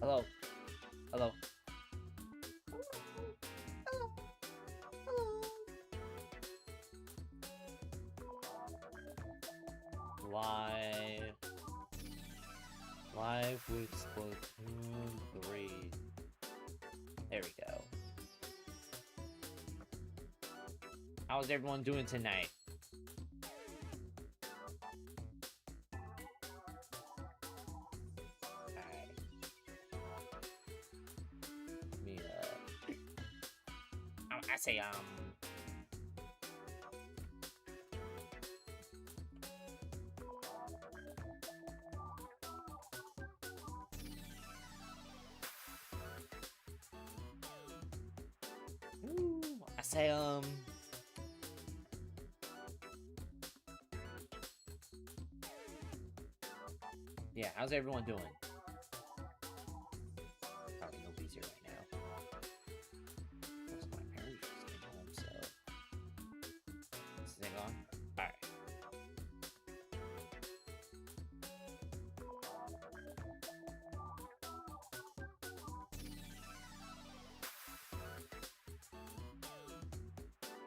Hello. Hello. Live. Live with Splatoon 3. There we go. How's everyone doing tonight? Alright. Let me, I say, yeah, how's everyone doing? Probably nobody's here right now. Most of my parents just came home, so... Is this thing on? Alright.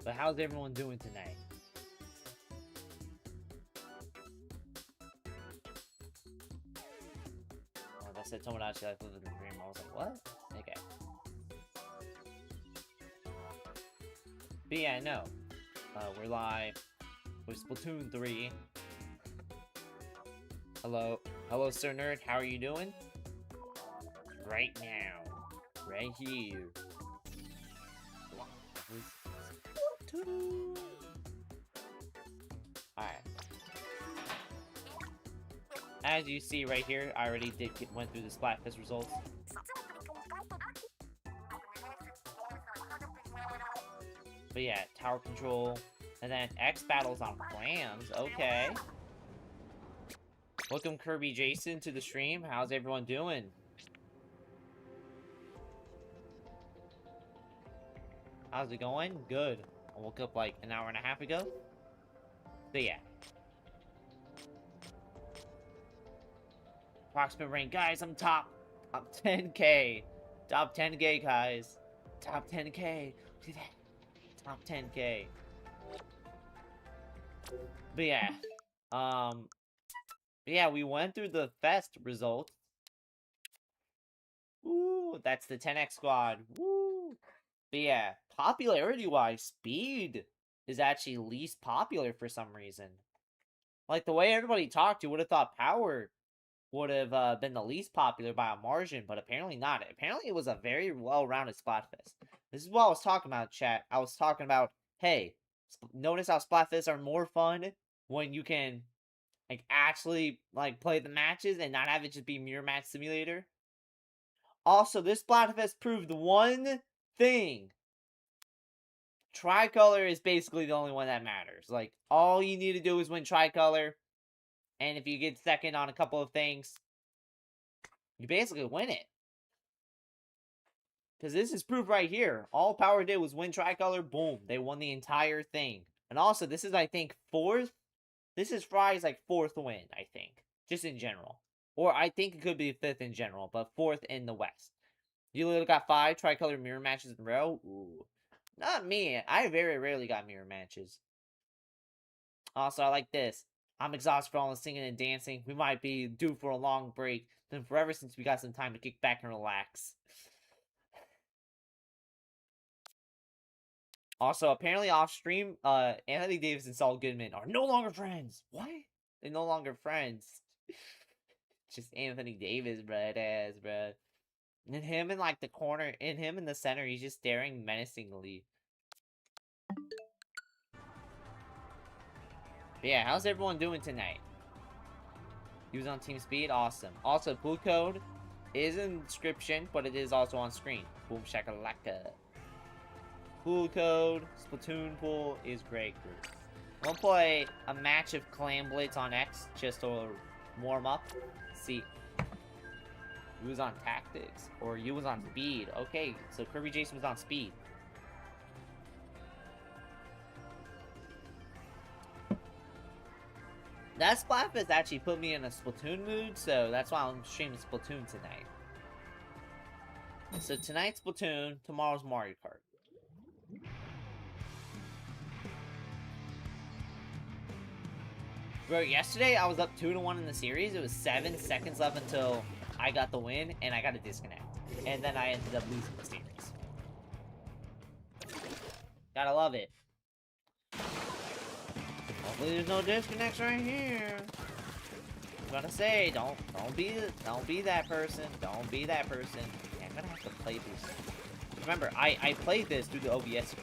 But how's everyone doing tonight? Oh, that said someone actually like lived in the dream. I was like, what? Okay. But yeah, no. We're live with Splatoon 3. Hello. Hello, Sir Nerd. How are you doing? Right now. Right here. Alright. As you see right here, I already went through the Splatfest results. But yeah, tower control. And then X battles on clams. Okay. Welcome Kirby Jason to the stream. How's everyone doing? How's it going? Good. I woke up like an hour and a half ago. So yeah. Approximate rank. Guys, I'm top 10k. Top 10k, guys. Top 10k. Look at that. Top 10k. But yeah. Yeah, we went through the fest results. Woo, that's the 10x squad. Woo. But yeah, popularity-wise, Speed is actually least popular for some reason. Like, the way everybody talked, you would have thought Power would have been the least popular by a margin, but apparently not. Apparently, it was a very well-rounded Splatfest. This is what I was talking about, chat. I was talking about, hey, notice how Splatfests are more fun when you can, like, actually, like, play the matches and not have it just be Mirror Match Simulator. Also, this Splatfest proved one thing. Tricolor is basically the only one that matters. Like, all you need to do is win Tricolor. And if you get second on a couple of things, you basically win it. Because this is proof right here. All Power did was win Tricolor. Boom. They won the entire thing. And also, this is, I think, fourth. This is Fry's, like, fourth win, I think. Just in general. Or I think it could be fifth in general, but fourth in the West. You literally got 5 Tricolor mirror matches in a row. Ooh. Not me. I very rarely got mirror matches. Also, I like this. I'm exhausted from all the singing and dancing. We might be due for a long break. Been forever since we got some time to kick back and relax. Also, apparently off stream, Anthony Davis and Saul Goodman are no longer friends. What? They're no longer friends. Just Anthony Davis, bruh, ass, bruh. And him in like the corner, and him in the center, he's just staring menacingly. But yeah, how's everyone doing tonight? He was on Team Speed, awesome. Also, pool code is in the description, but it is also on screen. Boom shakalaka. Pool code, Splatoon pool is GregCrew. We'll play a match of Clam Blitz on X just to warm up. See. You was on Tactics, or you was on Speed. Okay, so Kirby Jason was on Speed. That Splatfest actually put me in a Splatoon mood, so that's why I'm streaming Splatoon tonight. So tonight's Splatoon, tomorrow's Mario Kart. Bro, yesterday I was up 2-1 in the series. It was 7 seconds left until I got the win, and I got to disconnect. And then I ended up losing the series. Gotta love it. Hopefully there's no disconnects right here. I'm gonna say, don't be that person. Don't be that person. Yeah, I'm gonna have to play this. Remember, I played this through the OBS.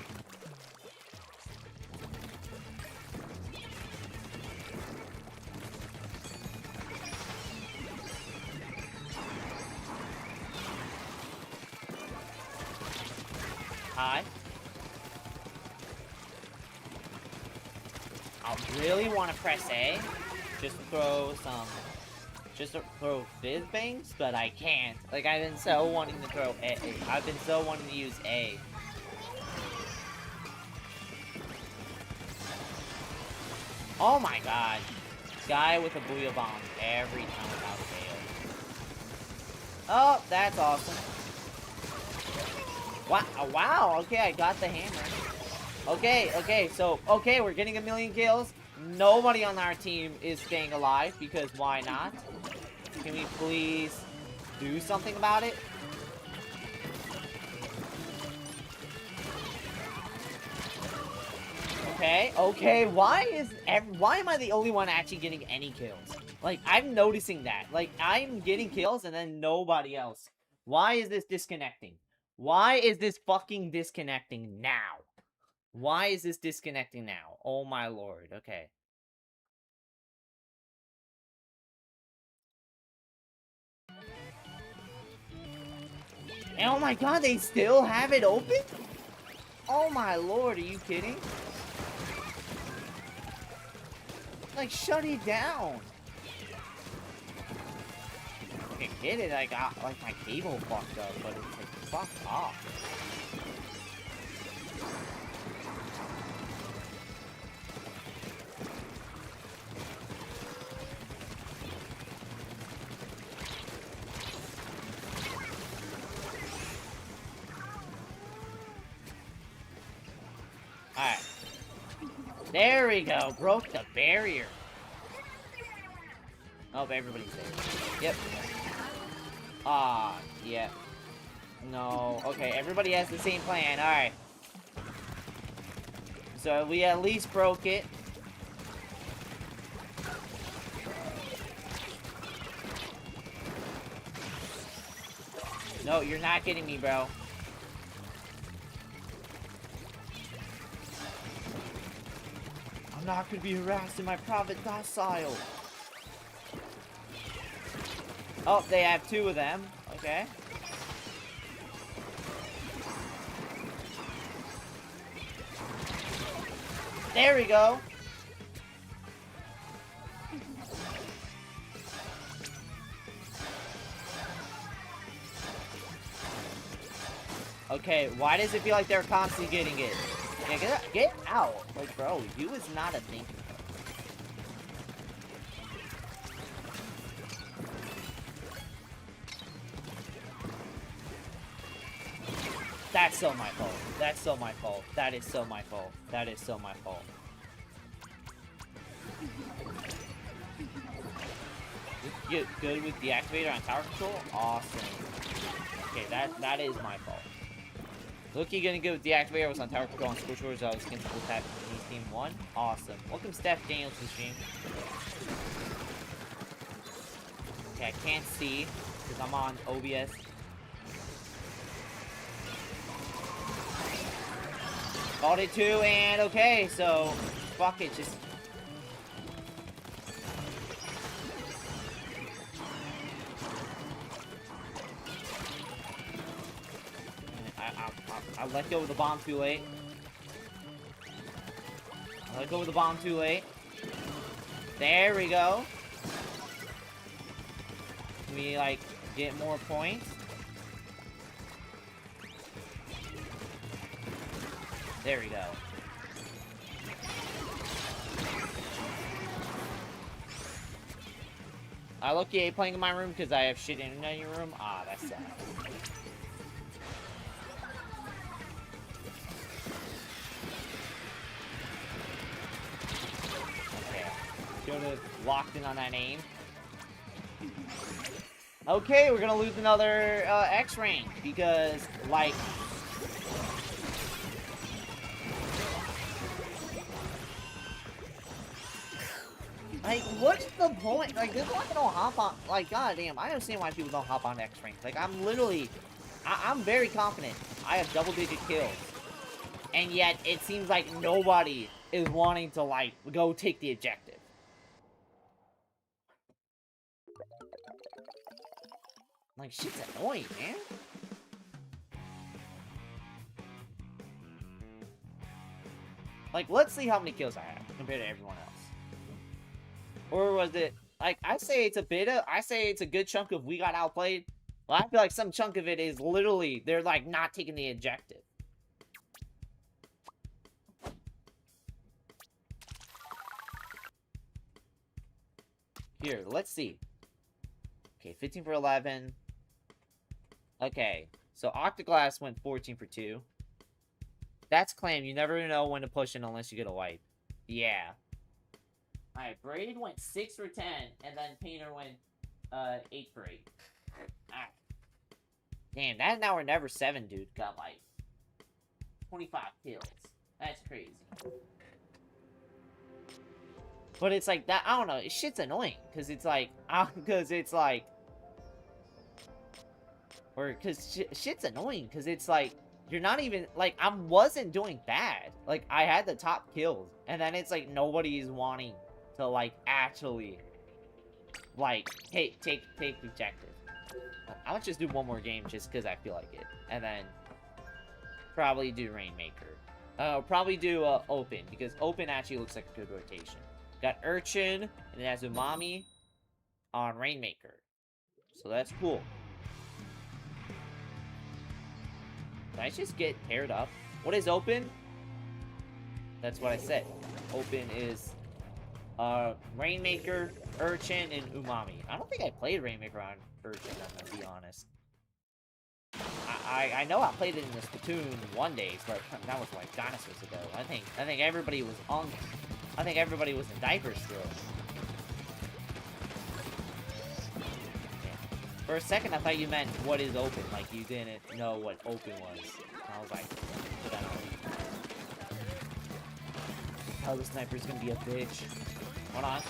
Hi. I really want to press A, just to throw fizz bangs, but I can't. Like, I've been so wanting to throw A. I've been so wanting to use A. Oh my god. Guy with a booyah bomb every time without fail. Oh, that's awesome. Wow, okay, I got the hammer. Okay, so, we're getting 1,000,000 kills. Nobody on our team is staying alive, because why not? Can we please do something about it? Okay, why am I the only one actually getting any kills? Like, I'm noticing that. Like, I'm getting kills, and then nobody else. Why is this disconnecting? Why is this fucking disconnecting now? Why is this disconnecting now? Oh my lord, okay. And oh my god, they still have it open? Oh my lord, are you kidding? Like, shut it down. Okay, get it, I got, like, my cable fucked up, but it's like, fuck off. Alright. There we go. Broke the barrier. Oh, everybody's there. Yep. Ah, yeah. No. Okay, everybody has the same plan. Alright. So we at least broke it. No, you're not getting me, bro. I'm not gonna be harassed in my private docile. Oh, they have 2 of them. Okay. There we go. Okay, why does it feel like they're constantly getting it? Yeah, get out. Like, bro, you is not a thing. That's so my fault. That's so my fault. That is so my fault. That is so my fault. Get good with the activator on tower control? Awesome. Okay, that is my fault. Looky gonna good with the activator was on tower control on Squish Wars. I was against full tap team 1. Awesome. Welcome Steph Daniels to the stream. Okay, I can't see because I'm on OBS. Called it 2, and okay, so fuck it, just I let go of the bomb too late. I let go of the bomb too late. There we go. Can we, like, get more points? There we go. I look playing in my room because I have shit internet in your room. Ah, that's sad. would have locked in on that aim. Okay, we're gonna lose another X rank because, like, what's the point? Like, this one don't hop on. Like, goddamn, I understand why people don't hop on X rank. Like, I'm literally, I'm very confident. I have double-digit kills, and yet it seems like nobody is wanting to, like, go take the objective. Like, shit's annoying, man. Like, let's see how many kills I have compared to everyone else. Or was it, like, I say it's a good chunk of we got outplayed. Well, I feel like some chunk of it is literally, they're, like, not taking the objective. Here, let's see. Okay, 15 for 11. Okay, so Octoglass went 14 for 2. That's Clam. You never know when to push in unless you get a wipe. Yeah. Alright, Braid went 6 for 10, and then Painter went 8 for 8. Ah. Damn, that Now or Never 7 dude got like 25 kills. That's crazy. But it's like that, I don't know, shit's annoying, because it's like, shit's annoying, because it's like, you're not even, like, I wasn't doing bad. Like, I had the top kills, and then it's like, nobody is wanting to, like, actually, like, take the objective. I'll just do one more game, just because I feel like it, and then probably do Rainmaker. Probably do, Open, because Open actually looks like a good rotation. Got Urchin, and it has Umami on Rainmaker. So that's cool. Did I just get paired up? What is Open? That's what I said. Open is Rainmaker, Urchin, and Umami. I don't think I played Rainmaker on Urchin, I'm gonna be honest. I know I played it in the Splatoon 1 days, but that was like dinosaurs ago. I think everybody was on. I think everybody was in diapers still. Yeah. For a second, I thought you meant what is Open, like you didn't know what Open was. And I was like, oh, the sniper's gonna be a bitch. Hold on.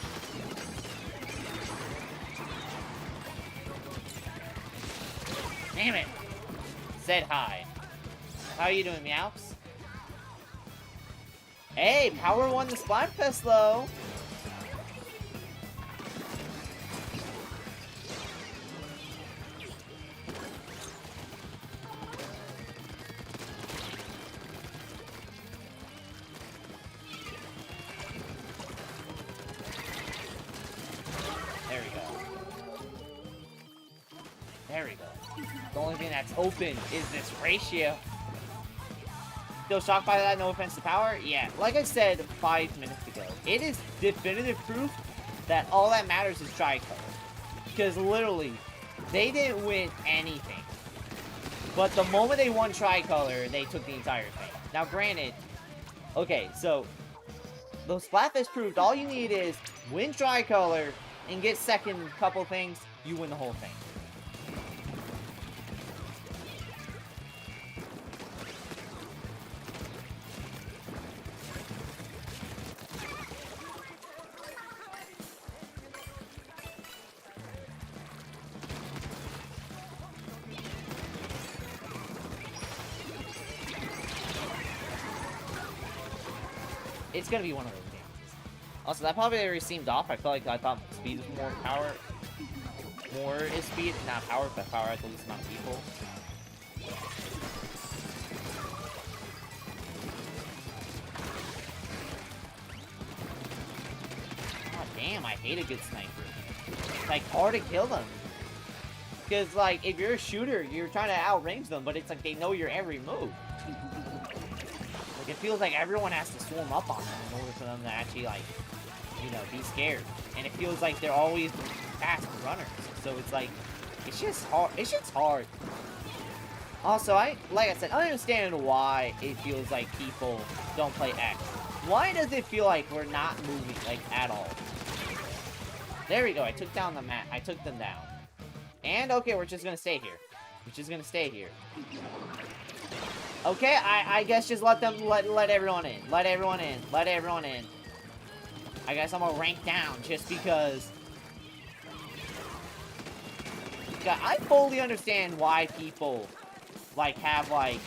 Damn it! Said hi. How are you doing, Meows? Hey, Power won the Splatfest, though. There we go. There we go. The only thing that's open is this ratio. Still shocked by that, no offense to Power? Yeah, like I said 5 minutes ago, it is definitive proof that all that matters is Tricolor. Because literally, they didn't win anything. But the moment they won Tricolor, they took the entire thing. Now granted, okay, so, the Splatfest proved all you need is win Tricolor and get second couple things, you win the whole thing. It's gonna be one of those games. Also, that probably already seemed off. I thought speed was more power. More is speed, not power, but power has the least amount of people. God damn, I hate a good sniper. It's like hard to kill them. Because like, if you're a shooter, you're trying to outrange them, but it's like they know your every move. It feels like everyone has to swarm up on them in order for them to actually, like, you know, be scared. And it feels like they're always fast runners. So it's like, it's just hard. It's just hard. Also, like I said, I understand why it feels like people don't play X. Why does it feel like we're not moving, like, at all? There we go. I took down the mat. I took them down. And, okay, we're just gonna stay here. We're just gonna stay here. Okay, I guess just let everyone in. Let everyone in. Let everyone in. I guess I'm gonna rank down just because... God, I fully understand why people, like, have, like...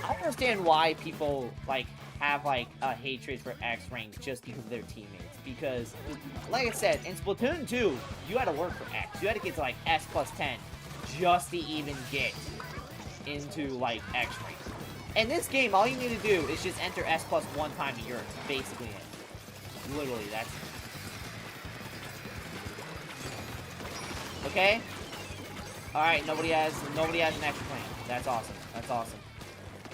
I understand why people, like, have, like, a hatred for X rank just because of their teammates. Because, like I said, in Splatoon 2, you had to work for X. You had to get to, like, S plus 10 just to even get into, like, X rank. In this game, all you need to do is just enter S plus 1 time and you're basically in. Literally, that's... Okay? Alright, nobody has an extra plan. That's awesome. That's awesome.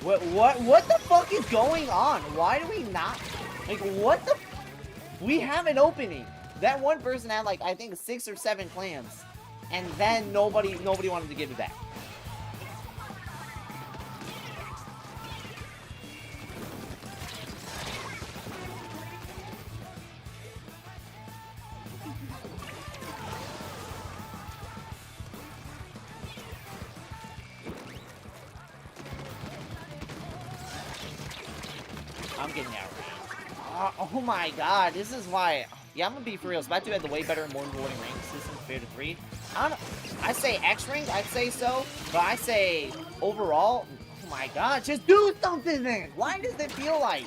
What the fuck is going on? Why do we not... Like, what the... We have an opening. That one person had, like, I think 6 or 7 clams. And then nobody wanted to give it back. I'm getting out. Oh my god, this is why... Yeah, I'm gonna be for real. Splatoon had the way better and more rewarding rank system compared to 3. I say X rank, I'd say so. But I say overall, oh my god, just do something then! Why does it feel like...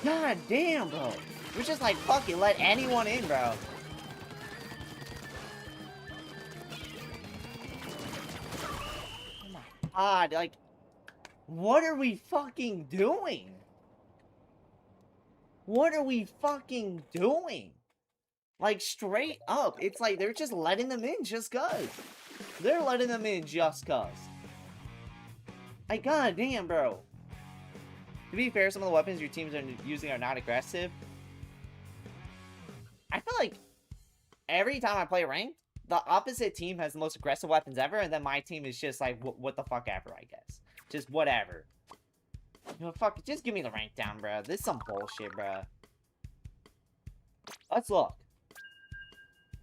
God damn, bro. We're just like, fuck it, let anyone in, bro. Oh my god, like... What are we fucking doing? What are we fucking doing? Like, straight up. It's like, they're just letting them in just cuz. They're letting them in just cuz. Like, god damn, bro. To be fair, some of the weapons your teams are using are not aggressive. I feel like every time I play ranked, the opposite team has the most aggressive weapons ever, and then my team is just like, what the fuck ever, I guess. Just whatever. You know, fuck it, just give me the rank down, bro. This is some bullshit, bro. Let's look.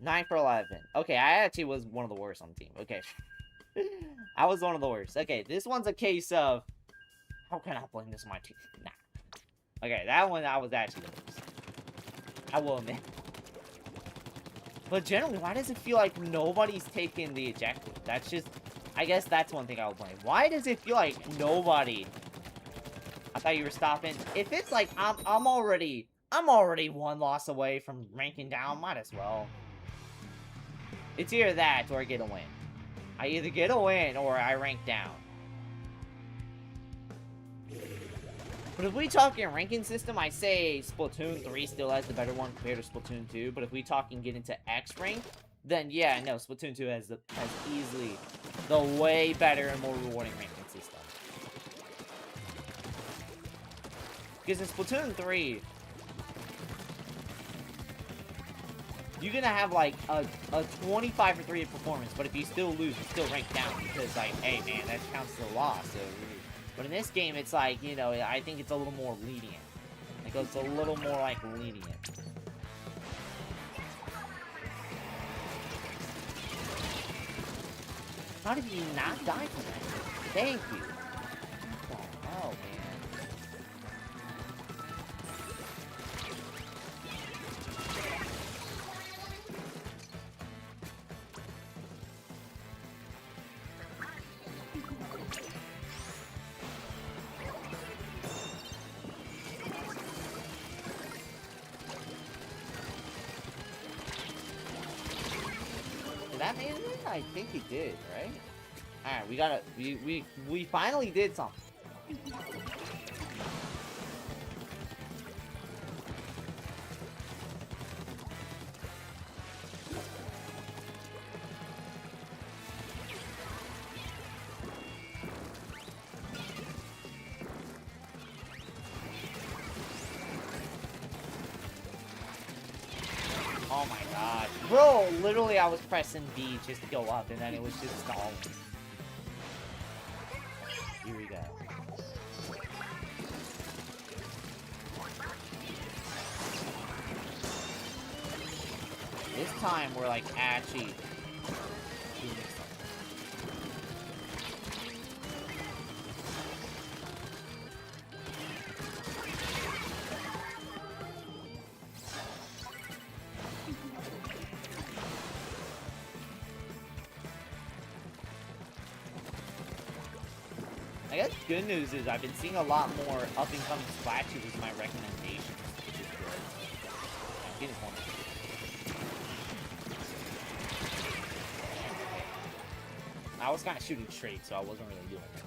9 for 11. Okay, I actually was one of the worst on the team. Okay. I was one of the worst. Okay, this one's a case of... How can I blame this on my team? Nah. Okay, that one I was actually the worst. I will admit. But generally, why does it feel like nobody's taking the ejector? That's just... I guess that's one thing I would blame. Why does it feel like nobody... I thought you were stopping. If it's like I'm already one loss away from ranking down, might as well. It's either that or I get a win. I either get a win or I rank down. But if we talk in ranking system, I say Splatoon 3 still has the better one compared to Splatoon 2. But if we talk and get into X rank, then yeah, no, Splatoon 2 has easily the way better and more rewarding ranking system. Because in Splatoon 3, you're gonna have like a 25 for 3 performance, but if you still lose, you still rank down because like, hey man, that counts as a loss. So, but in this game, it's like, you know, I think it's a little more lenient. It goes a little more like lenient. How did you not die from that? Thank you. Oh man. That made it? I think he did, right? Alright, we finally did something. Oh my god. Bro, literally I was pressing B just to go up and then it was just stalling. Here we go. This time we're like actually doing something. I guess good news is I've been seeing a lot more up-and-coming Splatutors in my recommendations, which is good. I'm getting one. I was kind of shooting straight, so I wasn't really doing it.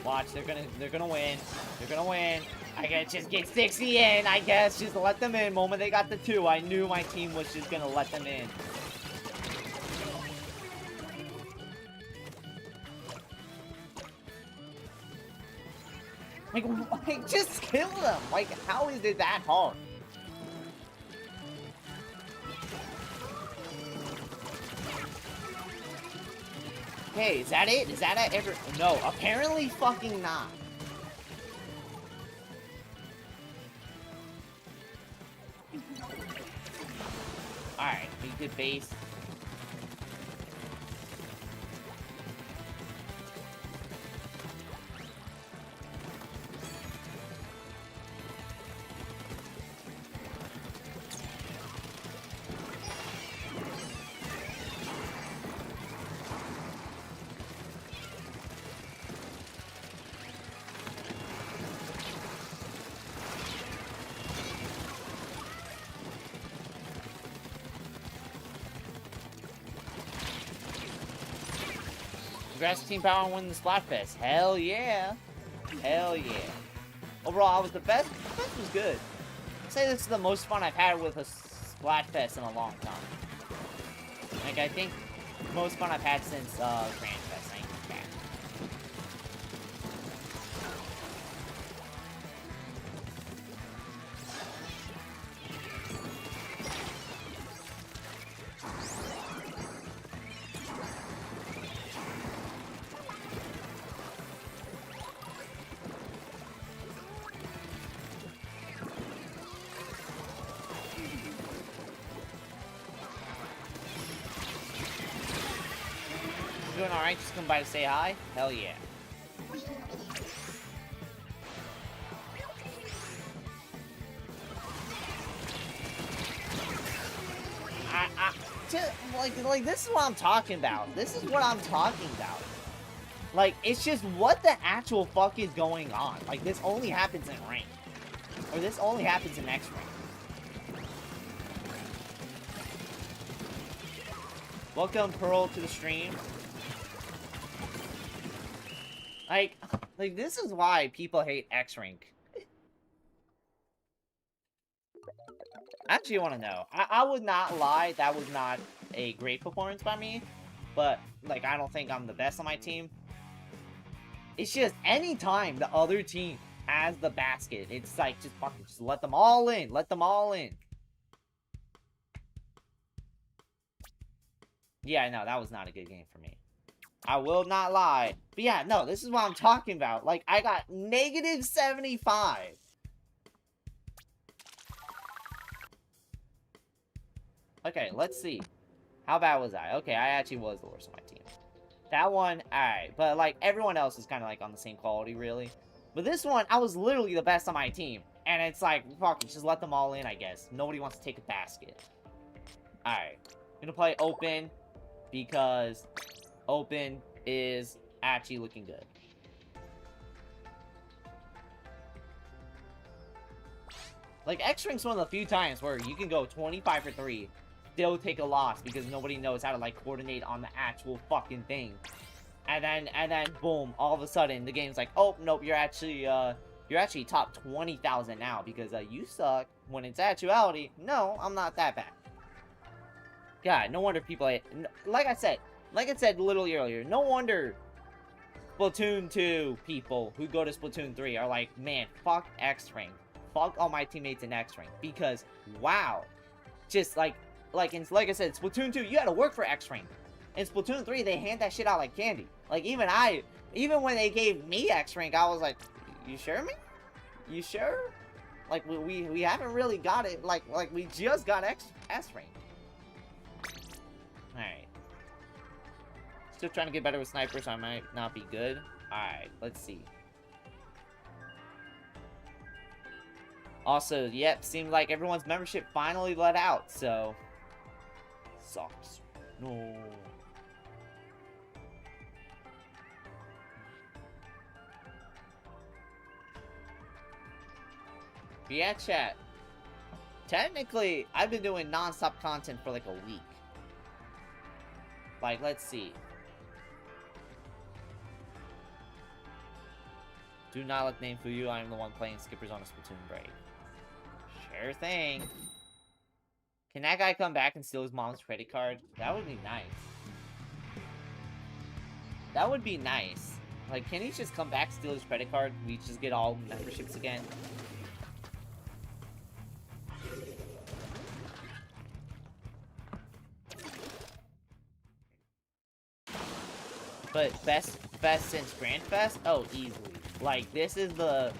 Watch, they're gonna win. They're gonna win. I gotta just get 60 in, I guess. Just let them in. Moment they got the 2, I knew my team was just gonna let them in. Like, just kill them. Like, how is it that hard? Okay, is that it? Is that it? No, apparently fucking not. Alright, we did base. Congrats to Team Power on winning the Splatfest. Hell yeah. Hell yeah. Overall, I was the best. The best was good. I'd say this is the most fun I've had with a Splatfest in a long time. Like, I think the most fun I've had since Grand Fest. I ain't bad. Doing alright, just come by to say hi? Hell yeah. Like, this is what I'm talking about. This is what I'm talking about. Like, it's just what the actual fuck is going on. Like, this only happens in rank. Or this only happens in X rank. Welcome, Pearl, to the stream. Like, this is why people hate X-Rank. Actually, you want to know. I would not lie, that was not a great performance by me. But, like, I don't think I'm the best on my team. It's just, anytime the other team has the basket, it's like, just fucking, just let them all in. Let them all in. Yeah, no, that was not a good game for me. I will not lie. But yeah, no, this is what I'm talking about. Like, I got negative 75. Okay, let's see. How bad was I? Okay, I actually was the worst on my team. That one, alright. But, like, everyone else is kind of, like, on the same quality, really. But this one, I was literally the best on my team. And it's like, fuck, just let them all in, I guess. Nobody wants to take a basket. Alright. Gonna play open. Because open is actually looking good. Like, X-Rank's one of the few times where you can go 25 for 3, still take a loss because nobody knows how to, like, coordinate on the actual fucking thing. And then, boom, all of a sudden, the game's like, oh, nope, you're actually top 20,000 now because, you suck. When it's actuality, no, I'm not that bad. God, no wonder people hate, like I said literally earlier, no wonder Splatoon 2 people who go to Splatoon 3 are like, man, fuck X-Rank. Fuck all my teammates in X-Rank. Because, wow. Just like I said, Splatoon 2, you had to work for X-Rank. In Splatoon 3, they hand that shit out like candy. Like, even when they gave me X rank, I was like, you sure, man? You sure? Like, we haven't really got it. Like we just got S rank. Alright. Still trying to get better with snipers, so I might not be good. Alright, let's see. Also, yep, seemed like everyone's membership finally let out, so... Sucks. No. But yeah, chat. Technically, I've been doing non-stop content for like a week. Like, let's see. Do not let the name fool you. I am the one playing skippers on a Splatoon break. Sure thing. Can that guy come back and steal his mom's credit card? That would be nice. That would be nice. Like, can he just come back, steal his credit card? We just get all memberships again? But best fest since Grand Fest? Oh, easily. Like, this is the...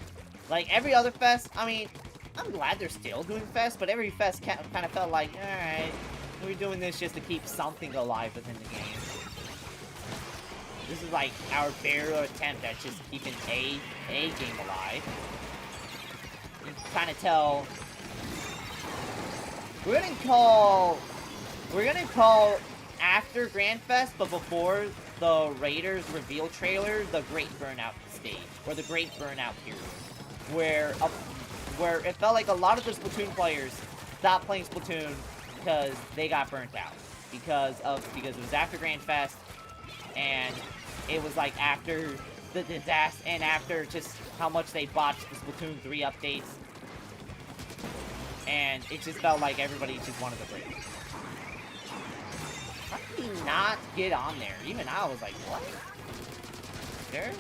Like, every other fest, I mean, I'm glad they're still doing fest, but every fest kind of felt like, alright, we're doing this just to keep something alive within the game. This is like our burial attempt at just keeping a game alive. You can kind of tell... We're gonna call after Grand Fest, but before the Raiders reveal trailer, the Great Burnout stage, or the Great Burnout period, where it felt like a lot of the Splatoon players stopped playing Splatoon because they got burnt out, because it was after Grand Fest, and it was like after the disaster, and after just how much they botched the Splatoon 3 updates, and it just felt like everybody just wanted a break. How did he not get on there? Even I was like, what? Sure?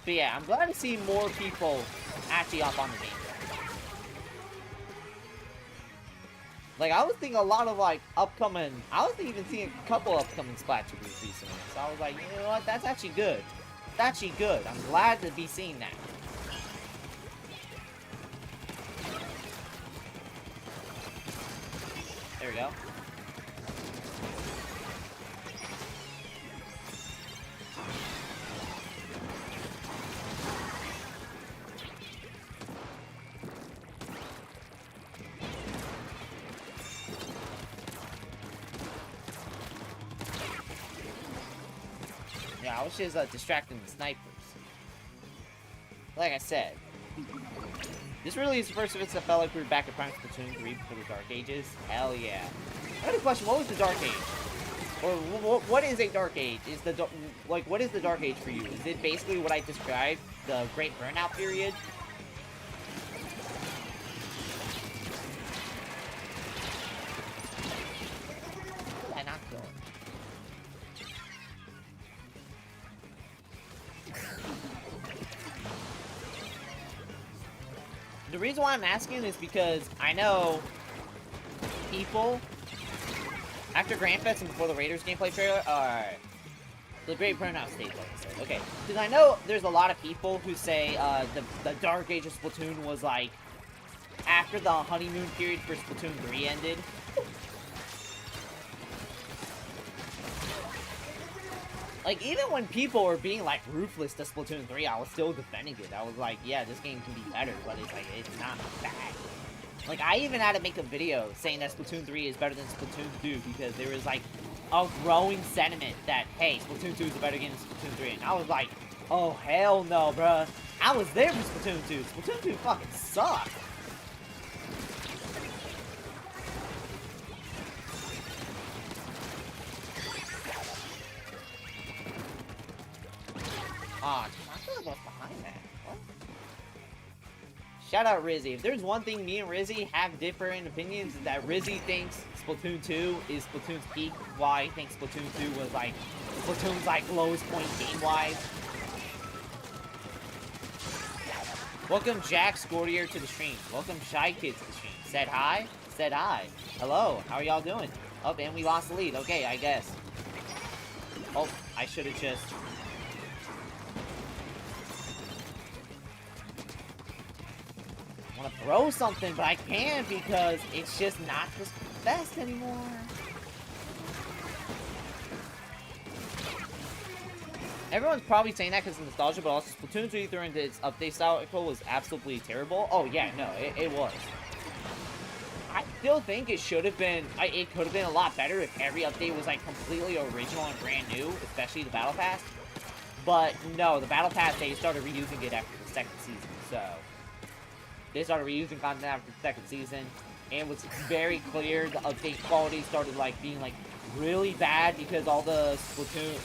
But yeah, I'm glad to see more people actually up on the game. Like, I was thinking a lot of, like, upcoming... I was even seeing a couple upcoming Splatoon recently. So I was like, you know what? That's actually good. That's actually good. I'm glad to be seeing that. There we go. Yeah, I was just distracting the snipers. Like I said, this really is the first of its that felt like we were back at Prime Splatoon 3 before the Dark Ages. Hell yeah. I had a question, what was the Dark Age? Or what is a Dark Age? What is the Dark Age for you? Is it basically what I described, the Great Burnout period? Where did I not go? The reason why I'm asking is because I know people after Grand Fest and before the Raiders gameplay trailer are the Great Burnout stage, like I said. Okay, because I know there's a lot of people who say the Dark Age of Splatoon was like after the honeymoon period for Splatoon 3 ended. Like, even when people were being, like, ruthless to Splatoon 3, I was still defending it. I was like, yeah, this game can be better, but it's, like, it's not bad. Like, I even had to make a video saying that Splatoon 3 is better than Splatoon 2, because there was, like, a growing sentiment that, hey, Splatoon 2 is a better game than Splatoon 3. And I was like, oh, hell no, bruh. I was there for Splatoon 2. Splatoon 2 fucking sucked. Aw, I feel like I was behind that. What? Shout out Rizzy. If there's one thing me and Rizzy have different opinions, is that Rizzy thinks Splatoon 2 is Splatoon's peak, while I think Splatoon 2 was like Splatoon's like lowest point game-wise. Welcome Jack Scordier to the stream. Welcome Shy Kid to the stream. Said hi? Said hi. Hello, how are y'all doing? Oh, and we lost the lead. Okay, I guess. Oh, I should have just... I want to throw something, but I can't because it's just not the best anymore. Everyone's probably saying that because of nostalgia, but also Splatoon 3 during its update cycle was absolutely terrible. Oh, yeah, no, it was. I still think it should have been, it could have been a lot better if every update was, like, completely original and brand new, especially the Battle Pass. But, no, the Battle Pass, they started reusing it after the second season, so... They started reusing content after the second season, and it was very clear the update quality started, like, being, like, really bad because all the Splatoon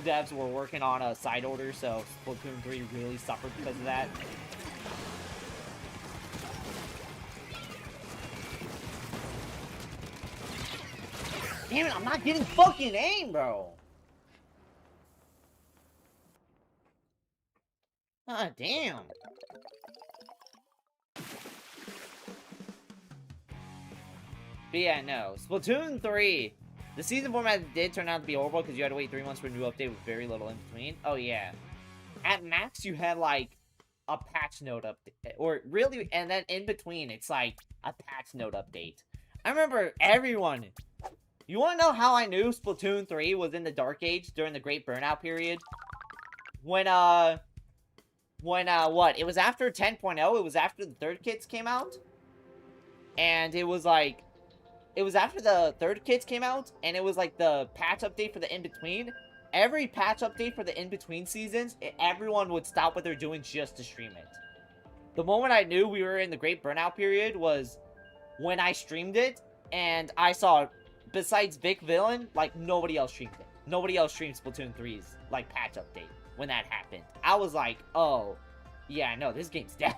devs were working on a side order, so Splatoon 3 really suffered because of that. Damn it, I'm not getting fucking aim, bro. Ah, damn. But yeah, no. Splatoon 3. The season format did turn out to be horrible because you had to wait 3 months for a new update with very little in between. Oh, yeah. At max, you had, like, a patch note update. Or really, and then in between, it's, like, a patch note update. I remember everyone... You want to know how I knew Splatoon 3 was in the Dark Age during the Great Burnout period? When, what? It was after 10.0. It was after the third kits came out. And it was, like... It was after the third kits came out, and it was like the patch update for the in-between. Every patch update for the in-between seasons, everyone would stop what they're doing just to stream it. The moment I knew we were in the Great Burnout period was when I streamed it, and I saw, besides Vic Villain, like, nobody else streamed it. Nobody else streamed Splatoon 3's, like, patch update when that happened. I was like, oh, yeah, no, this game's dead.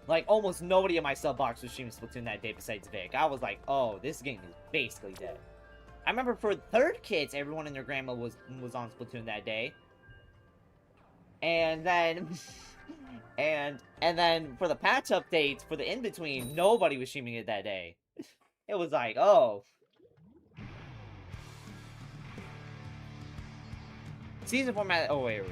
Like, almost nobody in my sub box was streaming Splatoon that day besides Vic. I was like, oh, this game is basically dead. I remember for third kits, everyone and their grandma was on Splatoon that day. And then... and then for the patch updates, for the in-between, nobody was streaming it that day. It was like, oh. Season format... Oh, wait.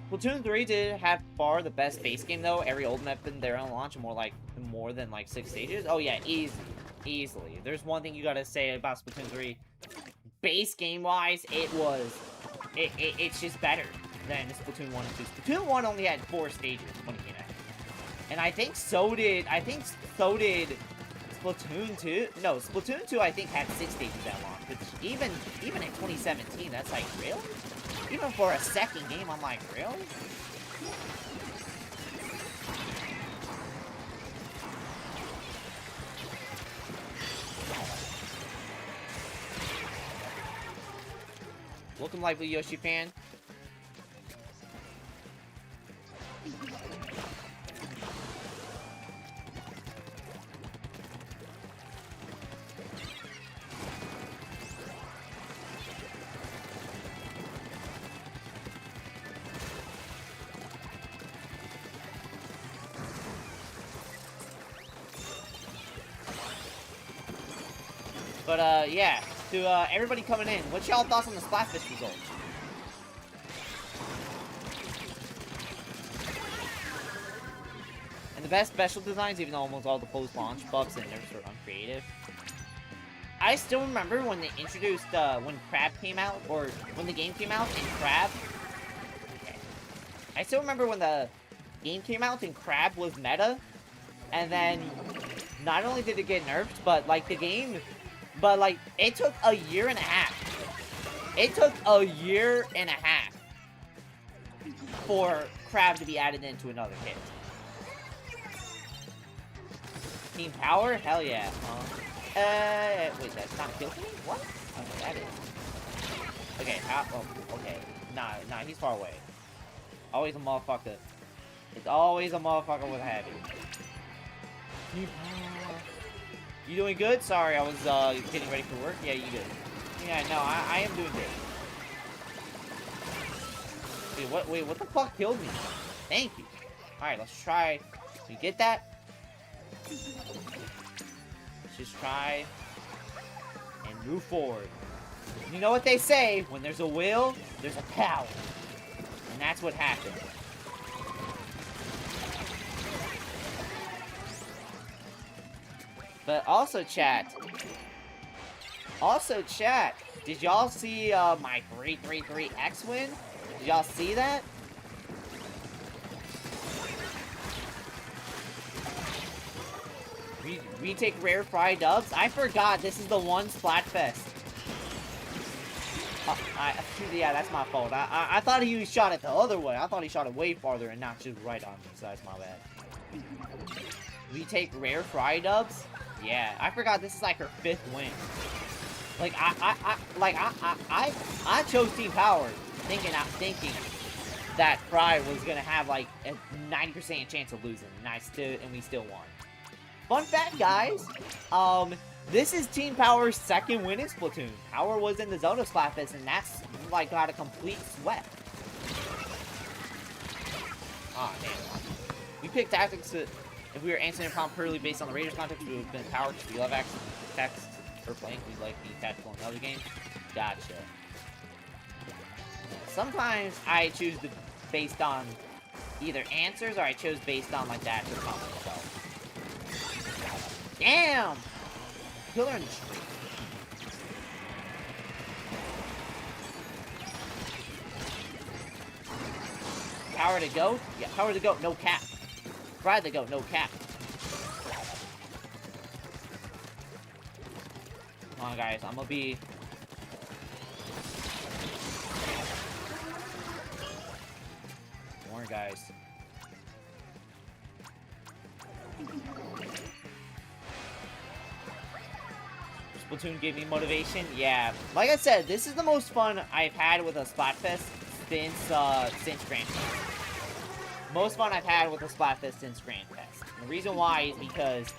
Splatoon 3 did have far the best base game, though. Every old map in there on launch, more than, like, 6 stages. Oh, yeah, easily. There's one thing you gotta say about Splatoon 3. Base game-wise, it's just better than Splatoon 1 and 2. Splatoon 1 only had 4 stages when it came out. And I think so did Splatoon 2. No, Splatoon 2, I think, had 6 stages at launch. Which, even in 2017, that's like, really? Even for a second game, I'm like, really? Welcome, Lively Yoshi fan. But, yeah, to, everybody coming in, what's y'all thoughts on the Splatfish results? And the best special designs, even though almost all the post-launch buffs and nerfs were uncreative. I still remember when they introduced, when Crab came out, or when the game came out, and Crab... Okay. I still remember when the game came out and Crab was meta, and then not only did it get nerfed, but, like, the game... But, like, it took a year and a half. It took a year and a half for Crab to be added into another kit. Team Power? Hell yeah. Wait, that's not kill me? What? Okay, that is. Okay, oh, okay. Nah, he's far away. Always a motherfucker. It's always a motherfucker with heavy. Team Power. You doing good? Sorry, I was getting ready for work. Yeah, you good? Yeah, no, I am doing good. Wait, what the fuck killed me? Thank you. Alright, let's try. We get that? Let's just try and move forward. You know what they say, when there's a will, there's a power. And that's what happened. But also, chat, did y'all see my 333X win? Did y'all see that? We take rare fry dubs? I forgot, this is the one Splatfest. Yeah, that's my fault. I thought he shot it the other way. I thought he shot it way farther and not just right on me, so that's my bad. We take rare fry dubs? Yeah, I forgot this is like her 5th win. Like, I chose Team Power, thinking that Fry was gonna have like a 90% chance of losing, and we still won. Fun fact, guys, this is Team Power's 2nd win in Splatoon. Power was in the Zelda Splatfest, and that's like got a complete sweat. Aw, damn. We picked tactics to, if we were answering a prompt purely based on the Raiders context, we would have been Power because we love text or playing. We like the tactical in other games. Gotcha. Sometimes I choose based on either answers or I chose based on like the actual prompt itself. Damn! Killer in the street. Power to go? Yeah, power to go, no cap. Fry to go, no cap. Come on, guys, I'm gonna be... More guys. Splatoon gave me motivation. Yeah, like I said, this is the most fun I've had with a Splatfest since Grand Fest. Most fun I've had with a Splatfest since Grand Fest. And the reason why is because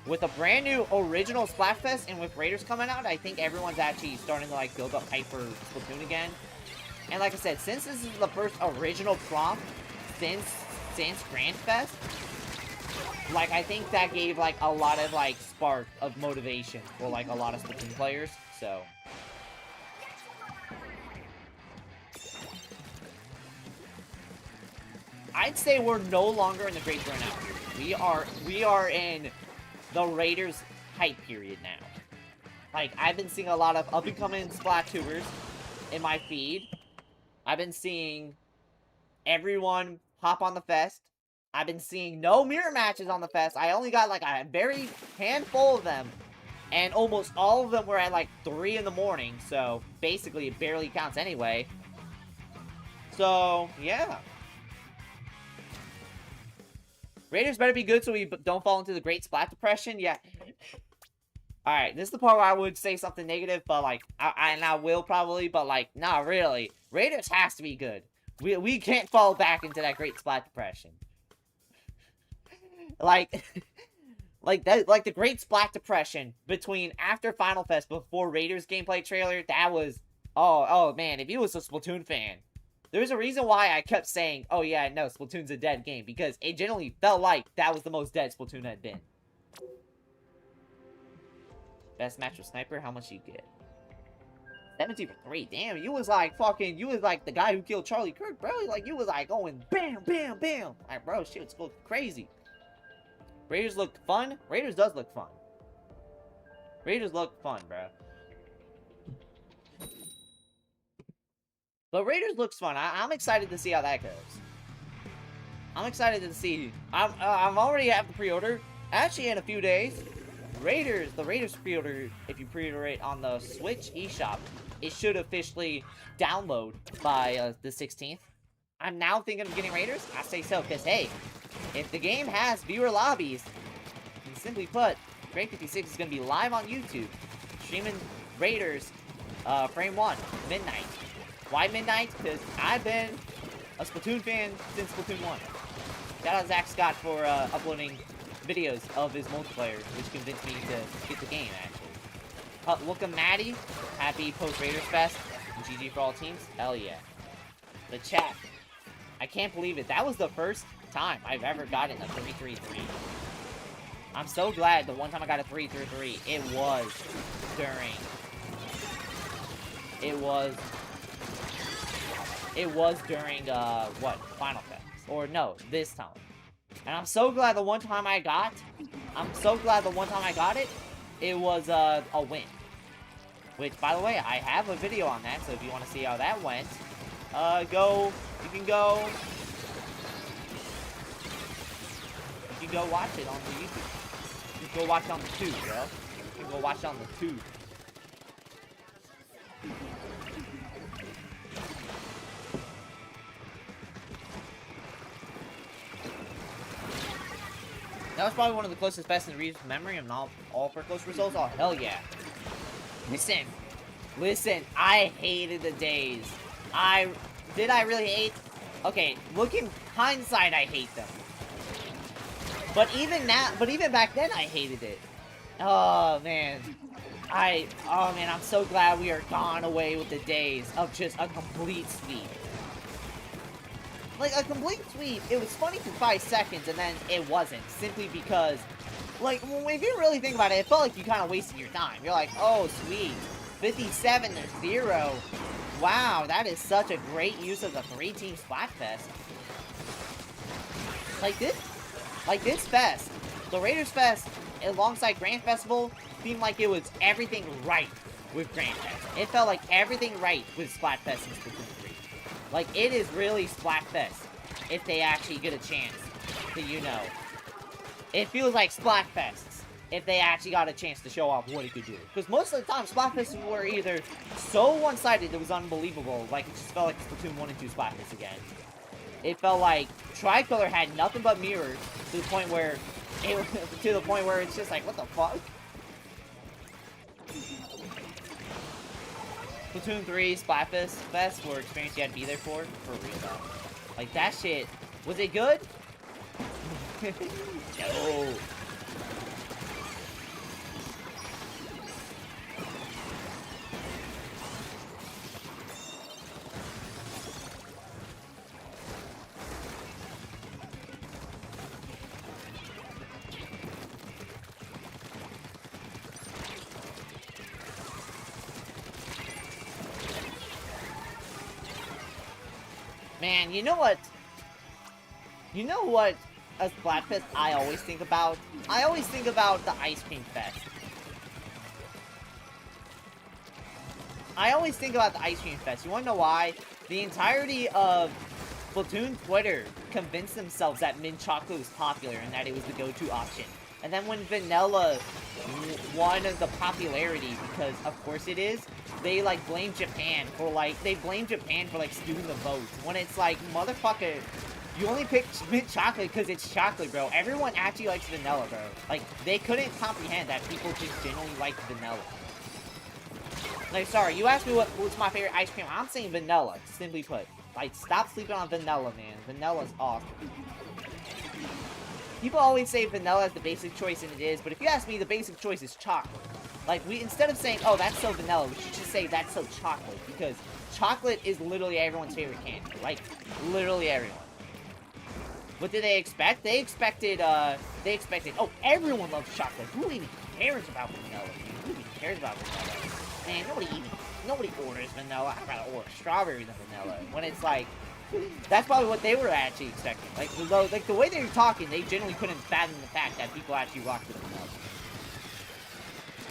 with a brand new original Splatfest and with Raiders coming out, I think everyone's actually starting to like build up hype for Splatoon again. And like I said, since this is the first original prompt since Grand Fest, like, I think that gave, like, a lot of, like, spark of motivation for, like, a lot of Splatoon players, so. I'd say we're no longer in the great burnout period. We are in the Raiders hype period now. Like, I've been seeing a lot of up-and-coming Splatubers in my feed. I've been seeing everyone hop on the fest. I've been seeing no mirror matches on the fest. I only got like a very handful of them. And almost all of them were at like 3 in the morning. So basically it barely counts anyway. So yeah. Raiders better be good so we don't fall into the great splat depression. Yeah. Alright, this is the part where I would say something negative. But like, I will probably. But like, not really. Raiders has to be good. We can't fall back into that great splat depression. Like the Great Splat Depression between after Final Fest before Raiders gameplay trailer, that was, oh man, if you was a Splatoon fan, there's a reason why I kept saying, oh yeah, no, Splatoon's a dead game, because it generally felt like that was the most dead Splatoon had been. Best match with Sniper, how much you get? 17 for 3, damn, you was like the guy who killed Charlie Kirk, bro, like, you was like going bam, bam, bam, like, bro, shit was going crazy. Raiders looked fun. Raiders does look fun. Raiders look fun, bro. But Raiders looks fun. I'm excited to see how that goes. I'm excited to see. I'm already have the pre-order. Actually, in a few days, the Raiders pre-order, if you pre-order it on the Switch eShop, it should officially download by the 16th. I'm now thinking of getting Raiders. I say so, because hey, if the game has viewer lobbies, and simply put, Greg56 is going to be live on YouTube, streaming Raiders, Frame 1, midnight. Why midnight? Because I've been a Splatoon fan since Splatoon 1. Shout out Zach Scott for uploading videos of his multiplayer, which convinced me to get the game, actually. Welcome, Maddie. Happy post-Raiders Fest. And GG for all teams. Hell yeah. The chat. I can't believe it. That was the first time I've ever gotten a 3-3-3. I'm so glad the one time I got a 3-3-3, it was during what? Final Fest. Or no, this time. And I'm so glad the one time I got it, it was a win. Which, by the way, I have a video on that, so if you want to see how that went, you can go watch it on the YouTube. You can go watch it on the tube, bro. You can go watch it on the tube. That was probably one of the closest best in recent memory. I'm not all for close results. Oh, hell yeah. Listen, I hated the days. Did I really hate? Okay, looking hindsight, I hate them. But even back then, I hated it. Oh, man. I'm so glad we are gone away with the days of just a complete sweep. Like, a complete sweep, it was funny for 5 seconds, and then it wasn't. Simply because, like, if you really think about it, it felt like you kind of wasted your time. You're like, oh, sweet. 57-0. Wow, that is such a great use of the 3-team Splatfest. Like this fest, the Raiders Fest, alongside Grand Festival, seemed like it was everything right with Grand Fest. It felt like everything right with Splatfest and Splatoon 3. Like, it is really Splatfest if they actually get a chance to, you know. It feels like Splatfests if they actually got a chance to show off what it could do. Because most of the time, Splatfests were either so one-sided it was unbelievable, like it just felt like Splatoon 1 and 2 Splatfests again. It felt like Tricolor had nothing but mirrors to the point where it's just like, what the fuck? Splatoon 3 Splatfest were experience you had to be there for real though. Like that shit, was it good? No. Man, you know what? You know what a Splatfest I always think about? I always think about the Ice Cream Fest. I always think about the Ice Cream Fest. You wanna know why? The entirety of Splatoon Twitter convinced themselves that mint chocolate was popular and that it was the go-to option. And then when vanilla won the popularity, because of course it is, they like blame Japan for skewing the votes. When it's like, motherfucker, you only picked mint chocolate because it's chocolate, bro. Everyone actually likes vanilla, bro. Like, they couldn't comprehend that people just generally like vanilla. Like, sorry, you asked me what's my favorite ice cream. I'm saying vanilla, simply put. Like, stop sleeping on vanilla, man. Vanilla's awesome. People always say vanilla is the basic choice, and it is, but if you ask me, the basic choice is chocolate. Like, instead of saying, oh, that's so vanilla, we should just say that's so chocolate, because chocolate is literally everyone's favorite candy. Like, literally everyone. What did they expect? They expected, oh, everyone loves chocolate. Who even cares about vanilla, dude? Who even cares about vanilla? Man, nobody orders vanilla. I'd rather order strawberry than vanilla. When it's like, that's probably what they were actually expecting. Like the way they were talking, they generally couldn't fathom the fact that people actually rocked with vanilla.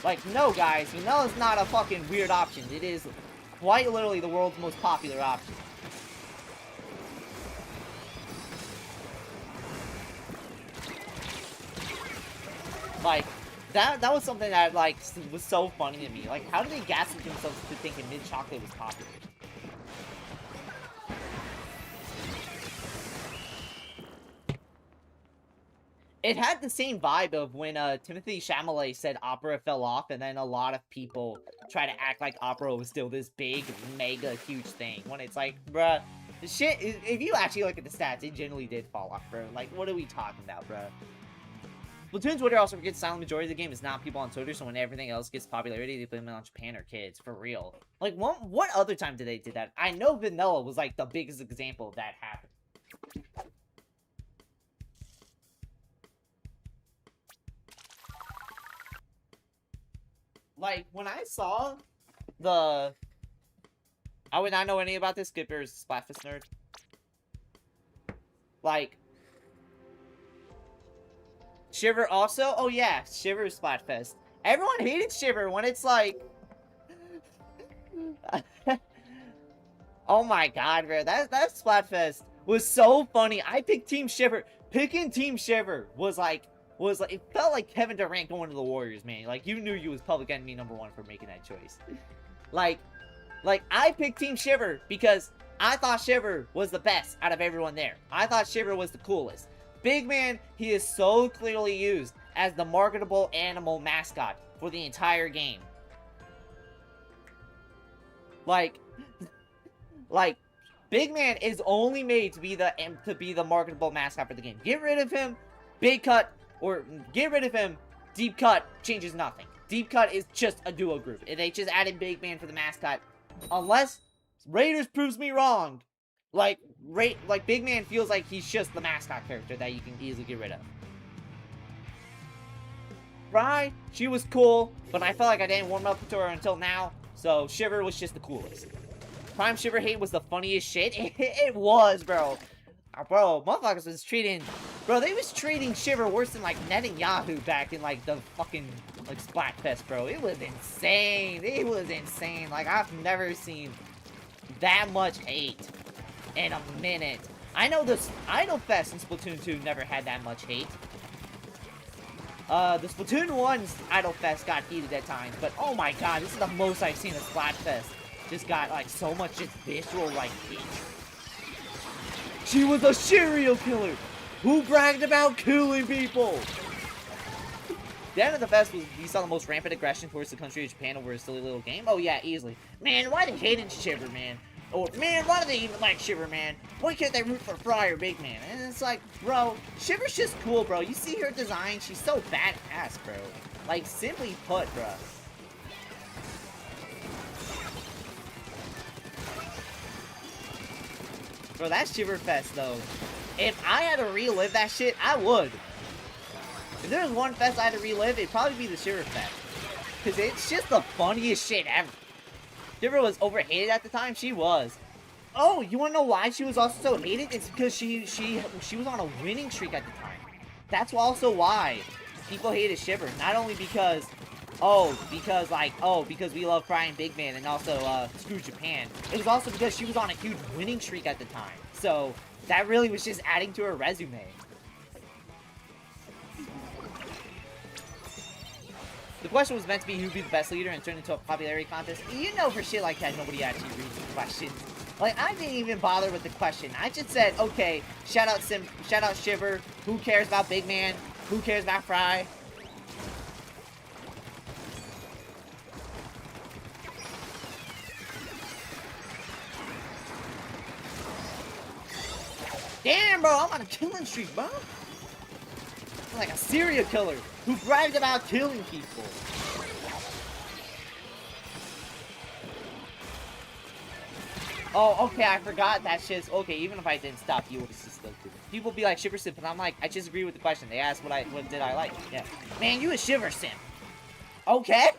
Like, no, guys, vanilla's not a fucking weird option. It is quite literally the world's most popular option. Like, that was something that, like, was so funny to me. Like, how did they gaslight themselves to thinking mint chocolate was popular? It had the same vibe of when Timothy Chalamet said opera fell off, and then a lot of people try to act like opera was still this big, mega, huge thing. When it's like, bruh, the shit, if you actually look at the stats, it generally did fall off, bro. Like, what are we talking about, bruh? Splatoon Twitter also forgets the silent majority of the game is not people on Twitter, so when everything else gets popularity, they blame it on Japan or kids, for real. Like, what other time did they do that? I know Vanilla was, like, the biggest example of that happening. like, when I saw the... I would not know anything about this. Skipper is a Splatfest nerd. Like, Shiver also? Oh yeah, Shiver is Splatfest. Everyone hated Shiver when it's like... Oh my god, bro. That Splatfest was so funny. I picked Team Shiver. Picking Team Shiver was like, it felt like Kevin Durant going to the Warriors, man. Like, you knew you was public enemy #1 for making that choice. Like, I picked Team Shiver because I thought Shiver was the best out of everyone there. I thought Shiver was the coolest. Big Man, he is so clearly used as the marketable animal mascot for the entire game. Like, Big Man is only made to be the marketable mascot for the game. Get rid of him, Big Cut, or get rid of him, Deep Cut changes nothing. Deep Cut is just a duo group. They just added Big Man for the mascot. Unless Raiders proves me wrong. Like Big Man feels like he's just the mascot character that you can easily get rid of. Fry, she was cool, but I felt like I didn't warm up to her until now. So Shiver was just the coolest. Prime Shiver hate was the funniest shit. It was, bro. Bro, motherfuckers was treating... Bro, they was treating Shiver worse than, like, Netanyahu back in, like, the fucking, like, Splatfest, bro. It was insane. It was insane. Like, I've never seen that much hate in a minute. I know this Idol Fest in Splatoon 2 never had that much hate. The Splatoon 1's Idol Fest got heated at times, but oh my god, this is the most I've seen a Splatfest. Just got, like, so much just visceral, like, hate. She was a serial killer who bragged about killing people. The end of the fest was we saw the most rampant aggression towards the country of Japan over a silly little game. Oh yeah, easily. Man, why they hating Shiver, man? Or man, why do they even like Shiver, man? Why can't they root for Fry or Big Man? And it's like, bro, Shiver's just cool, bro. You see her design? She's so badass, bro. Like, simply put, bro. Bro, that Shiver Fest, though. If I had to relive that shit, I would. If there was one fest I had to relive, it'd probably be the Shiver Fest. Because it's just the funniest shit ever. Shiver was overhated at the time. She was. Oh, you want to know why she was also so hated? It's because she was on a winning streak at the time. That's also why people hated Shiver. Not only because... because we love Fry and Big Man and also, screw Japan. It was also because she was on a huge winning streak at the time. So, that really was just adding to her resume. The question was meant to be who'd be the best leader and turned into a popularity contest. You know for shit like that, nobody actually reads the questions. Like, I didn't even bother with the question. I just said, okay, shout out Shiver. Who cares about Big Man? Who cares about Fry? Damn, bro, I'm on a killing streak, bro. I'm like a serial killer who brags about killing people. Oh, okay, I forgot that shit's... Okay, even if I didn't stop, you would have still do it. People be like, Shiver Simp, and I'm like, I just agree with the question. They asked what did I like? Yeah. Man, you a Shiver Simp. Okay?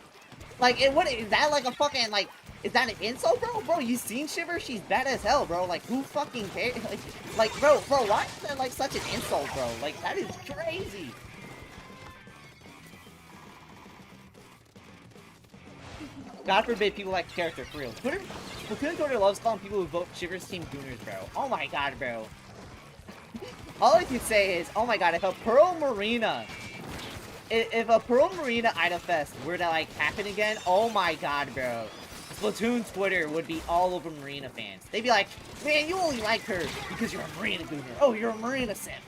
Like, what is that like a fucking, like... Is that an insult, bro? Bro, you seen Shiver? She's bad as hell, bro. Like, who fucking cares? Like, bro, why is that, like, such an insult, bro? Like, that is crazy. God forbid people like the character, for real. Splatoon Twitter loves calling people who vote Shiver's team gooners, bro. Oh my god, bro. All I can say is, oh my god, if a Pearl Marina Idol Fest were to, like, happen again, oh my god, bro. Splatoon Twitter would be all over Marina fans. They'd be like, man, you only like her because you're a Marina gooner. Oh, you're a Marina simp.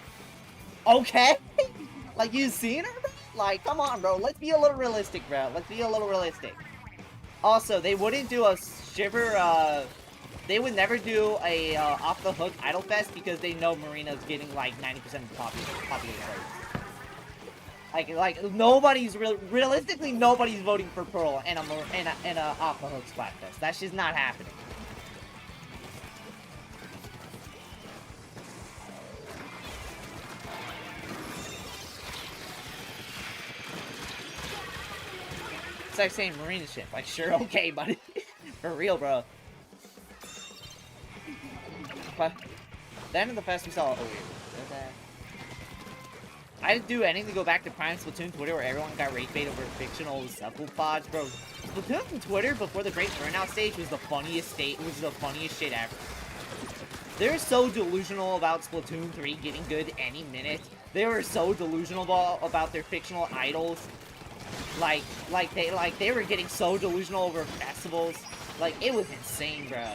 Okay? Like, you seen her, bro? Like, come on, bro. Let's be a little realistic, bro. Let's be a little realistic. Also, they wouldn't do a Shiver, they would never do a, off-the-hook Idol Fest because they know Marina's getting, like, 90% of the popular votes. Like nobody's realistically nobody's voting for Pearl in a off the hook Splatfest. That's just not happening. like saying marina ship. Like, sure, okay, buddy. For real, bro. But the end of the fest, we saw. Oh, wait. I didn't do anything to go back to Prime Splatoon Twitter where everyone got rage bait over fictional cephalopods, bro. Splatoon Twitter before the Great Burnout stage was the funniest shit ever. They're so delusional about Splatoon 3 getting good any minute. They were so delusional about their fictional idols. Like they were getting so delusional over festivals. Like, it was insane, bro.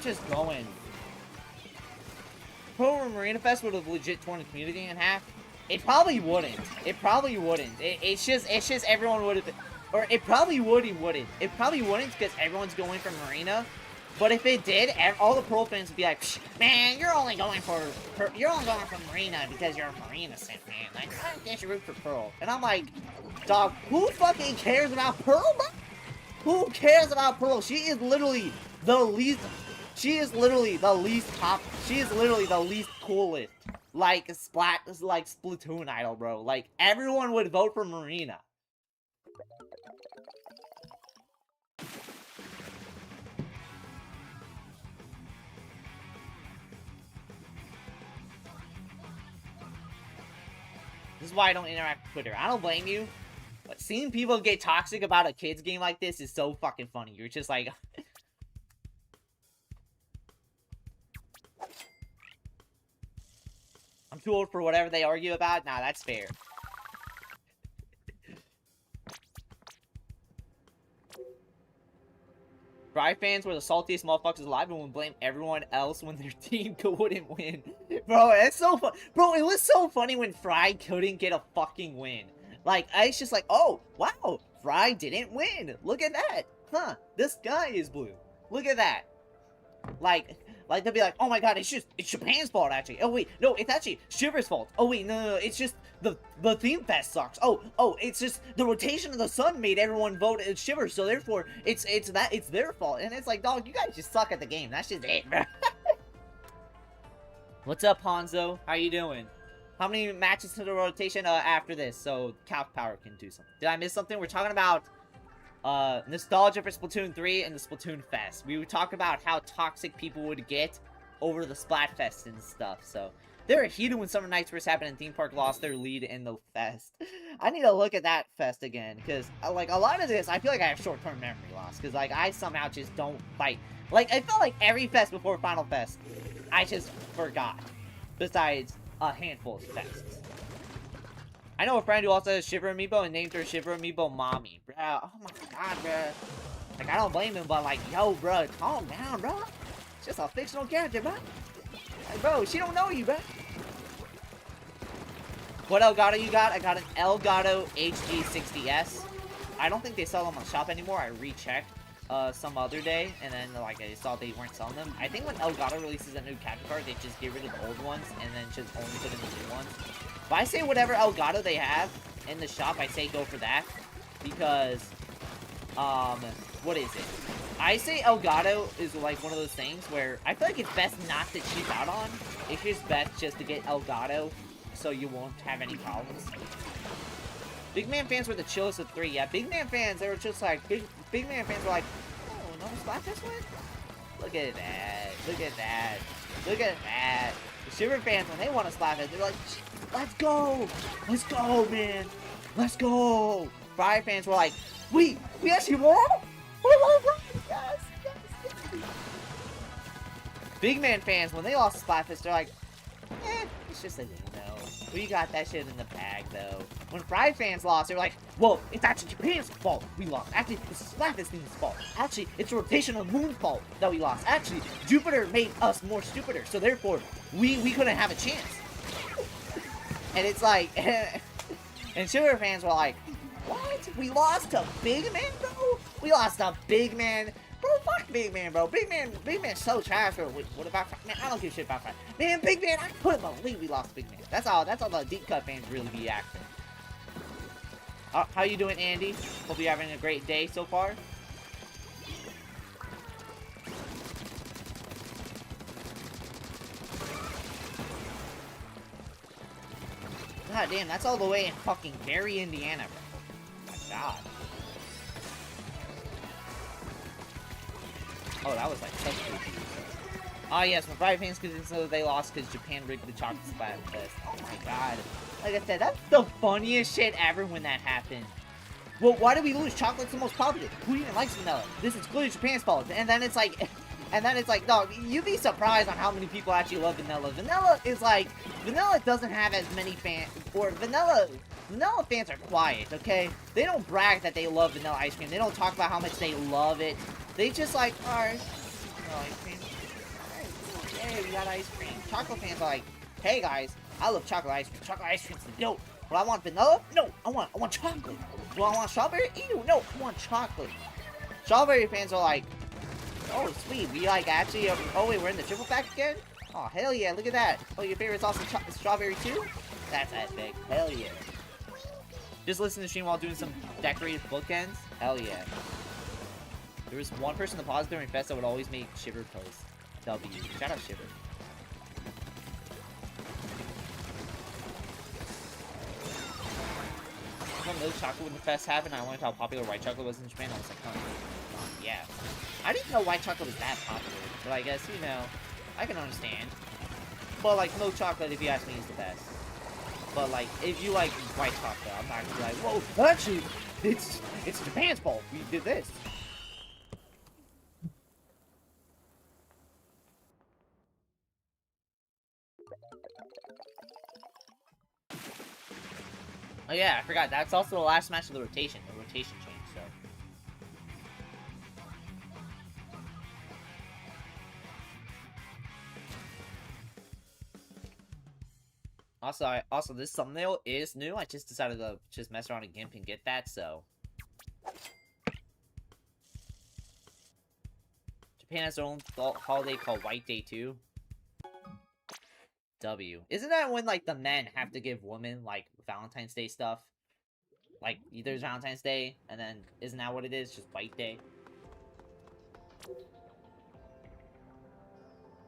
Just going. Pro Marina Fest would have legit torn the community in half. It probably wouldn't. It probably wouldn't. It's just everyone would have been, or it probably would. It probably wouldn't because everyone's going for Marina. But if it did, all the Pearl fans would be like, man, you're only going for Marina because you're a Marina simp, man. Like, I guess you root for Pearl. And I'm like, dog, who fucking cares about Pearl, bro? Who cares about Pearl? She is literally the least. She is literally the least coolest, like, Splatoon idol, bro. Like, everyone would vote for Marina. This is why I don't interact with Twitter. I don't blame you, but seeing people get toxic about a kids game like this is so fucking funny. You're just like... I'm too old for whatever they argue about? Nah, that's fair. Fry fans were the saltiest motherfuckers alive and would blame everyone else when their team wouldn't win. Bro, it's so fun. Bro, it was so funny when Fry couldn't get a fucking win. Like, it's just like, oh, wow, Fry didn't win. Look at that. Huh, the sky is blue. Look at that. Like they'll be like, oh my god, it's Japan's fault, actually. Oh wait, no, it's actually Shiver's fault. Oh wait, no, it's just the theme fest sucks. Oh, it's just the rotation of the sun made everyone vote Shiver, so therefore it's their fault. And it's like, dog, you guys just suck at the game. That's just it, bro. What's up, Hanzo? How you doing? How many matches to the rotation after this, so Calc Power can do something? Did I miss something? We're talking about nostalgia for Splatoon 3 and the Splatoon Fest. We would talk about how toxic people would get over the Splatfest and stuff, so. They were heated when Summer Nights first happened and Theme Park lost their lead in the fest. I need to look at that fest again, because, like, a lot of this, I feel like I have short-term memory loss, because, like, I somehow just don't fight. Like, I felt like every fest before Final Fest, I just forgot, besides a handful of fests. I know a friend who also has Shiver Amiibo and named her Shiver Amiibo Mommy. Bro, oh my god, bro. Like, I don't blame him, but, like, yo, bro, calm down, bro. It's just a fictional character, bro. Like, bro, she don't know you, bro. What Elgato you got? I got an Elgato HG60S. I don't think they sell them on shop anymore. I rechecked some other day, and then, like, I saw they weren't selling them. I think when Elgato releases a new capture card, they just get rid of the old ones, and then just only put in the new ones. But I say whatever Elgato they have in the shop, I say go for that. Because, what is it? I say Elgato is like one of those things where I feel like it's best not to cheap out on. It's just best just to get Elgato so you won't have any problems. Big Man fans were the chillest of three. Yeah, Big Man fans, they were just like, Big Man fans were like, oh, no Splatfest win? Look at that. Look at that. Look at that. The Shiver fans, when they want a Splatfest, they're like, let's go. Let's go, man. Let's go. Fire fans were like, we actually won? Yes, yes, yes. Big Man fans, when they lost Splatfest, they're like, it's just a game, though. We got that shit in the bag, though. When Fry fans lost, they were like, well, it's actually Japan's fault we lost. Actually, it's Splatfest team's fault. Actually, it's the rotation of the moon's fault that we lost. Actually, Jupiter made us more stupider, so therefore, we couldn't have a chance. And it's like, and Sugar fans were like, what? We lost to Big Man, bro? We lost to Big Man? Bro, fuck Big Man, bro. Big Man's so trash. Bro. What about man? I don't give a shit about Fry. Man, Big Man, I couldn't believe we lost Big Man. That's all the deep cut fans really be acting. How you doing, Andy? Hope you're having a great day so far. God damn, that's all the way in fucking Gary, Indiana, bro. My God. Oh, that was like such a good shoot. Oh yes, my Pride fans because they lost because Japan rigged the chocolate splat test. Oh my God. Like I said, that's the funniest shit ever when that happened. Well, why did we lose? Chocolate's the most popular. Who even likes vanilla? This is clearly Japan's fault. And then it's like, dog, you'd be surprised on how many people actually love vanilla. Vanilla doesn't have as many fans, or vanilla fans are quiet, okay? They don't brag that they love vanilla ice cream. They don't talk about how much they love it. They just like, alright, ice cream. Alright, hey, we got ice cream. Chocolate fans are like, hey guys, I love chocolate ice cream. Chocolate ice cream's the dope. But I want vanilla? No, I want chocolate. Do I want strawberry? Ew, no, I want chocolate. Strawberry fans are like, oh, sweet, we like actually, oh wait, we're in the triple pack again? Oh, hell yeah, look at that. Oh, your favorite's also strawberry too? That's epic, hell yeah. Just listen to the stream while doing some decorated bookends? Hell yeah. There was one person in the pause during Fest that would always make Shiver post. W. Shout out Shiver. When milk chocolate when the Fest happened, I learned how popular white chocolate was in Japan. I was like, oh, yeah. I didn't know white chocolate was that popular. But I guess, you know, I can understand. But, like, milk chocolate, if you ask me, is the best. But, like, if you like white chocolate, I'm not gonna be like, whoa, actually, it's Japan's fault. We did this. Oh yeah, I forgot. That's also the last match of the rotation. The rotation changed, so. Also, this thumbnail is new. I just decided to just mess around and GIMP and get that, so. Japan has their own holiday called White Day too. W. Isn't that when, like, the men have to give women, like, Valentine's Day stuff? Like, there's Valentine's Day, and then, isn't that what it is? Just White Day?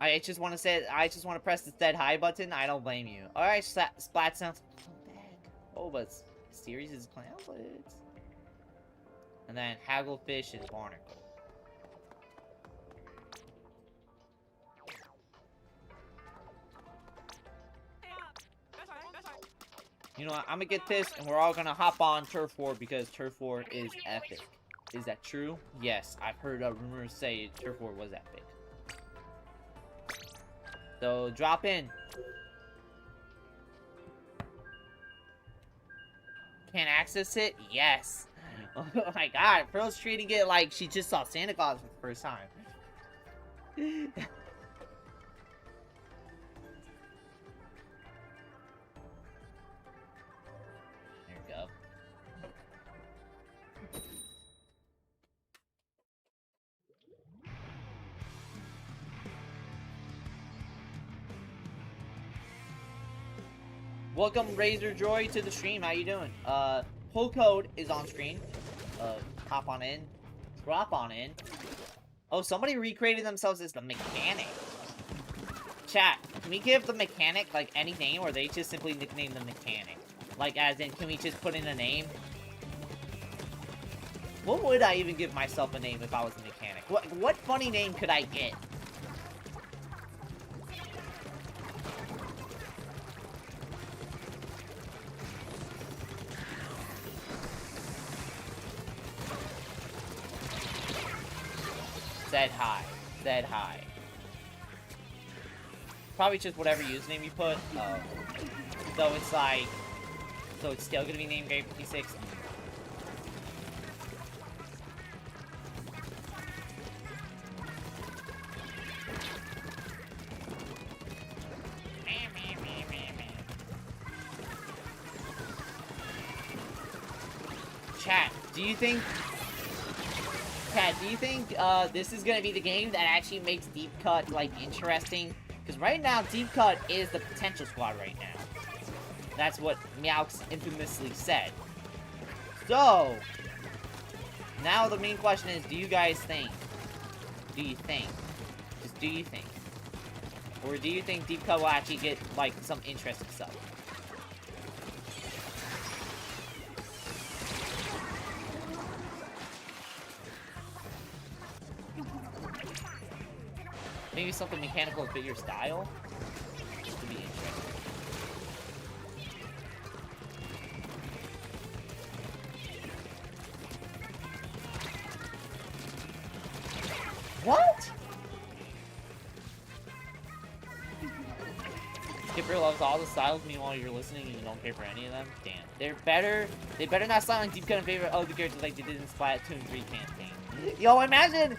I just want to press the said hi button. I don't blame you. Alright, Splat sounds bad. Oh, but series is clownlets. And then Hagglefish and Barnacle. You know what? I'm gonna get this, and we're all gonna hop on Turf War because Turf War is epic. Is that true? Yes, I've heard rumors say Turf War was epic. So, drop in. Can't access it? Yes. Oh my God, Pearl's treating it like she just saw Santa Claus for the first time. Welcome, Razor Joy, to the stream. How you doing? Pull code is on screen. Hop on in. Drop on in. Oh, somebody recreated themselves as the mechanic. Chat, can we give the mechanic, like, any name, or they just simply nickname the mechanic? Like, as in, can we just put in a name? What would I even give myself a name if I was a mechanic? What funny name could I get? Said hi. Said hi. Probably just whatever username you put. So it's like... So it's still gonna be named Greg56. Chat, do you think... Kat, do you think this is gonna be the game that actually makes Deep Cut like interesting? Because right now, Deep Cut is the potential squad right now. That's what Meowx infamously said. So, now the main question is, do you guys think? Do you think? Just do you think? Or do you think Deep Cut will actually get, like, some interesting stuff? Maybe something mechanical to fit your style? This could be interesting. What? Skipper loves all the styles, meanwhile you're listening and you don't pay for any of them? Damn. They better not sound like Deep Cut in favor of the characters like they did in Splatoon 3 campaign. Yo, imagine!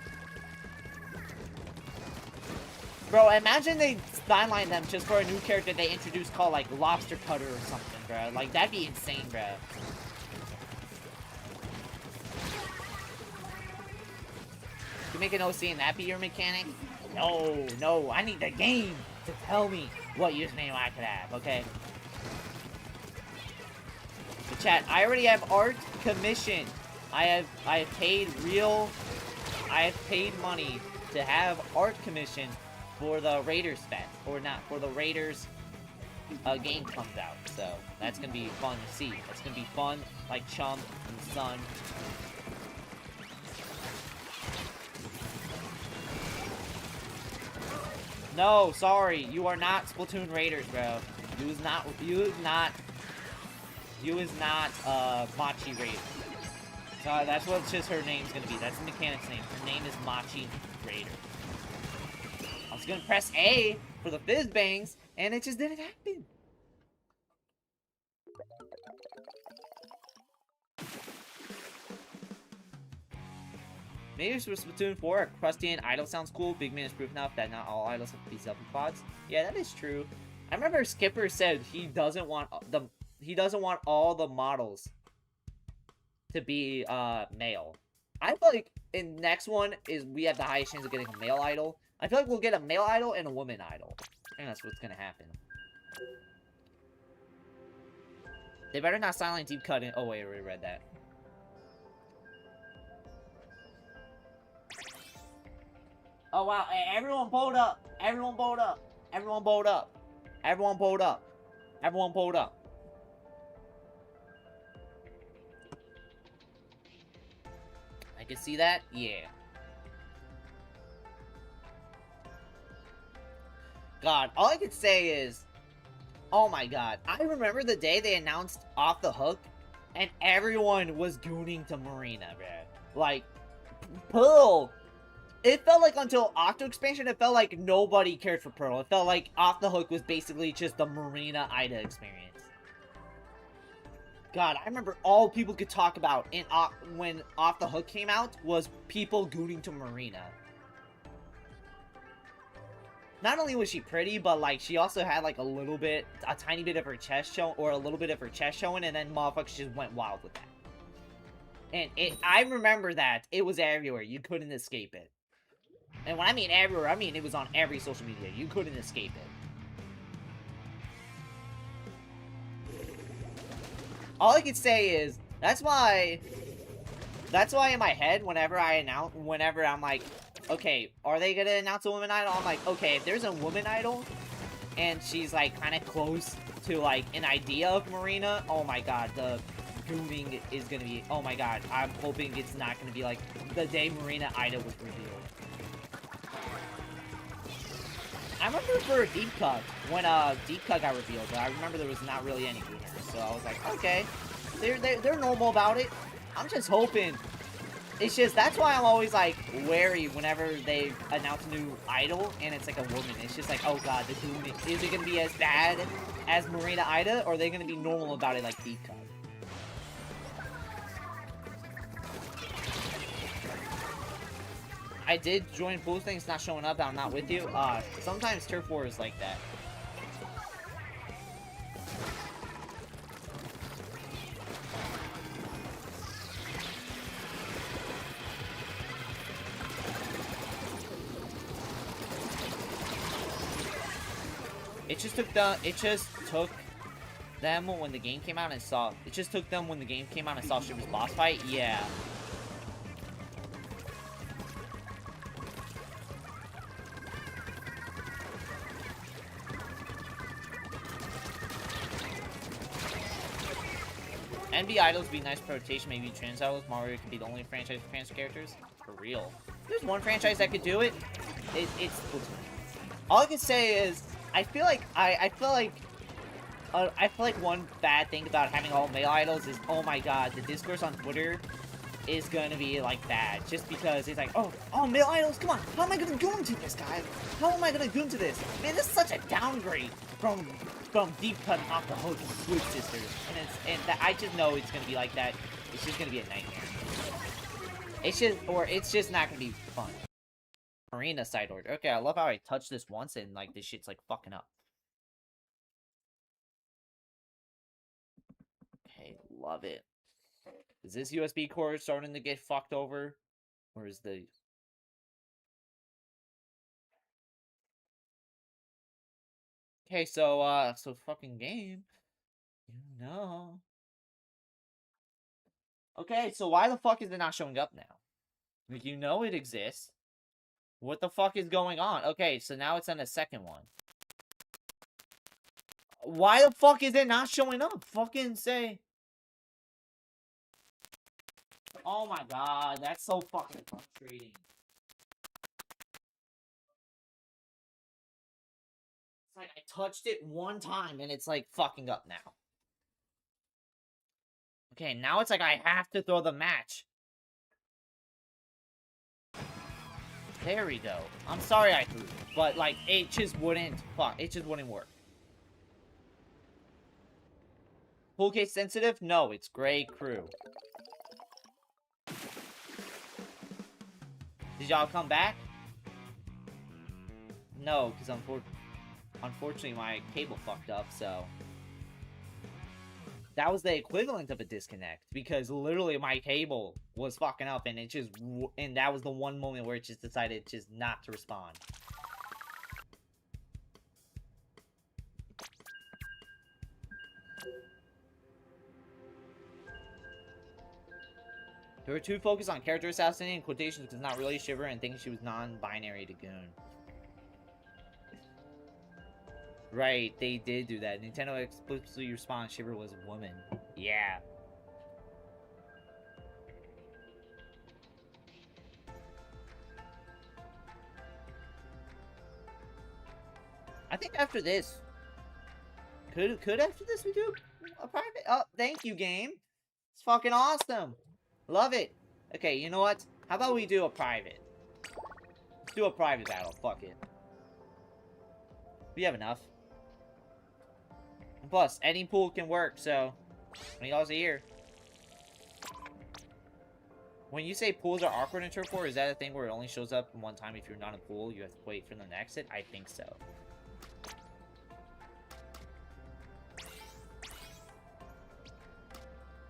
Bro, imagine they sideline them just for a new character they introduced called, like, Lobster Cutter or something, bro. Like, that'd be insane, bro. You make an OC and that be your mechanic? No, no, I need the game to tell me what username I could have, okay? But chat, I already have art commission. I have paid money to have art commission for the Raiders fest, or not, for the Raiders game comes out. So that's gonna be fun to see. That's gonna be fun, like Chum in the sun. No, sorry, you are not Splatoon Raiders, bro. You is not Machi Raiders. So that's what just her name's gonna be. That's the mechanic's name. Her name is Machi Raider. I was gonna press A for the fizz bangs, and it just didn't happen. Maybe for Splatoon 4, a Krusty and idol sounds cool. Big Man is proof enough that not all idols have to be self-pods. Yeah, that is true. I remember Skipper said he doesn't want all the models to be male. I feel like in next one is we have the highest chance of getting a male idol. I feel like we'll get a male idol and a woman idol. I think that's what's gonna happen. They better not silent Deep Cut in. Oh wait, I already read that. Oh wow, hey, everyone pulled up. Everyone pulled up. Everyone pulled up. Everyone pulled up. Everyone pulled up. I can see that? Yeah. God, all I could say is, oh my god, I remember the day they announced Off the Hook, and everyone was gooning to Marina, man. Like, Pearl. It felt like until Octo Expansion, it felt like nobody cared for Pearl. It felt like Off the Hook was basically just the Marina Ida experience. God, I remember all people could talk about when Off the Hook came out was people gooning to Marina. Not only was she pretty, but like she also had like a tiny bit of her chest showing, or a little bit of her chest showing, and then motherfuckers just went wild with that. And I remember that it was everywhere. You couldn't escape it. And when I mean everywhere, I mean it was on every social media. You couldn't escape it. All I could say is that's why in my head, whenever I'm like, okay, are they gonna announce a woman idol? I'm like, okay, if there's a woman idol and she's like kind of close to like an idea of Marina, oh my god, the gooning is gonna be, oh my god, I'm hoping it's not gonna be like the day Marina Ida was revealed. I remember for Deep Cut, when Deep Cut got revealed, I remember there was not really any gooners, so I was like, okay, they're normal about it. I'm just hoping. It's just, that's why I'm always, like, wary whenever they announce a new idol, and it's, like, a woman. It's just like, oh, God, the gooning. Is it gonna be as bad as Marina Ida, or are they gonna be normal about it like Deep Cut? I did join Blue Things not showing up, I'm not with you. Sometimes Turf War is like that. It just took them when the game came out and saw. It just took them when the game came out and saw Shiver's boss fight. Yeah. NBA Idols would be nice for rotation, maybe Trans Idols. Mario could be the only franchise with trans characters. For real. There's one franchise that could do it. It's Splatoon. All I can say is, I feel like one bad thing about having all male idols is, oh my god, the discourse on Twitter is gonna be like bad. Just because it's like, oh, male idols, come on, how am I gonna go into this, guy? How am I gonna go into this? Man, this is such a downgrade from Deep Cut off the hook with Sisters. I just know it's gonna be like that. It's just gonna be a nightmare. It's just not gonna be fun. Arena side order. Okay, I love how I touched this once and like this shit's like fucking up. Okay, love it. Is this USB cord starting to get fucked over? Or is the... Okay, so fucking game. You know. Okay, so why the fuck is it not showing up now? Like, you know it exists. What the fuck is going on? Okay, so now it's on the second one. Why the fuck is it not showing up? Fucking say... Oh my god, that's so fucking frustrating. It's like I touched it one time and it's like fucking up now. Okay, now it's like I have to throw the match. There we go. I'm sorry I threw it, but like it just wouldn't work. Pool case sensitive? No, it's GregCrew. Did y'all come back? No, because unfortunately my cable fucked up, so... That was the equivalent of a disconnect, because literally my cable was fucking up, and and that was the one moment where it just decided just not to respond. There were two focus on character assassinating, quotations because not really Shiver and thinking she was non-binary to Goon. Right, they did do that. Nintendo explicitly responded Shiver was a woman. Yeah. I think after this... Could after this we do a private... Oh, thank you, game. It's fucking awesome. Love it. Okay, you know what? How about we do a private? Let's do a private battle. Fuck it. We have enough. And plus, any pool can work, so... $20 a year. When you say pools are awkward in Turf War, is that a thing where it only shows up one time if you're not in a pool? You have to wait for them to exit? I think so.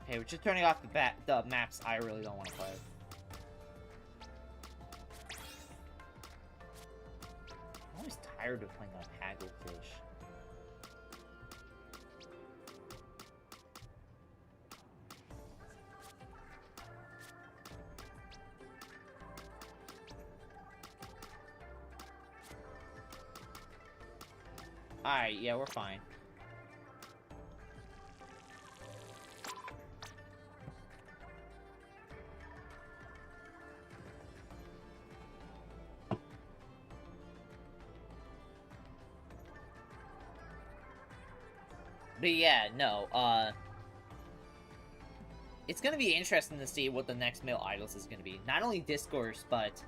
Okay, we're just turning off the maps I really don't want to play. I'm always tired of playing on Hagglefish. Alright, yeah, we're fine. But yeah, no, it's gonna be interesting to see what the next male idols is gonna be. Not only discourse, but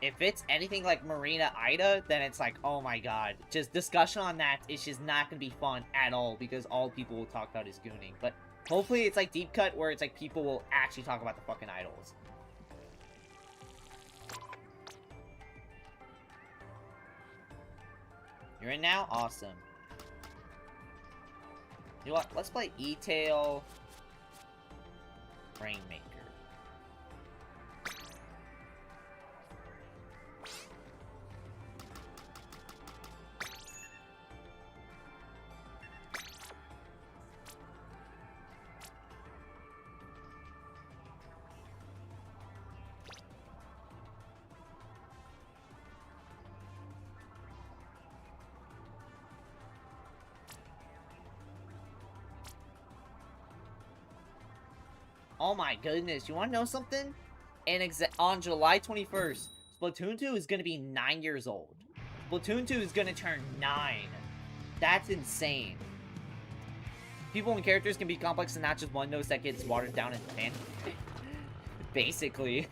if it's anything like Marina Ida, then it's like, oh my god. Just discussion on that is just not gonna be fun at all, because all people will talk about is gooning. But hopefully it's like Deep Cut, where it's like people will actually talk about the fucking idols. You're in now? Awesome. You know what? Let's play E-Tail Rainmaker. Oh my goodness, you want to know something? On July 21st, Splatoon 2 is going to be 9 years old. Splatoon 2 is going to turn 9. That's insane. People and characters can be complex and not just one note that gets watered down in fan. Basically.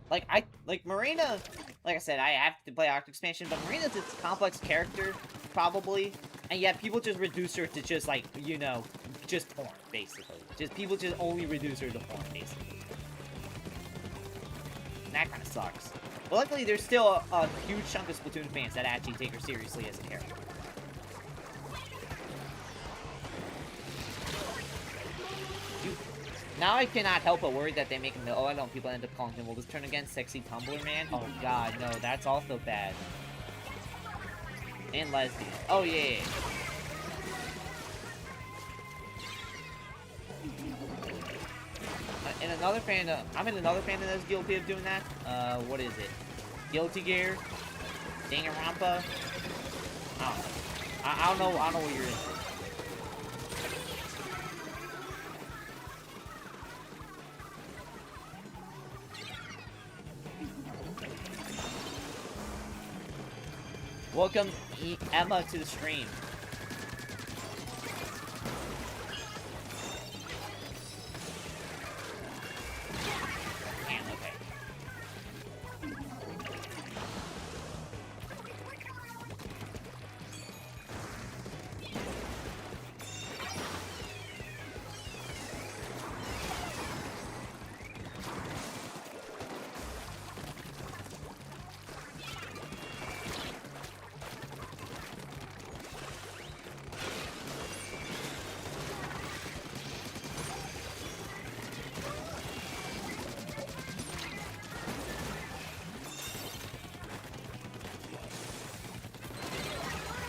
Like Marina, like I said, I have to play Octo Expansion, but Marina's a complex character, probably. And yet people just reduce her to just, like, you know, just porn, basically. People just only reduce her to porn, basically. And that kind of sucks. But luckily, there's still a huge chunk of Splatoon fans that actually take her seriously as a character. Now I cannot help but worry that they make him. Oh, I don't. People end up calling him. Will this turn against Sexy Tumblr Man? Oh God, no. That's also bad. And lesbian. Oh yeah. And another fan. I'm in another fan that's guilty of doing that. What is it? Guilty Gear. Danganronpa. I don't know. I don't know what you're into. Welcome, Emma, to the stream. Damn, okay.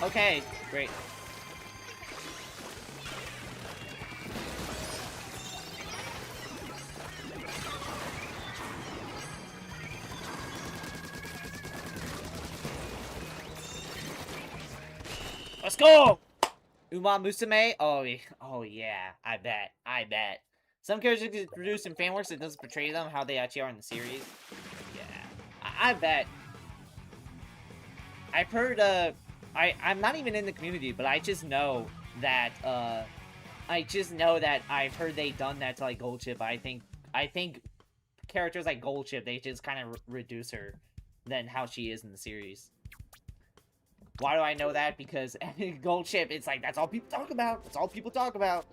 Okay, great. Let's go! Uma Musume? Oh yeah, I bet. Some characters get produced in fan works that doesn't portray them how they actually are in the series. Yeah, I bet. I've heard, I'm not even in the community, but I just know that, I've heard they done that to, like, Gold Chip. I think characters like Gold Chip, they just kind of reduce her than how she is in the series. Why do I know that? Because Gold Chip, it's like, that's all people talk about. That's all people talk about.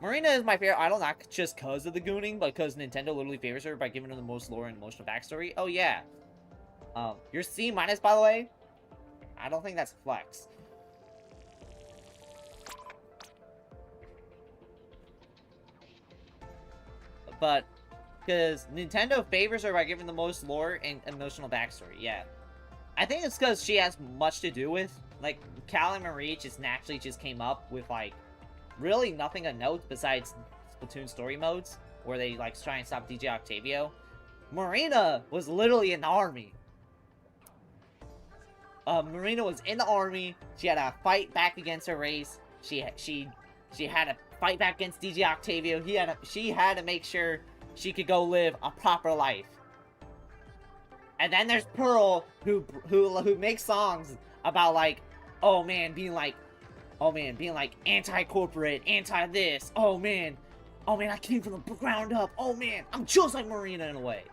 Marina is my favorite idol, not just because of the gooning, but because Nintendo literally favors her by giving her the most lore and emotional backstory. Oh, yeah. You're C-, by the way? I don't think that's a flex. But, because Nintendo favors her by giving the most lore and emotional backstory, yeah. I think it's because she has much to do with, like, Cal and Marie just naturally just came up with, like, really nothing of note besides Splatoon story modes, where they, like, try and stop DJ Octavio. Marina was literally in the army. Marina was in the army. She had to fight back against her race. She had to fight back against DJ Octavio. She had to make sure she could go live a proper life. And then there's Pearl, who makes songs about, like, oh man, being like anti-corporate, anti-this. Oh man, I came from the ground up. Oh man, I'm just like Marina in a way.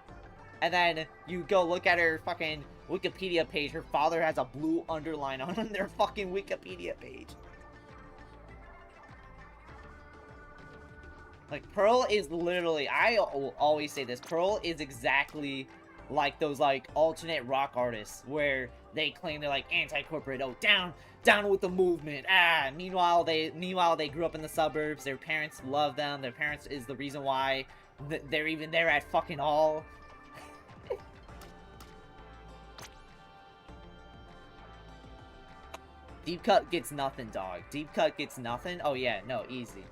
And then you go look at her fucking Wikipedia page. Her father has a blue underline on their fucking Wikipedia page. Like, Pearl is literally, I always say this, Pearl is exactly like those, like, alternate rock artists where they claim they're, like, anti-corporate, oh, down with the movement, meanwhile they grew up in the suburbs, their parents love them, their parents is the reason why they're even there at fucking all. Deep Cut gets nothing, dog. Deep Cut gets nothing? Oh yeah, no, easy.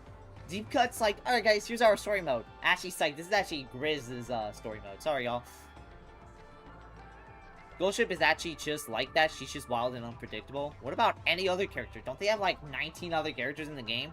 Deep Cut's like, alright guys, here's our story mode. Actually, psych, this is actually Grizz's story mode. Sorry, y'all. Ghost Ship is actually just like that. She's just wild and unpredictable. What about any other character? Don't they have like 19 other characters in the game?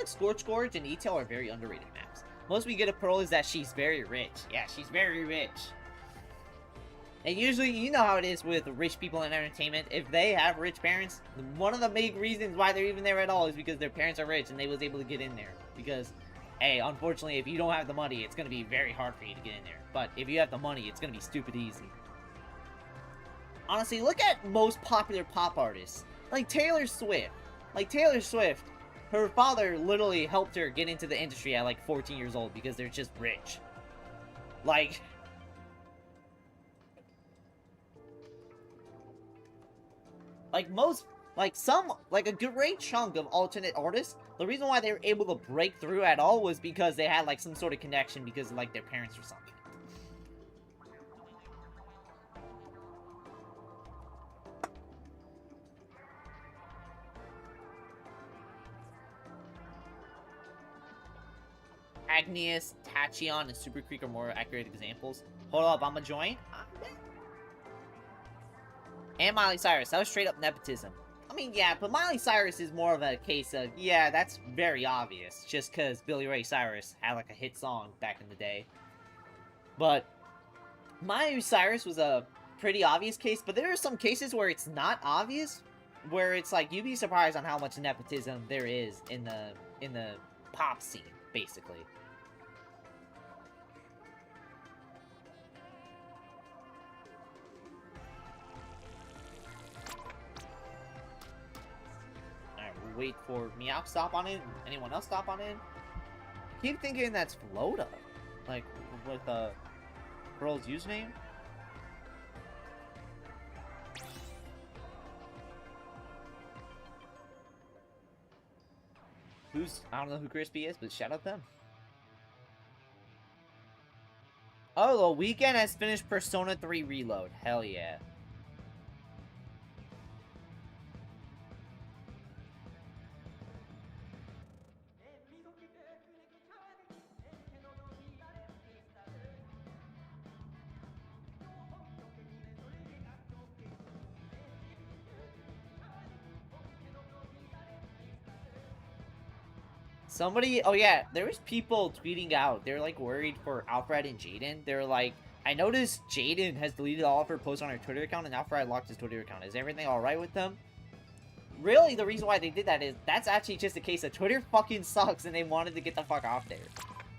that Scorch Gorge and E-Tail are very underrated maps. Most we get of Pearl is that she's very rich. Yeah, she's very rich. And usually, you know how it is with rich people in entertainment. If they have rich parents, one of the big reasons why they're even there at all is because their parents are rich and they was able to get in there. Because, hey, unfortunately, if you don't have the money, it's going to be very hard for you to get in there. But if you have the money, it's going to be stupid easy. Honestly, look at most popular pop artists. Like Taylor Swift. Like Taylor Swift, her father literally helped her get into the industry at like 14 years old because they're just rich. Like... Like a great chunk of alternate artists, the reason why they were able to break through at all was because they had, like, some sort of connection because of, like, their parents or something. Agnes, Tachyon, and Super Creek are more accurate examples. Hold up, I'ma join. And Miley Cyrus, that was straight up nepotism. I mean, yeah, but Miley Cyrus is more of a case of, yeah, that's very obvious, just because Billy Ray Cyrus had, like, a hit song back in the day. But Miley Cyrus was a pretty obvious case, but there are some cases where it's not obvious, where it's like, you'd be surprised on how much nepotism there is in the pop scene, basically. Wait for Meow to stop on it. Anyone else stop on it? I keep thinking that's Floda. Like, with Pearl's username. I don't know who Crispy is, but shout out them. Oh, the weekend has finished Persona 3 Reload. Hell yeah. Somebody, oh yeah, there was people tweeting out. They're like worried for Alfred and Jaden. They're like, I noticed Jaden has deleted all of her posts on her Twitter account and Alfred locked his Twitter account. Is everything alright with them? Really, the reason why they did that is, that's actually just a case of Twitter fucking sucks and they wanted to get the fuck off there.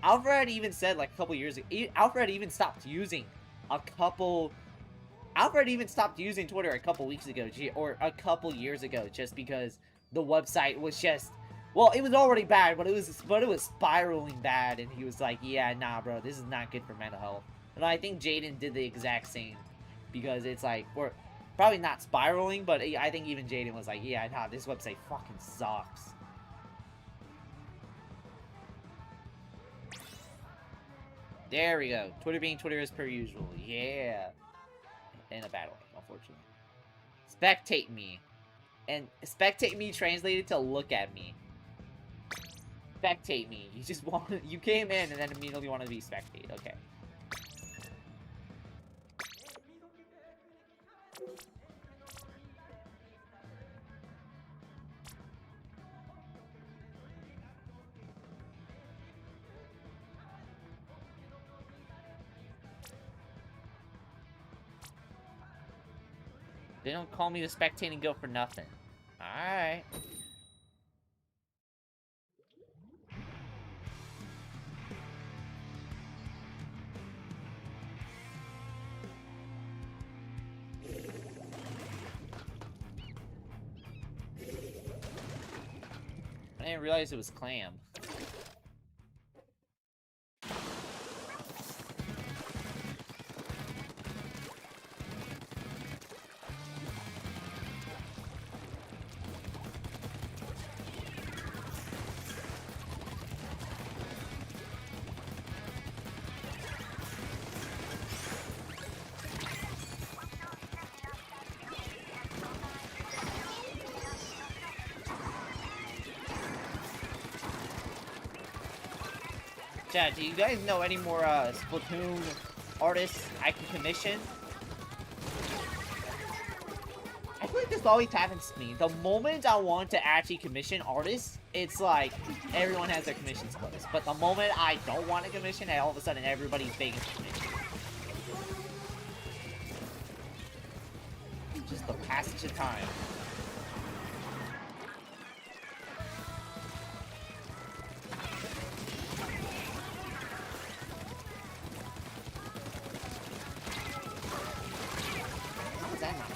Alfred even said like a couple years ago, Alfred even stopped using Twitter a couple weeks ago, or a couple years ago, just because the website was just, well, it was already bad, but it was spiraling bad, and he was like, yeah, nah, bro, this is not good for mental health. And I think Jaden did the exact same, because it's like, we're probably not spiraling, but I think even Jaden was like, yeah, nah, this website fucking sucks. There we go. Twitter being Twitter as per usual. Yeah. In a bad way, unfortunately. Spectate me. And spectate me translated to look at me. Spectate me. You came in and then immediately wanted to be spectate. Okay. They don't call me to spectate and go for nothing. Alright. I didn't realize it was Clam. Chat, do you guys know any more Splatoon artists I can commission? I feel like this always happens to me. The moment I want to actually commission artists, it's like everyone has their commissions closed. But the moment I don't want to commission, all of a sudden everybody's begging for commission. Just the passage of time. How is that not?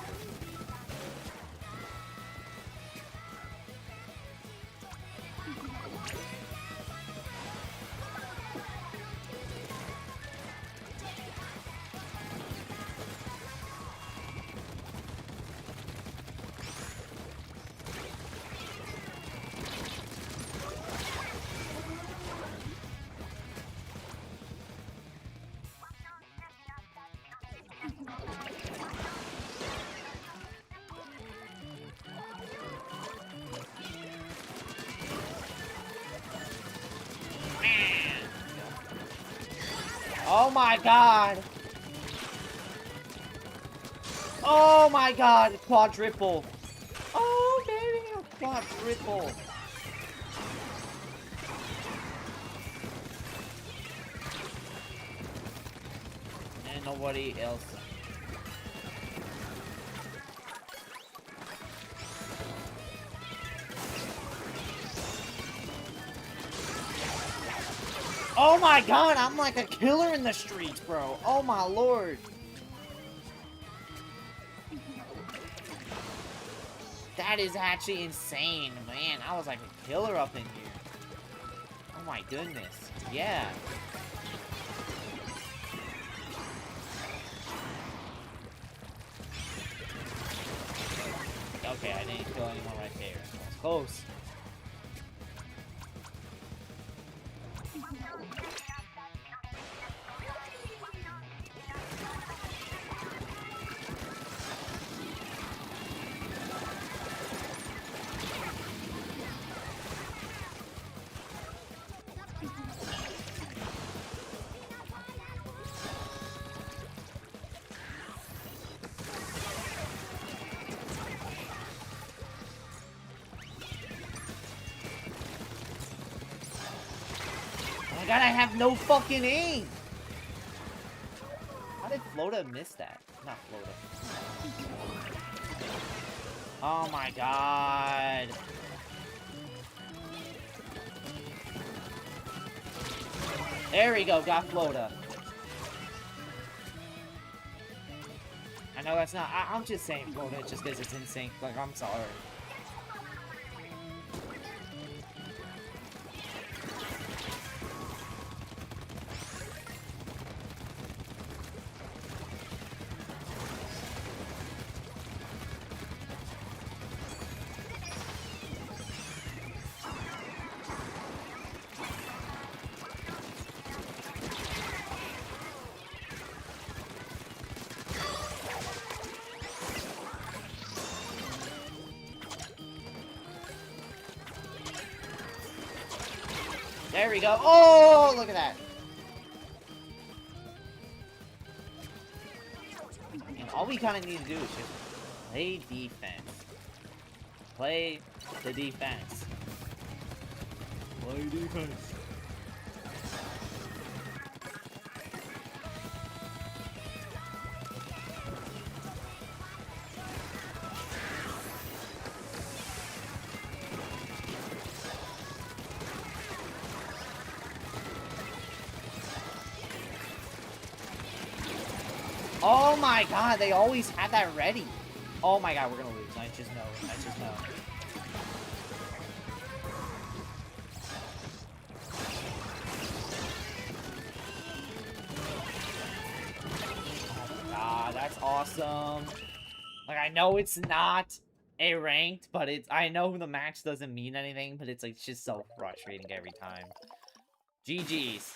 Oh my god! Oh my god! Quadruple! Oh baby! Quadruple! And nobody else. Oh my god, I'm like a killer in the streets, bro. Oh my lord. That is actually insane, man. I was like a killer up in here. Oh my goodness. Yeah. Okay, I didn't kill anyone right there. That was close. God, I have no fucking aim! How did Flota miss that? Not Flota. Oh my god. There we go, got Flota. I know that's not... I'm just saying Flota just because it's in sync. Like, I'm sorry. There we go. Oh, look at that. And all we kind of need to do is just play defense. Play the defense. Play defense. Oh my god, they always have that ready. Oh my god, we're gonna lose. I just know. I just know. Oh my god, that's awesome. Like, I know it's not a ranked, but it's... I know the match doesn't mean anything, but it's like just so frustrating every time. GG's.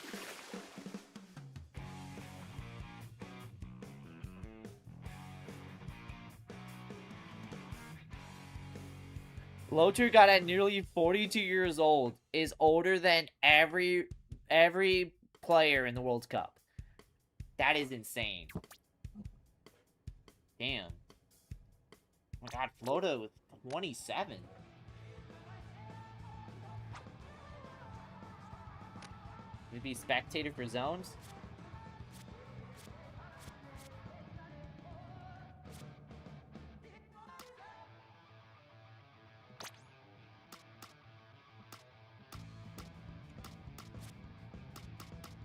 Lotur got at nearly 42 years old, is older than every player in the World Cup. That is insane. Damn. Oh my god, Flota with 27. Maybe spectator for zones?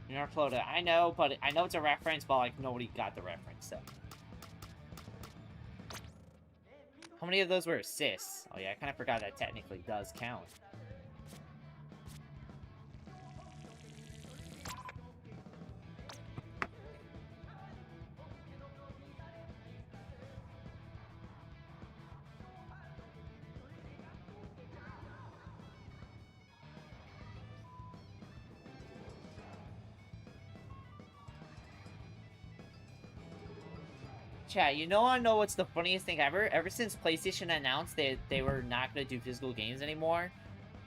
You're Flota. I know, but I know it's a reference, but like nobody got the reference, so. How many of those were assists? Oh yeah, I kind of forgot that technically does count. Chat, you know what's the funniest thing ever? Ever since PlayStation announced that they were not going to do physical games anymore,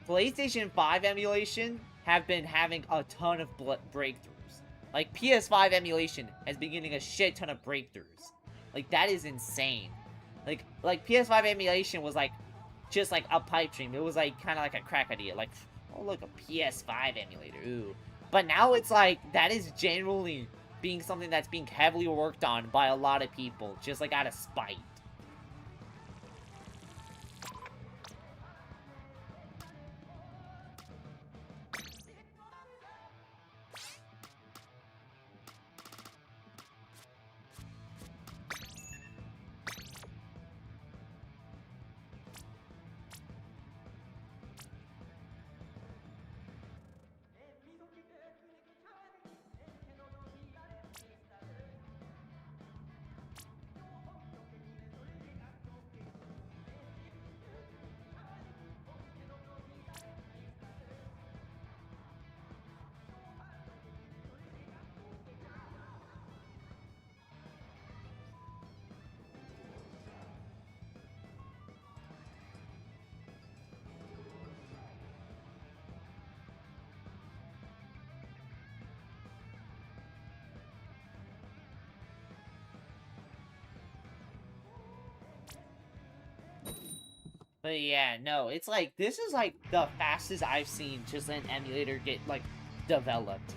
PlayStation 5 emulation have been having a ton of breakthroughs. Like, PS5 emulation has been getting a shit ton of breakthroughs. Like, that is insane. Like PS5 emulation was, like, just, like, a pipe dream. It was, like, kind of like a crack idea. Like, oh, look, a PS5 emulator. Ooh. But now it's, like, that is generally being something that's being heavily worked on by a lot of people. Just, like, out of spite. But yeah, no, it's like, this is like the fastest I've seen just an emulator get, like, developed.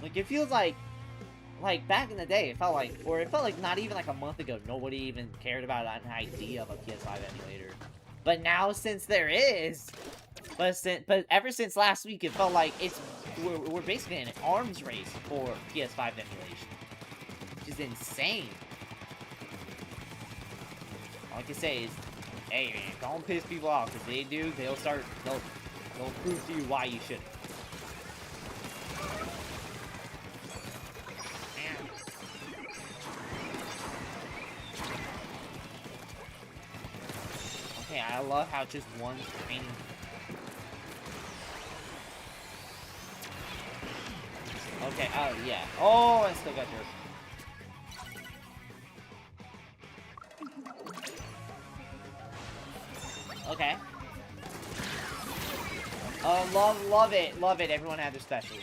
Like, it feels like back in the day, it felt like not even like a month ago, nobody even cared about an idea of a PS5 emulator. But now, since there is, but ever since last week, it felt like we're basically in an arms race for PS5 emulation, which is insane. All I can say is, hey man, don't piss people off, because they do, they'll prove to you why you shouldn't. Man. Okay, I love how just one training. Okay, oh yeah. Oh, I still got yours. Okay. Oh, love it. Everyone had their specials.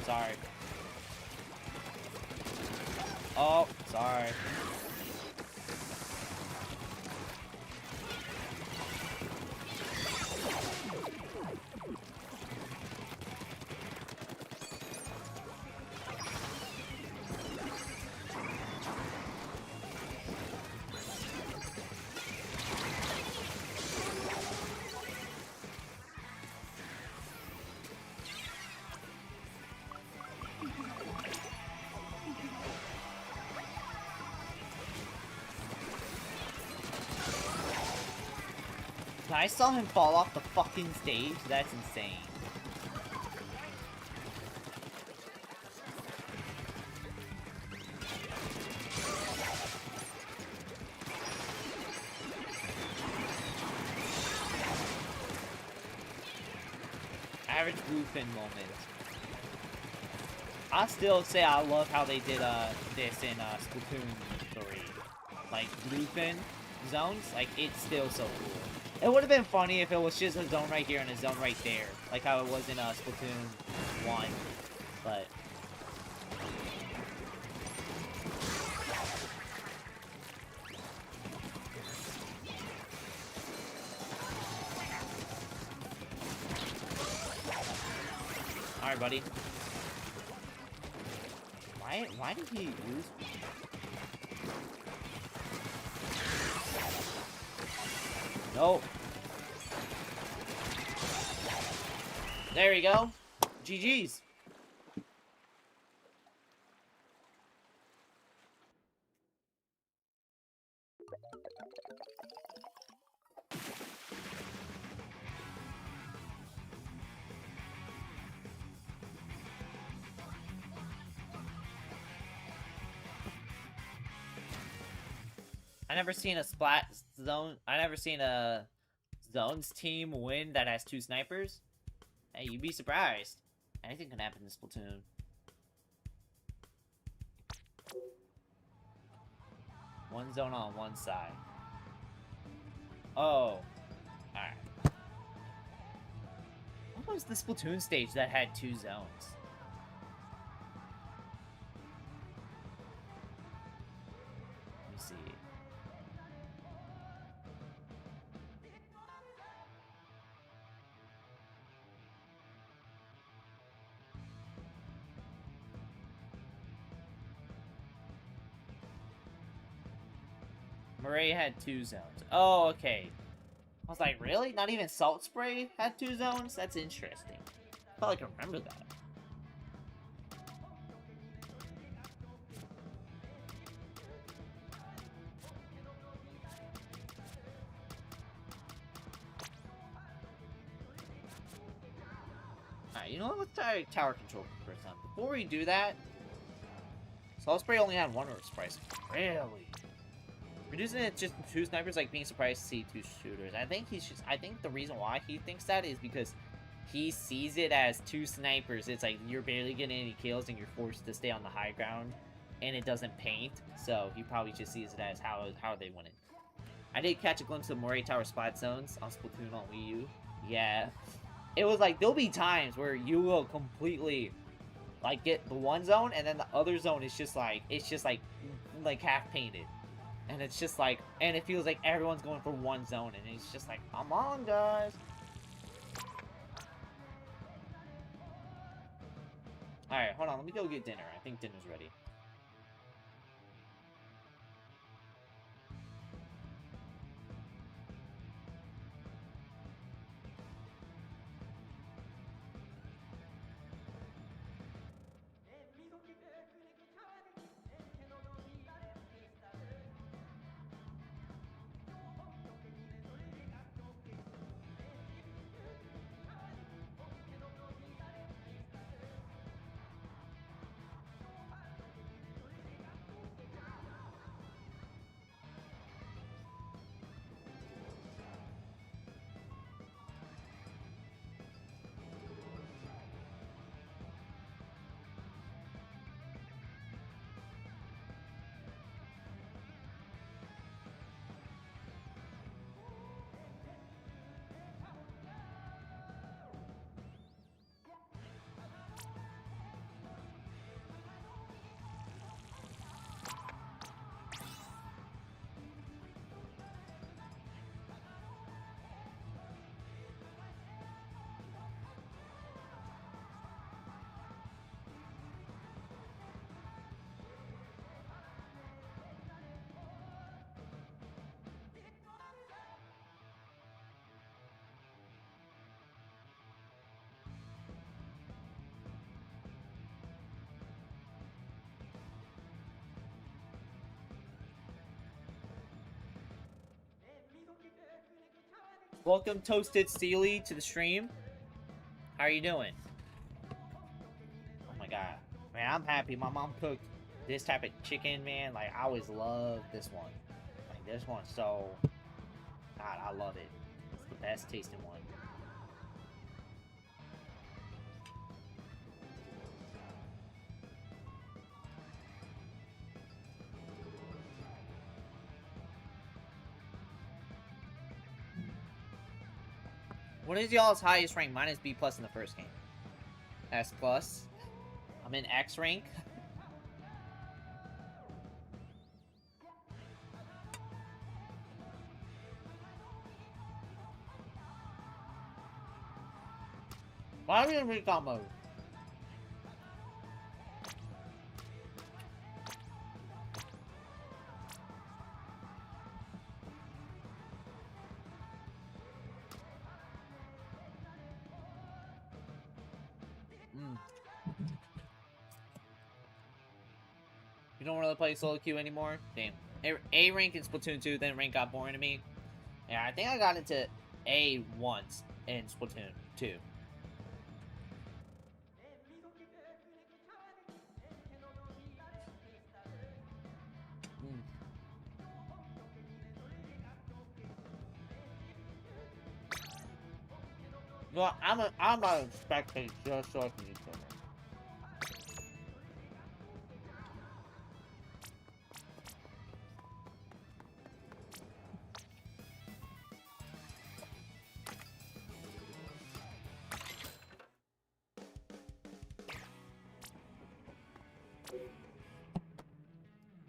Sorry. Oh, sorry. I saw him fall off the fucking stage. That's insane. Average bluefin moment. I still say I love how they did this in Splatoon 3. Like bluefin zones, like it's still so cool. It would have been funny if it was just a zone right here and a zone right there, like how it was in Splatoon 1. But alright, buddy. Why did he lose? Nope. There we go. GG's. I never seen a zones team win that has 2 snipers. Hey, you'd be surprised. Anything can happen in Splatoon. One zone on one side. Oh. Alright. What was the Splatoon stage that had 2 zones? Let me see. MORE had 2 zones. Oh, okay. I was like, really? Not even Salt Spray had 2 zones? That's interesting. I felt like I remember that. Alright, you know what? Let's try tower control for a time. Before we do that, Salt Spray only had 1 surprise. Really? Reducing it just 2 snipers, like being surprised to see 2 shooters. I think the reason why he thinks that is because he sees it as 2 snipers. It's like you're barely getting any kills and you're forced to stay on the high ground, and it doesn't paint. So he probably just sees it as how are they winning. I did catch a glimpse of MORE Tower splat zones on Splatoon on Wii U. Yeah, it was like there'll be times where you will completely like get the one zone, and then the other zone is just like half painted. And it's just like, and it feels like everyone's going for one zone, and it's just like, come on, guys. Alright, hold on, let me go get dinner. I think dinner's ready. Welcome, Toasted Steely, to the stream. How are you doing? Oh my god. Man, I'm happy. My mom cooked this type of chicken, man. Like, I always love this one. Like, this one, so... God, I love it. It's the best tasting one. What is y'all's highest rank? Mine is B plus in the first game. S plus. I'm in X rank. Why are we in recon mode? You don't really play solo queue anymore? Damn. A rank in Splatoon 2, then rank got boring to me. Yeah, I think I got into A once in Splatoon 2. Well, I'm a spectator just so I can use it.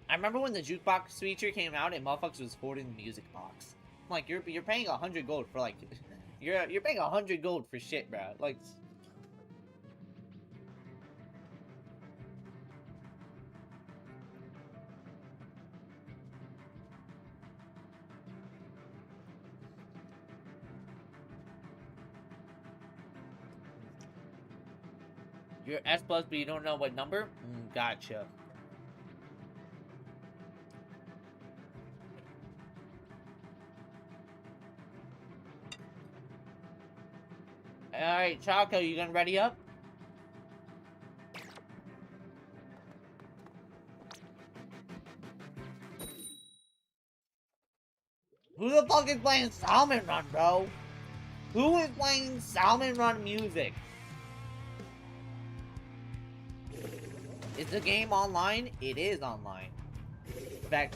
I remember when the jukebox feature came out and motherfuckers was hoarding the music box. I'm like, you're paying 100 gold for like, you're paying 100 gold for shit, bro. Like, you're S plus, but you don't know what number? Gotcha. Alright, Choco, you gonna ready up? Who the fuck is playing Salmon Run, bro? Who is playing Salmon Run music? Is the game online? It is online. In fact,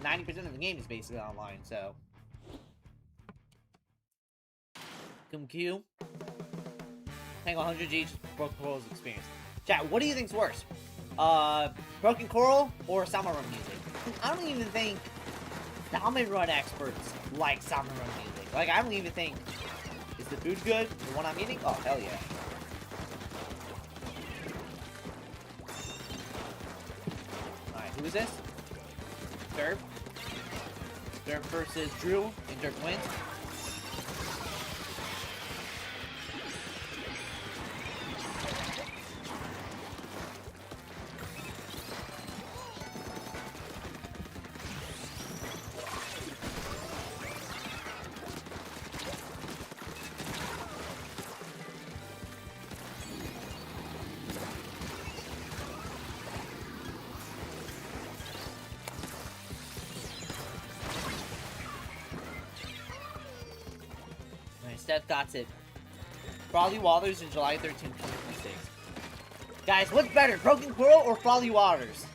90% of the game is basically online, so... Come Q. Paying 100 G Broken Coral's experience. Chat, what do you think's worse? Broken Coral or Salmon Run music? I don't even think Salmon Run experts like Salmon Run music. Like, I don't even think... Is the food good? The one I'm eating? Oh, hell yeah. Alright, who is this? Derp. Derp versus Drew, and Derp wins. Steph got it. Frothy Waters in July 13, 2026. Guys, what's better, Broken Coral or Frothy Waters?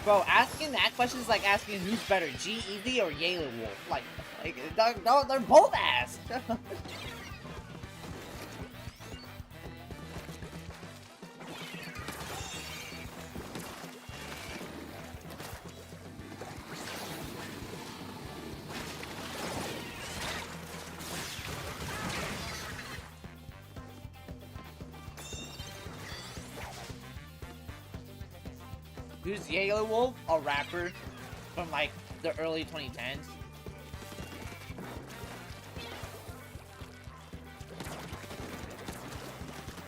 Bro, asking that question is like asking who's better, G-Eazy or Yale Wolf. Like they're both ass. Who's Yellow Wolf? A rapper from like the early 2010s.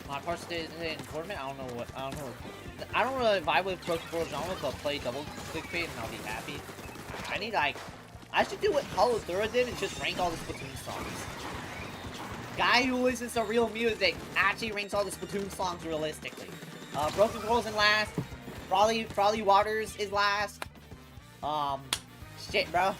My first day in tournament, I don't really vibe with Broken Coral genre, but play double clickbait and I'll be happy. I need like I should do what Hollow Thura did and just rank all the Splatoon songs. Guy who listens to real music actually ranks all the Splatoon songs realistically. Broken Girls in last. Frothy Waters is last. Shit, bro.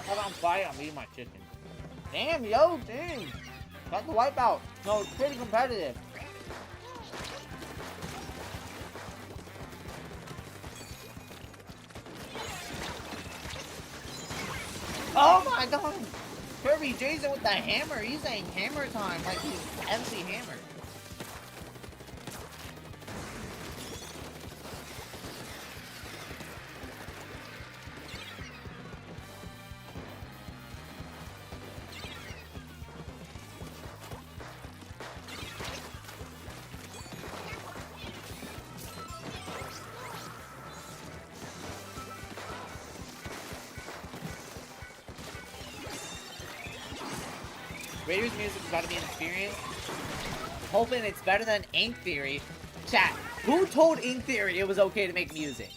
Hold on, fire, I'm eating my chicken. Damn, yo, dang. Got the wipeout. No, it's pretty competitive. Oh my god! Kirby Jason with the hammer. He's saying hammer time like he's MC Hammer. Raiders music has got to be an experience. Hoping it's better than Ink Theory. Chat, who told Ink Theory it was okay to make music?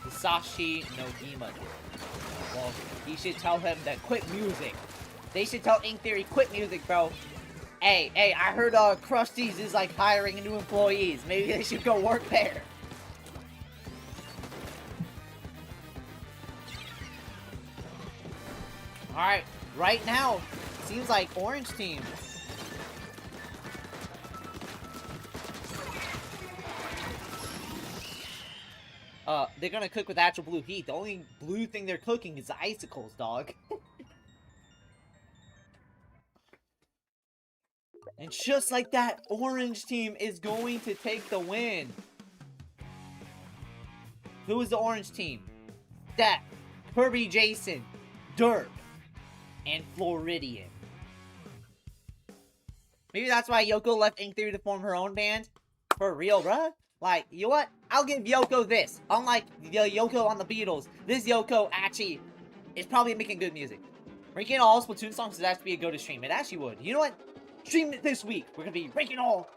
Sashi no Hima. Well, he should tell him to quit music. They should tell Ink Theory quit music, bro. Hey, I heard Krusty's is like hiring new employees. Maybe they should go work there. Alright, right now, seems like Orange Team. They're gonna cook with actual blue heat. The only blue thing they're cooking is the icicles, dog. And just like that, Orange Team is going to take the win. Who is the Orange Team? That, Kirby Jason, Dirt, and Floridian. Maybe that's why Yoko left Ink Theory to form her own band? For real, bruh? Like, you know what? I'll give Yoko this. Unlike the Yoko on the Beatles, this Yoko actually is probably making good music. Ranking all Splatoon songs would actually be a go to stream. It actually would. You know what? Stream it this week. We're gonna be ranking all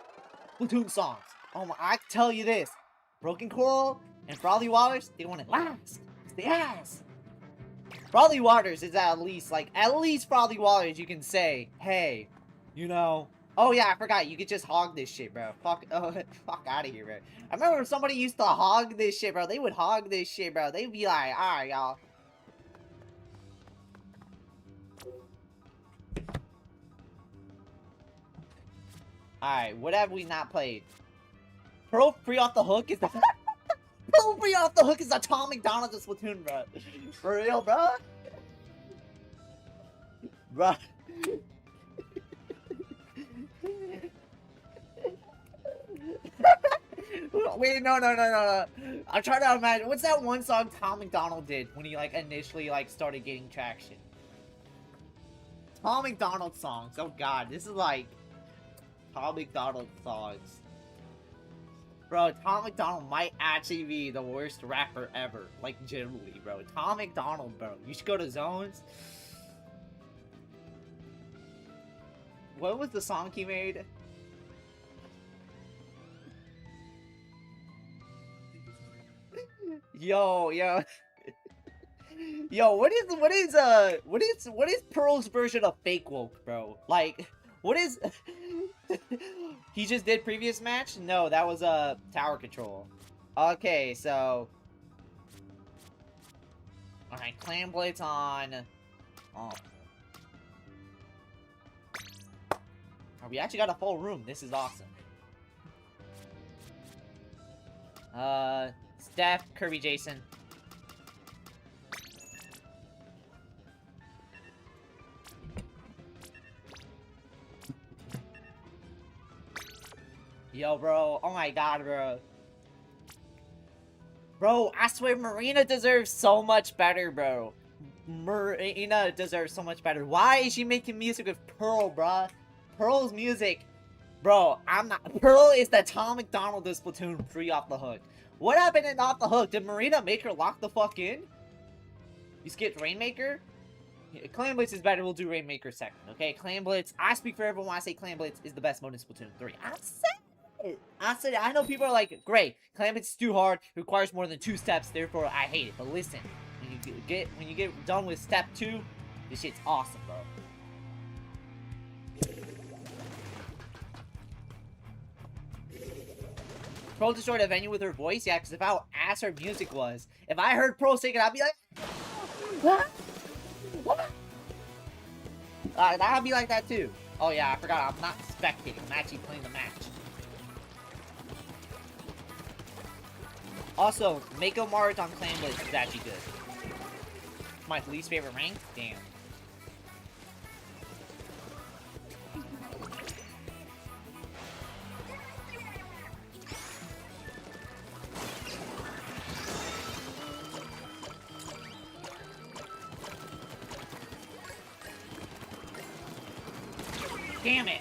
Splatoon songs. Oh my, I can tell you this. Broken Coral and Frothy Waters, they want it last. It's the ass. Frothy Waters is at least Frothy Waters you can say, hey, you know, oh yeah, I forgot, you could just hog this shit, bro. Fuck out of here, bro. I remember when somebody used to hog this shit, bro. They would hog this shit, bro. They'd be like, alright, y'all. Alright, what have we not played? Pearl Free Off the Hook is the... Pearl Free Off the Hook is the Tom McDonald's of Splatoon, bro. For real, bro. Bro. Wait, no. I'm trying to imagine. What's that one song Tom McDonald did when he, like, initially, like, started getting traction? Tom McDonald songs. Oh, God. This is, like, Tom McDonald songs. Bro, Tom McDonald might actually be the worst rapper ever. Like, generally, bro. Tom McDonald, bro. You should go to Zones. What was the song he made? Yo, yo. Yo, what is Pearl's version of fake woke, bro? Like, what is he just did previous match? No, that was tower control. Okay, so alright, Clan Blitz on. Oh. Oh, we actually got a full room. This is awesome. Steph, Kirby, Jason. Yo, bro. Oh my god, bro. Bro, I swear Marina deserves so much better, bro. Marina deserves so much better. Why is she making music with Pearl, bro? Pearl's music. Bro, Pearl is the Tom McDonald of Splatoon 3 off the hook. What happened in Off the Hook? Did Marina make her lock the fuck in? You skipped Rainmaker? Yeah, Clan Blitz is better. We'll do Rainmaker second, okay? Clan Blitz, I speak for everyone when I say Clan Blitz is the best mode in Splatoon 3. I said it. I know people are like, great, Clan Blitz is too hard, requires more than 2 steps, therefore I hate it. But listen, when you get done with step 2, this shit's awesome, bro. Pearl destroyed a venue with her voice? Yeah, because of how ass her music was. If I heard Pearl sing it, I'd be like, what? What? I'd be like that too. Oh yeah, I forgot, I'm not spectating, I'm actually playing the match. Also, Mako March on Clan Blitz is actually good. My least favorite rank? Damn. Damn it!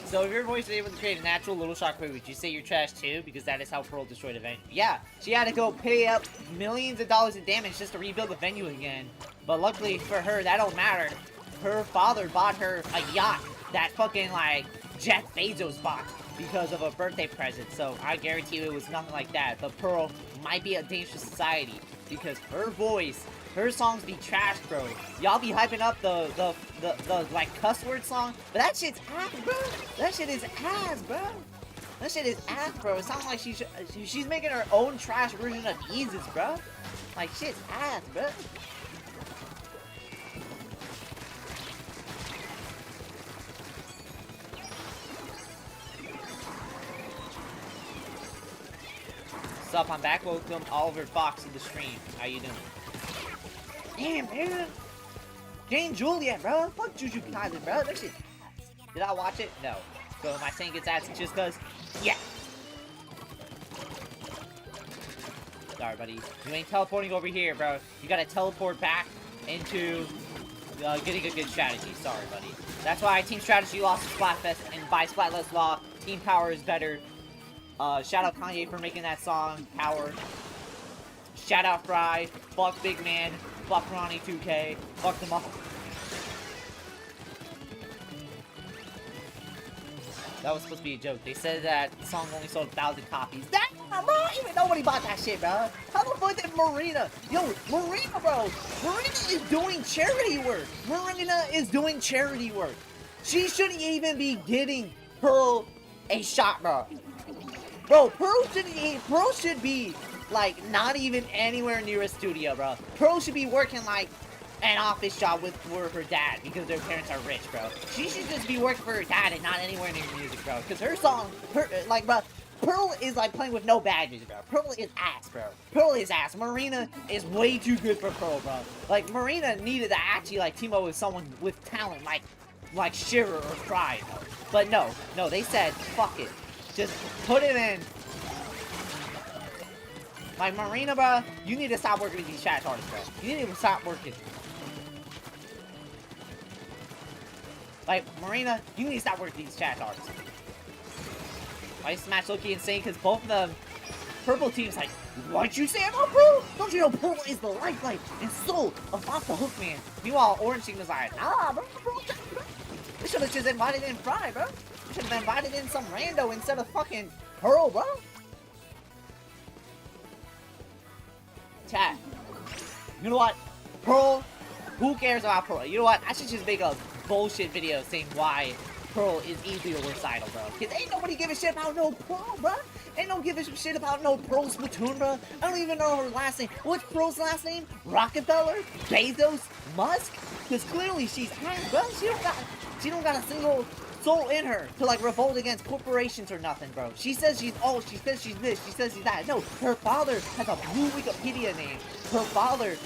So if your voice is able to create a natural little shockwave, would you say you're trash too? Because that is how Pearl destroyed a venue. Yeah, she had to go pay up millions of dollars in damage just to rebuild the venue again. But luckily for her, that don't matter. Her father bought her a yacht that fucking, like, Jeff Bezos bought because of a birthday present. So I guarantee you it was nothing like that. But Pearl might be a dangerous society because her voice, her songs be trash, bro. Y'all be hyping up the like cuss word song, but that shit's ass, bro. That shit is ass, bro. That shit is ass, bro. It sounds like she's making her own trash version of Yeezus, bro. Like shit's ass, bro. What's up? I'm back. Welcome Oliver Fox in the stream. How you doing? Damn, man. Jane Juliet, bro. Fuck Juju Kaisen, bro. That shit ass. Did I watch it? No. So am I saying it's ass just because? Yeah. Sorry, buddy. You ain't teleporting over here, bro. You gotta teleport back into getting a good strategy. Sorry, buddy. That's why team strategy lost to Splatfest, and by Splatfest law, team power is better. Shout out Kanye for making that song, Power. Shout out Fry. Fuck Big Man. Fuck Ronnie 2K. Fuck them all. That was supposed to be a joke. They said that the song only sold 1,000 copies. Damn, bro! Even nobody bought that shit, bro. How the fuck did Marina? Yo, Marina, bro. Marina is doing charity work. Marina is doing charity work. She shouldn't even be getting Pearl a shot, bro. Bro, Pearl should be, like, not even anywhere near a studio, bro. Pearl should be working, like, an office job for her dad because their parents are rich, bro. She should just be working for her dad and not anywhere near music, bro. Because her song, like, bro, Pearl is like playing with no baggage, bro. Pearl is ass, bro. Pearl is ass. Marina is way too good for Pearl, bro. Like, Marina needed to actually, like, team up with someone with talent, like Shiver or Fry, bro. But no, they said, fuck it. Just put it in. Like, Marina, bro, you need to stop working with these chat artists, bro. You need to stop working. Like, Marina, you need to stop working with these chat artists. Like, this match looking insane because both of them, purple team's like, what'd you say about Pearl? Don't you know Pearl is the lifeline and soul of Off the Hook, man? Meanwhile, orange team is like, nah, bro. We should have just invited in Fry, bro. We should have invited in some rando instead of fucking Pearl, bro. Chat. You know what? Pearl, who cares about Pearl? You know what? I should just make a bullshit video saying why Pearl is easily recital, bro. Cause ain't nobody give a shit about no Pearl, bro. Ain't no give a shit about no Pearl Splatoon, bro. I don't even know her last name. What's Pearl's last name? Rockefeller? Bezos? Musk? Cause clearly she's ass, bro. She don't got a single soul in her to like revolt against corporations or nothing, bro. She says she's she says she's this, she says she's that. No, her father has a blue Wikipedia name. Her father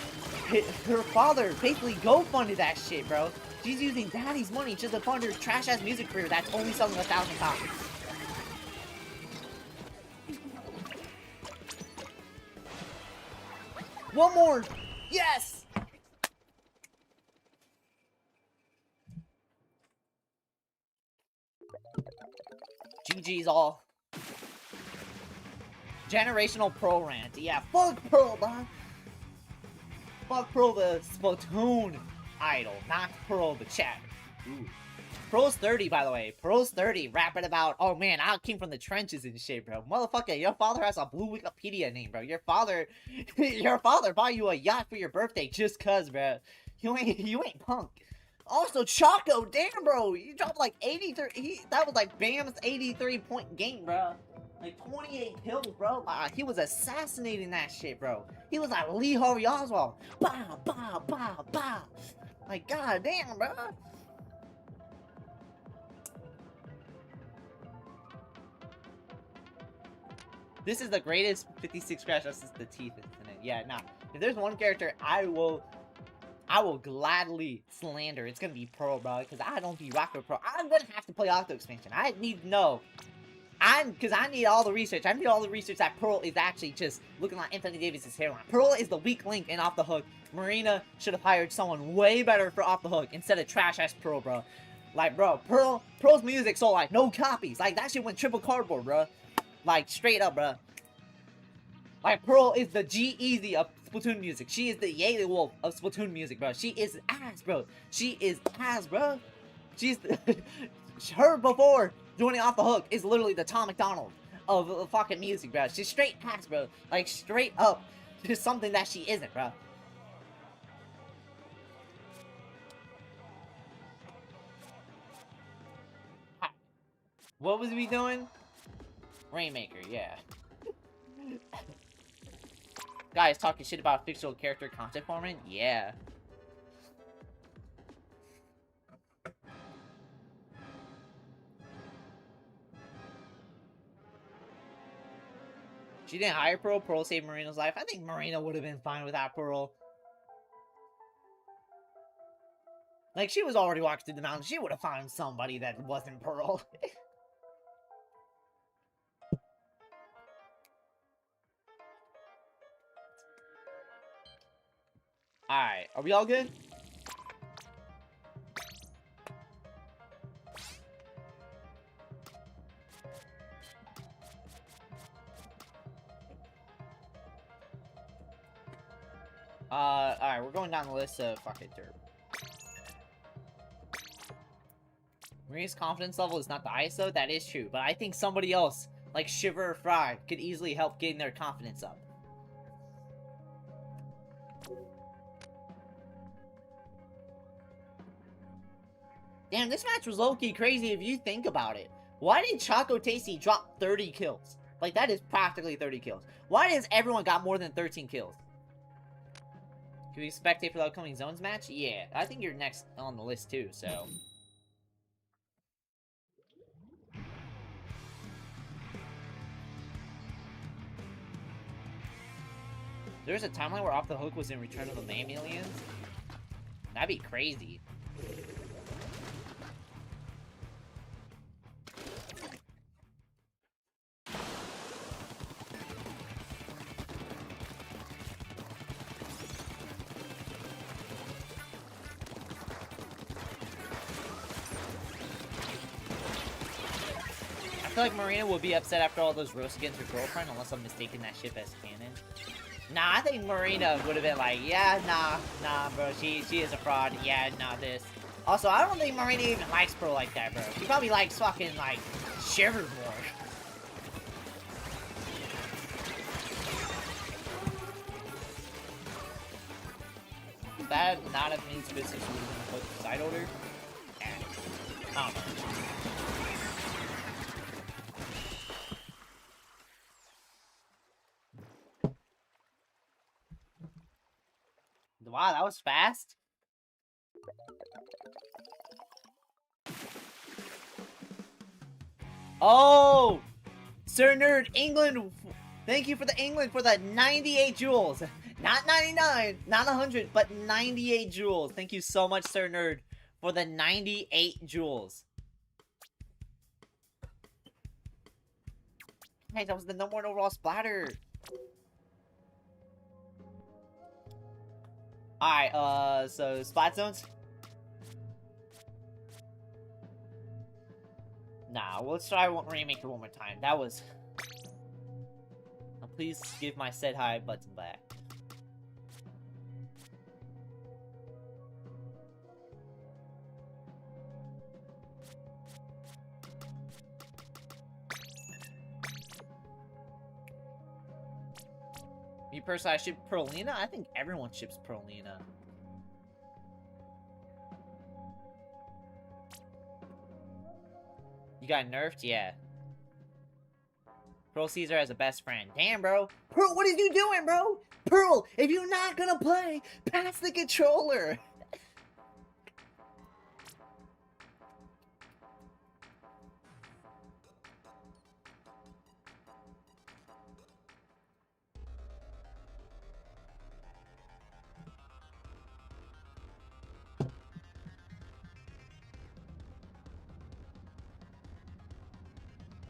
basically GoFunded that shit, bro. She's using daddy's money just to fund her trash-ass music career that's only selling 1,000 copies. One more! Yes! GG's all. Generational Pearl rant. Yeah, fuck Pearl, bro. Fuck Pearl the Splatoon idol, not Pearl the chat. Ooh. Pearl's 30, by the way. Pearl's 30, rapping about, oh man, I came from the trenches and shit, bro. Motherfucker, your father has a blue Wikipedia name, bro. Your father bought you a yacht for your birthday just cuz, bro. You ain't punk. Also, Choco, damn, bro. You dropped like 83. That was like Bam's 83-point game, bro. Like 28 kills, bro. He was assassinating that shit, bro. He was like Lee Harvey Oswald. Bow, bow, bow, bow. Like, god damn, bro. This is the greatest 56 crash since the teeth incident. Yeah, nah. If there's one character I will gladly slander, it's gonna be Pearl, bro. Because I don't be rocking Pearl. I'm gonna have to play Octo Expansion. I need to know. Because I need all the research. I need all the research that Pearl is actually just looking like Anthony Davis' hairline. Pearl is the weak link in Off the Hook. Marina should have hired someone way better for Off the Hook instead of trash-ass Pearl, bro. Like, bro, Pearl's music sold like no copies. Like, that shit went triple cardboard, bro. Like, straight up, bro. Like, Pearl is the G-Eazy of Splatoon music. She is the Yay Wolf of Splatoon music, bro. She is ass, bro. She is ass, bro. She's... her before joining Off the Hook is literally the Tom McDonald of fucking music, bro. She's straight ass, bro. Like, straight up. Just something that she isn't, bro. What was we doing? Rainmaker, yeah. Guys talking shit about fictional character content format? Yeah. She didn't hire Pearl. Pearl saved Marina's life. I think Marina would have been fine without Pearl. Like, she was already walking through the mountains. She would have found somebody that wasn't Pearl. Alright, are we all good? Alright, we're going down the list of fucking dirt. Marina's confidence level is not the highest though, that is true, but I think somebody else, like Shiver or Fry, could easily help getting their confidence up. Damn, this match was low-key crazy if you think about it. Why did Choco Tasty drop 30 kills? Like, that is practically 30 kills. Why has everyone got more than 13 kills? Can we spectate for the upcoming Zones match? Yeah, I think you're next on the list too, so... There's a timeline where Off the Hook was in Return of the Mammalians. That'd be crazy. I feel like Marina will be upset after all those roasts against her girlfriend, unless I'm mistaking that ship as canon. Nah, I think Marina would have been like, yeah, nah, bro, she is a fraud. Yeah, nah, this. Also, I don't think Marina even likes Pearl like that, bro. She probably likes fucking, like, Shiver more. That not have made business would have been put side order. I don't know. Wow, that was fast. Oh! Sir Nerd, England! Thank you for the England for the 98 jewels! Not 99, not 100, but 98 jewels. Thank you so much, Sir Nerd, for the 98 jewels. Hey, that was the #1 overall splatter. Alright, so splat zones? Nah, let's try remake it one more time. That was... Now please give my set high button back. Me personally, I ship Perlina? I think everyone ships Perlina. You got nerfed? Yeah. Pearl sees her as a best friend. Damn, bro. Pearl, what are you doing, bro? Pearl, if you're not gonna play, pass the controller.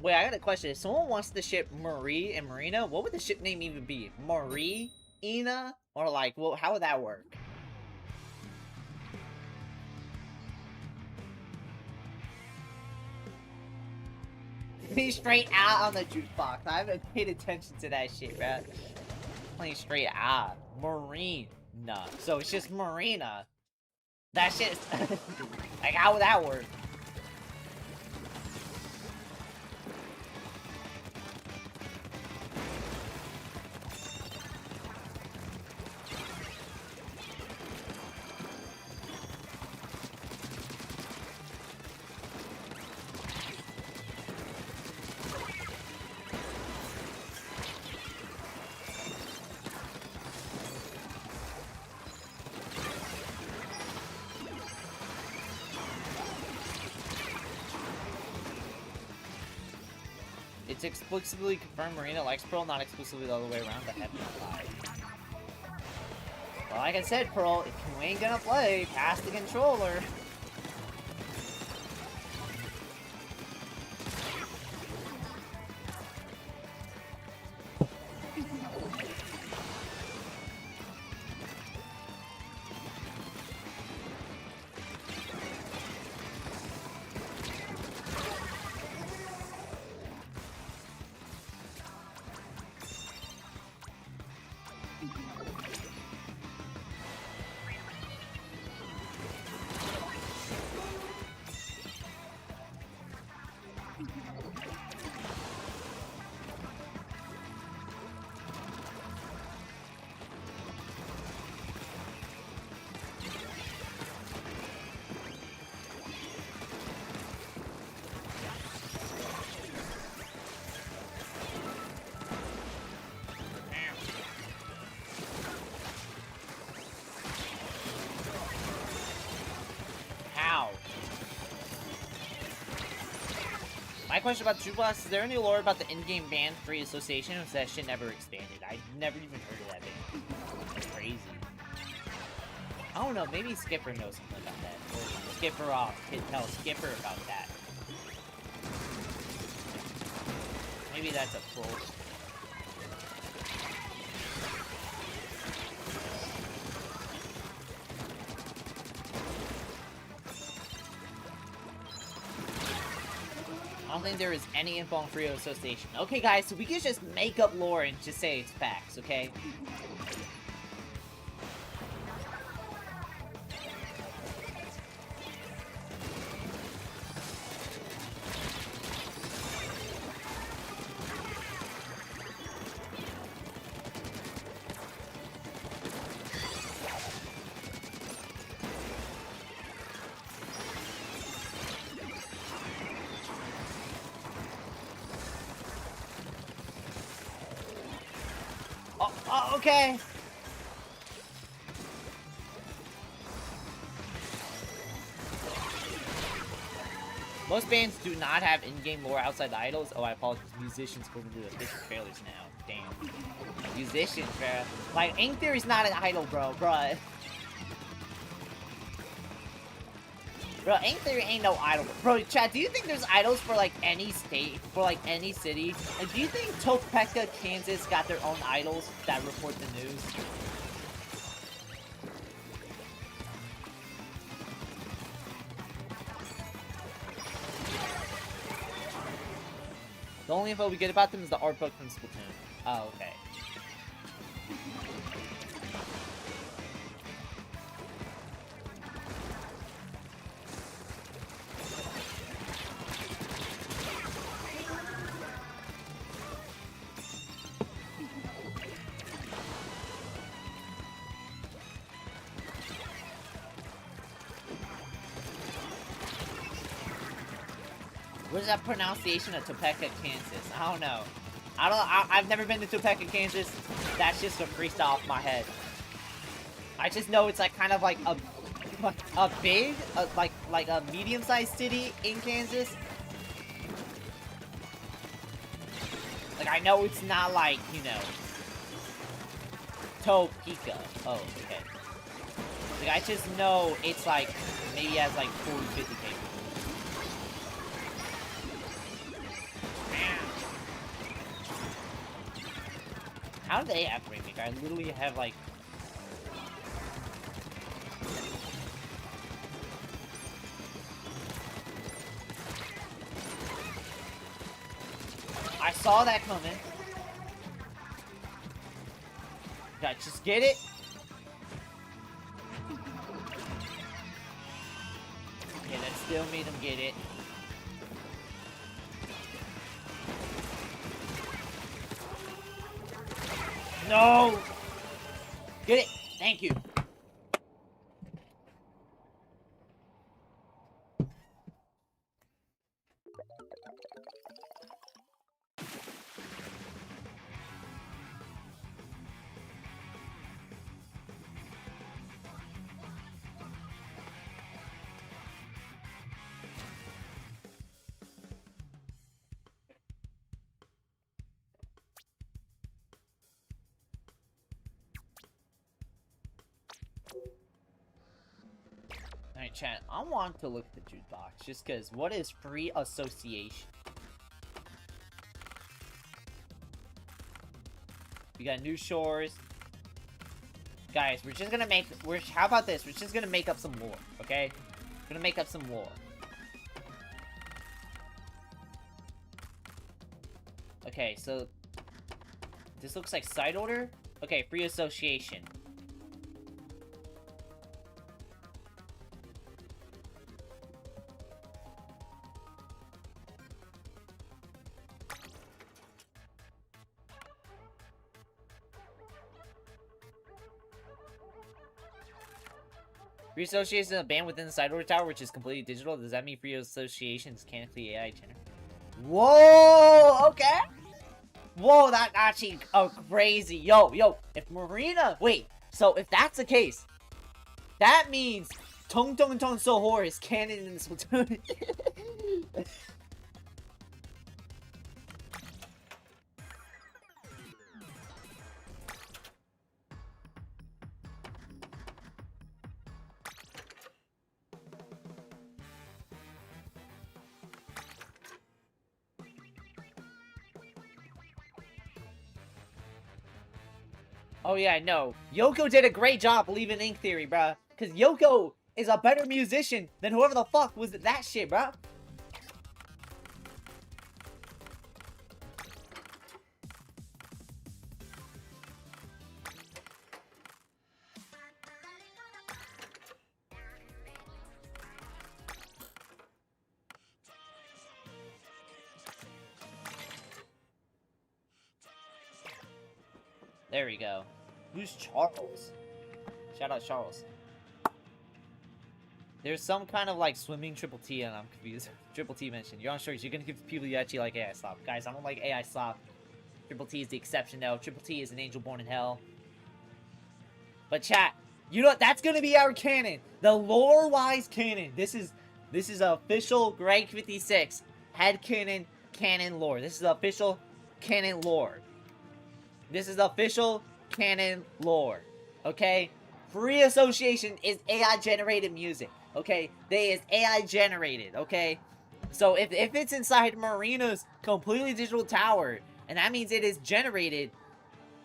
Wait, I got a question. If someone wants to ship Marie and Marina, what would the ship name even be? Marie? Ina? Or like, well, how would that work? Be straight out on the jukebox. I haven't paid attention to that shit, bro. Playing straight out. Marina. So it's just Marina. That shit. Like, how would that work? It's explicitly confirmed Marina likes Pearl, not exclusively the other way around, but have not lied. Well, like I said, Pearl, if you ain't gonna play, pass the controller. question about Jukebox. Is there any lore about the in-game band free association? Or was that shit never expanded? I never even heard of that band. That's crazy. I don't know, maybe Skipper knows something about that. Or Skipper off. Tell Skipper about that. Maybe that's a troll. I don't think there is any info on Free Association. Okay, guys, so we can just make up lore and just say it's facts, okay? Okay. Most bands do not have in-game lore outside the idols. Oh, I apologize. Musicians go into the official trailers now. Damn. Musicians, bro. Like, Ink Theory's not an idol, bro. Bruh. Bro, Ink Theory ain't no idol. Bro, chat, do you think there's idols for, like, any state? For, like, any city? Like, do you think Topeka, Kansas got their own idols that report the news? The only info we get about them is the art book from Splatoon. Oh, okay. What is that pronunciation of Topeka, Kansas? I don't know. I've never been to Topeka, Kansas. That's just a freestyle off my head. I just know it's like kind of like a big, like a medium-sized city in Kansas. Like I know it's not like, you know, Topeka. Oh, okay. Like I just know it's like maybe it has like 40, 50 people. How do they have Rainmaker? I literally have like... I saw that coming. God, just get it. Okay, that still made him get it. No! Get it! Thank you. Alright, chat. I want to look at the jukebox just because what is free association? We got New Shores. Guys, we're just gonna make... how about this? We're just gonna make up some lore, okay? We're gonna make up some lore. Okay, so... this looks like side order? Okay, free association. Free association is a band within the side order tower, which is completely digital. Does that mean free association is canonically AI generated? Whoa! Okay. Whoa, that actually crazy. Yo, if Marina... wait, so if that's the case, that means Tong Tong Tong Sohor is canon in Splatoon. Oh yeah, no. Yoko did a great job believing Ink Theory, bruh. Because Yoko is a better musician than whoever the fuck was that shit, bruh. There we go. Who's Charles? Shout out Charles. There's some kind of like swimming triple T and I'm confused. Triple T mentioned. You're on shorts. You're gonna give people you actually like AI slop. Guys, I don't like AI slop. Triple T is the exception though. Triple T is an angel born in hell. But chat, you know what? That's gonna be our canon. The lore-wise canon. This is official Greg 56 headcanon canon lore. This is official canon lore. This is official canon lore. Okay? Free Association is AI generated music. Okay? They is AI generated. Okay? So if it's inside Marina's completely digital tower, and that means it is generated,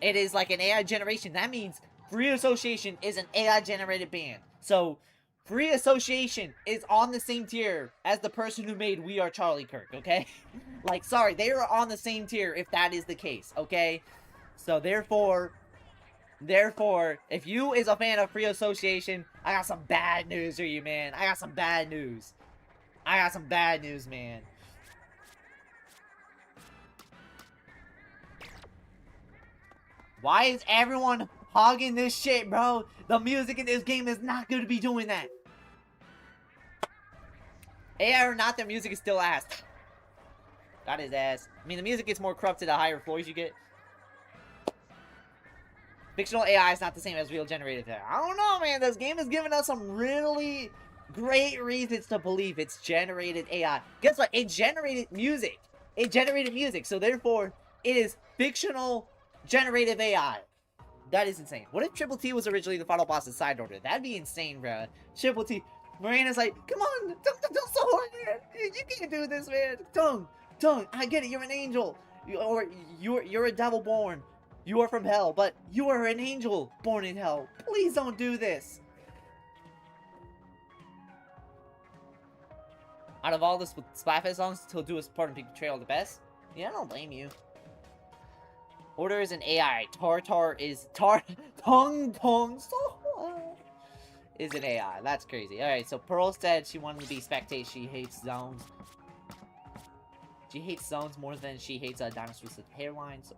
it is like an AI generation. That means Free Association is an AI generated band. So Free Association is on the same tier as the person who made We Are Charlie Kirk, okay? Like, sorry, they are on the same tier if that is the case, okay? So therefore, if you is a fan of Free Association, I got some bad news for you, man. I got some bad news. I got some bad news, man. Why is everyone hogging this shit, bro? The music in this game is not going to be doing that. AI or not, their music is still ass. Got his ass. I mean, the music gets more corrupted the higher floors you get. Fictional AI is not the same as real generated AI. I don't know, man. This game is giving us some really great reasons to believe it's generated AI. Guess what? It generated music. It generated music. So therefore, it is fictional generative AI. That is insane. What if Triple T was originally the final boss in Side Order? That'd be insane, bro. Triple T. Marina's like, come on, don't so hard, man. You can't do this, man. Don't. I get it. You're an angel. You're a devil born. You are from hell, but you are an angel born in hell. Please don't do this. Out of all the Splatfest songs, he'll do his part in Big Betrayal the best. Yeah, I don't blame you. Order is an AI. Tartar is Tung is an AI. That's crazy. Alright, so Pearl said she wanted to be spectate. She hates zones. She hates zones more than she hates dinosaurs with hairline. So.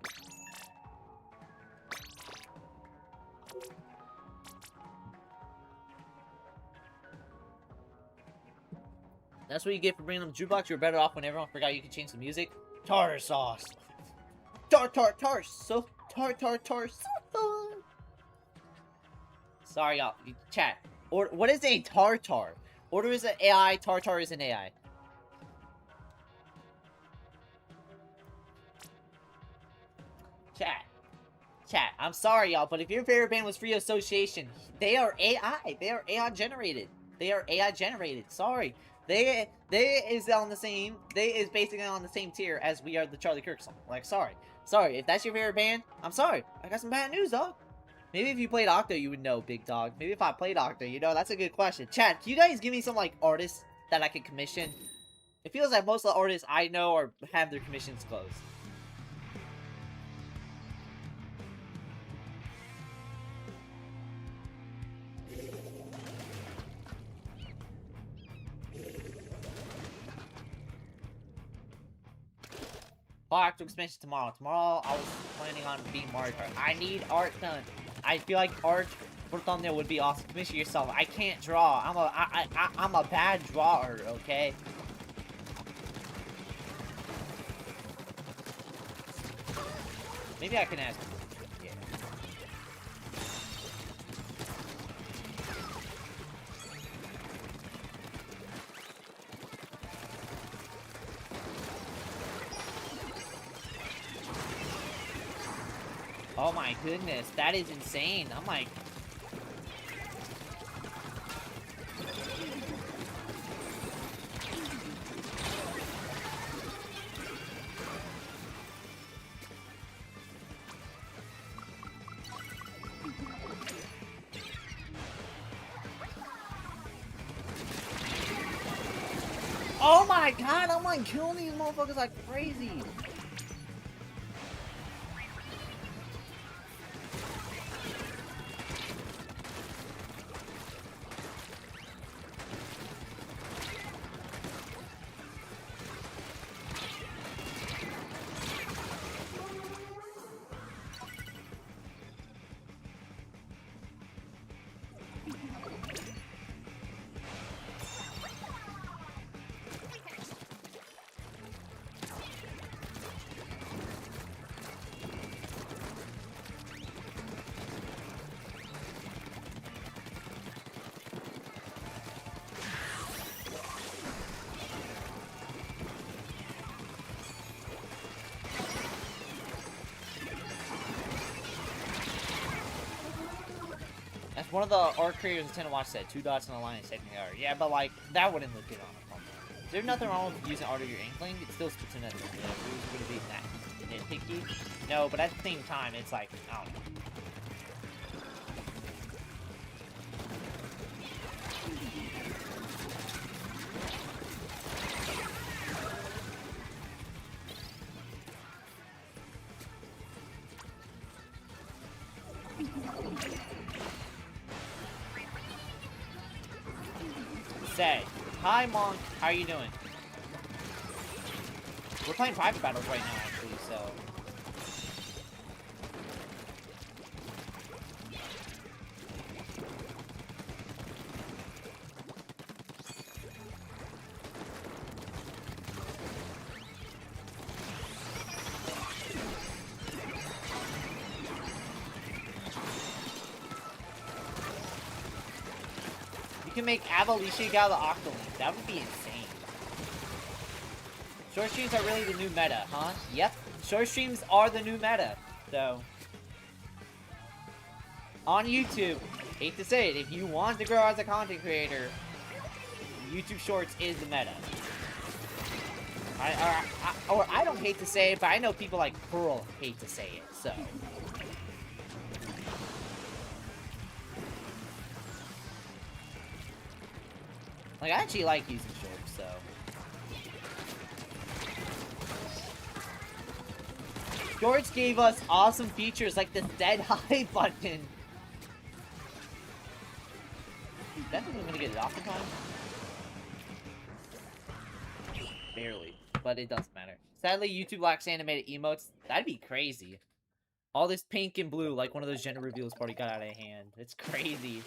That's what you get for bringing them jukebox. You're better off when everyone forgot you could change the music. Tartar sauce. Tartar. So tartar. Sorry, y'all. Chat. Or what is a tartar? Order is an AI. Tartar is an AI. Chat. I'm sorry, y'all, but if your favorite band was Free Association, they are AI. They are AI generated. Sorry. They is on the same. They is basically on the same tier as We Are the Charlie Kirk song. Like, sorry. If that's your favorite band, I'm sorry. I got some bad news, dog. Maybe if you played Octo, you would know, big dog. Maybe if I played Octo, you know, that's a good question. Chat, can you guys give me some, like, artists that I could commission? It feels like most of the artists I know have their commissions closed. Octo expansion tomorrow. Tomorrow, I was planning on being Mario Kart. I need art done. I feel like art for thumbnail would be awesome. Commission yourself. I can't draw. I'm a bad drawer. Okay. Maybe I can ask. Yeah. Oh my goodness, that is insane. I'm like... my god, I'm like killing these motherfuckers like crazy. That's one of the art creators intend to watch that. 2 dots in a line is technically art. Yeah, but like, that wouldn't look good on a phone. There's nothing wrong with using art of your inkling. It's still Splatoon at the end. If it was going to be that nitpicky. No, but at the same time, it's like, I don't know. Say, hi Monk, how are you doing? We're playing private battles right now, actually, so. You can make Avalicia out of the Octolink. That would be insane. Short streams are really the new meta, huh? Yep. Short streams are the new meta. So, on YouTube, hate to say it, if you want to grow as a content creator, YouTube Shorts is the meta. I don't hate to say it, but I know people like Pearl hate to say it, so. Like, I actually like using shorts, so. Shorts gave us awesome features like the dead high button. Definitely gonna get it off in time. Barely, but it doesn't matter. Sadly, YouTube lacks animated emotes. That'd be crazy. All this pink and blue, like one of those gender reveals party got out of hand. It's crazy.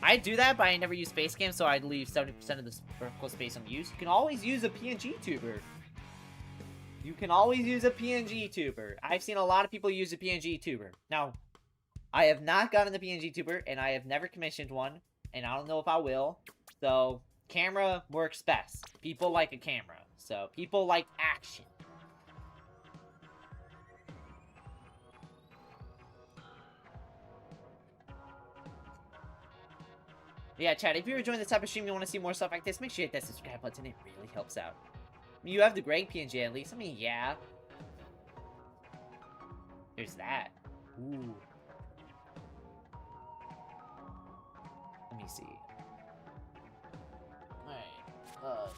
I do that, but I never use face cam, so I'd leave 70% of the vertical space unused. You can always use a PNG tuber. You can always use a PNG tuber. I've seen a lot of people use a PNG tuber. Now, I have not gotten the PNG tuber, and I have never commissioned one, and I don't know if I will. So, camera works best. People like a camera. So, people like action. Yeah, Chad, if you're enjoying this type of stream and you want to see more stuff like this, make sure you hit that subscribe button. It really helps out. I mean, you have the Greg PNG at least. I mean, yeah. There's that. Ooh. Let me see. Alright.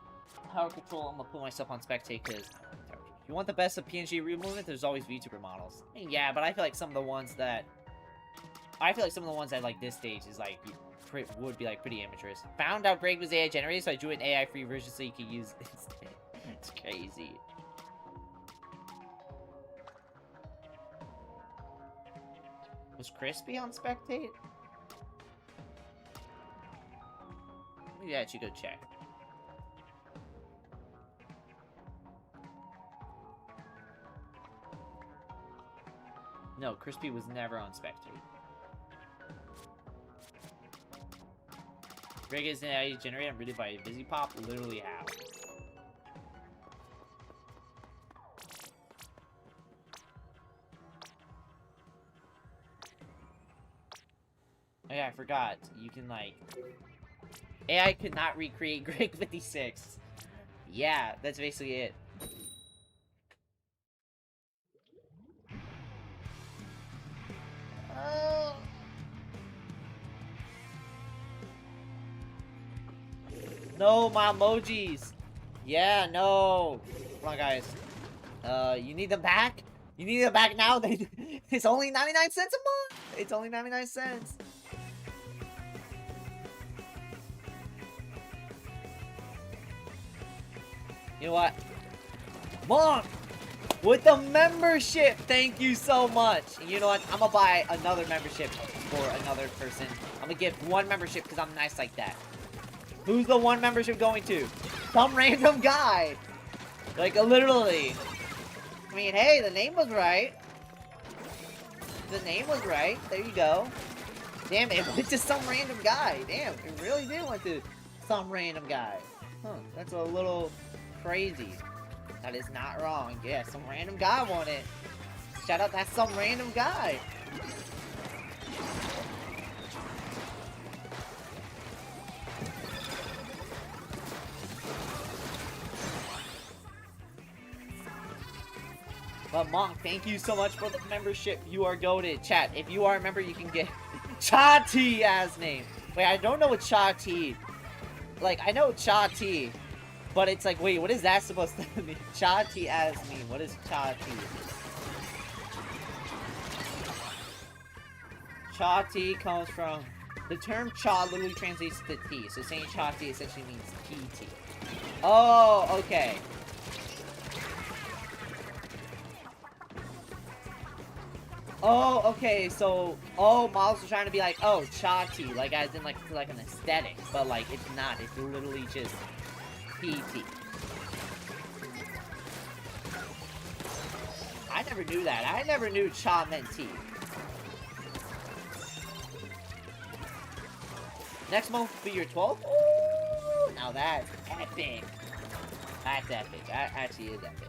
Power control, I'm gonna put myself on spectate because if you want the best of PNG real movement, there's always VTuber models. I mean, yeah, but I feel like some of the ones that like this stage is like would be like pretty amateurish. Found out Greg was AI generated, so I drew an AI free version so you could use it instead. It's crazy. Was Crispy on spectate? Maybe I should go check. No, Crispy was never on spectate. Greg is an AI generator. I'm rooted by Busy Pop. Literally how? Oh yeah, I forgot. You can like AI could not recreate Greg 56. Yeah, that's basically it. No, my emojis. Yeah, no. Come on, guys. You need them back? You need them back now? It's only 99 cents a month. It's only 99 cents. You know what? Mom! With the membership! Thank you so much! And you know what? I'm gonna buy another membership for another person. I'm gonna give one membership because I'm nice like that. Who's the one membership going to? Some random guy! Like, literally. I mean, hey, the name was right. The name was right. There you go. Damn, it went to some random guy. Damn, it really did went to some random guy. Huh, that's a little crazy. That is not wrong. Yeah, some random guy won it. Shout out, that's some random guy. But Monk, thank you so much for the membership. You are goated. Chat, if you are a member, you can get Cha-T as name. Wait, I don't know what Cha-T. Like, I know Cha-T. But it's like, wait, what is that supposed to mean? Cha-T as mean. What is Cha-T? Cha-T comes from... The term cha literally translates to T. So saying Cha-T essentially means PT. Oh, okay. Oh, okay, so, Miles was trying to be like, oh, Cha-T, like, as in, like an aesthetic, but, like, it's not, it's literally just PT. I never knew that. I never knew Cha meant T. Next month will be your 12th? Ooh, now that's epic. That's epic. That actually is epic.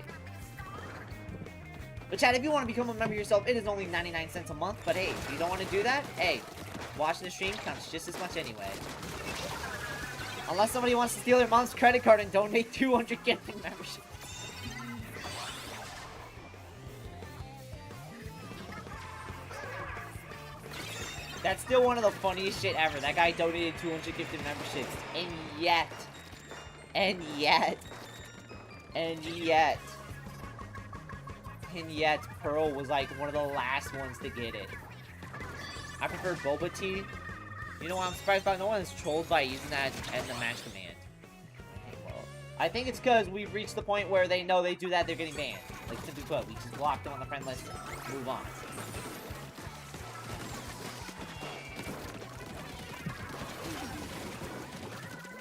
But chat, if you want to become a member yourself, it is only 99 cents a month. But hey, if you don't want to do that, hey, watching the stream counts just as much anyway. Unless somebody wants to steal their mom's credit card and donate 200 gifting membership. That's still one of the funniest shit ever. That guy donated 200 gifted memberships. And yet, Pearl was like one of the last ones to get it. I prefer Boba Tea. You know what I'm surprised about? No one is trolled by using that as the match command. Well, I think it's because we've reached the point where they know they do that, they're getting banned. Like, simply put, we just block them on the friend list and move on.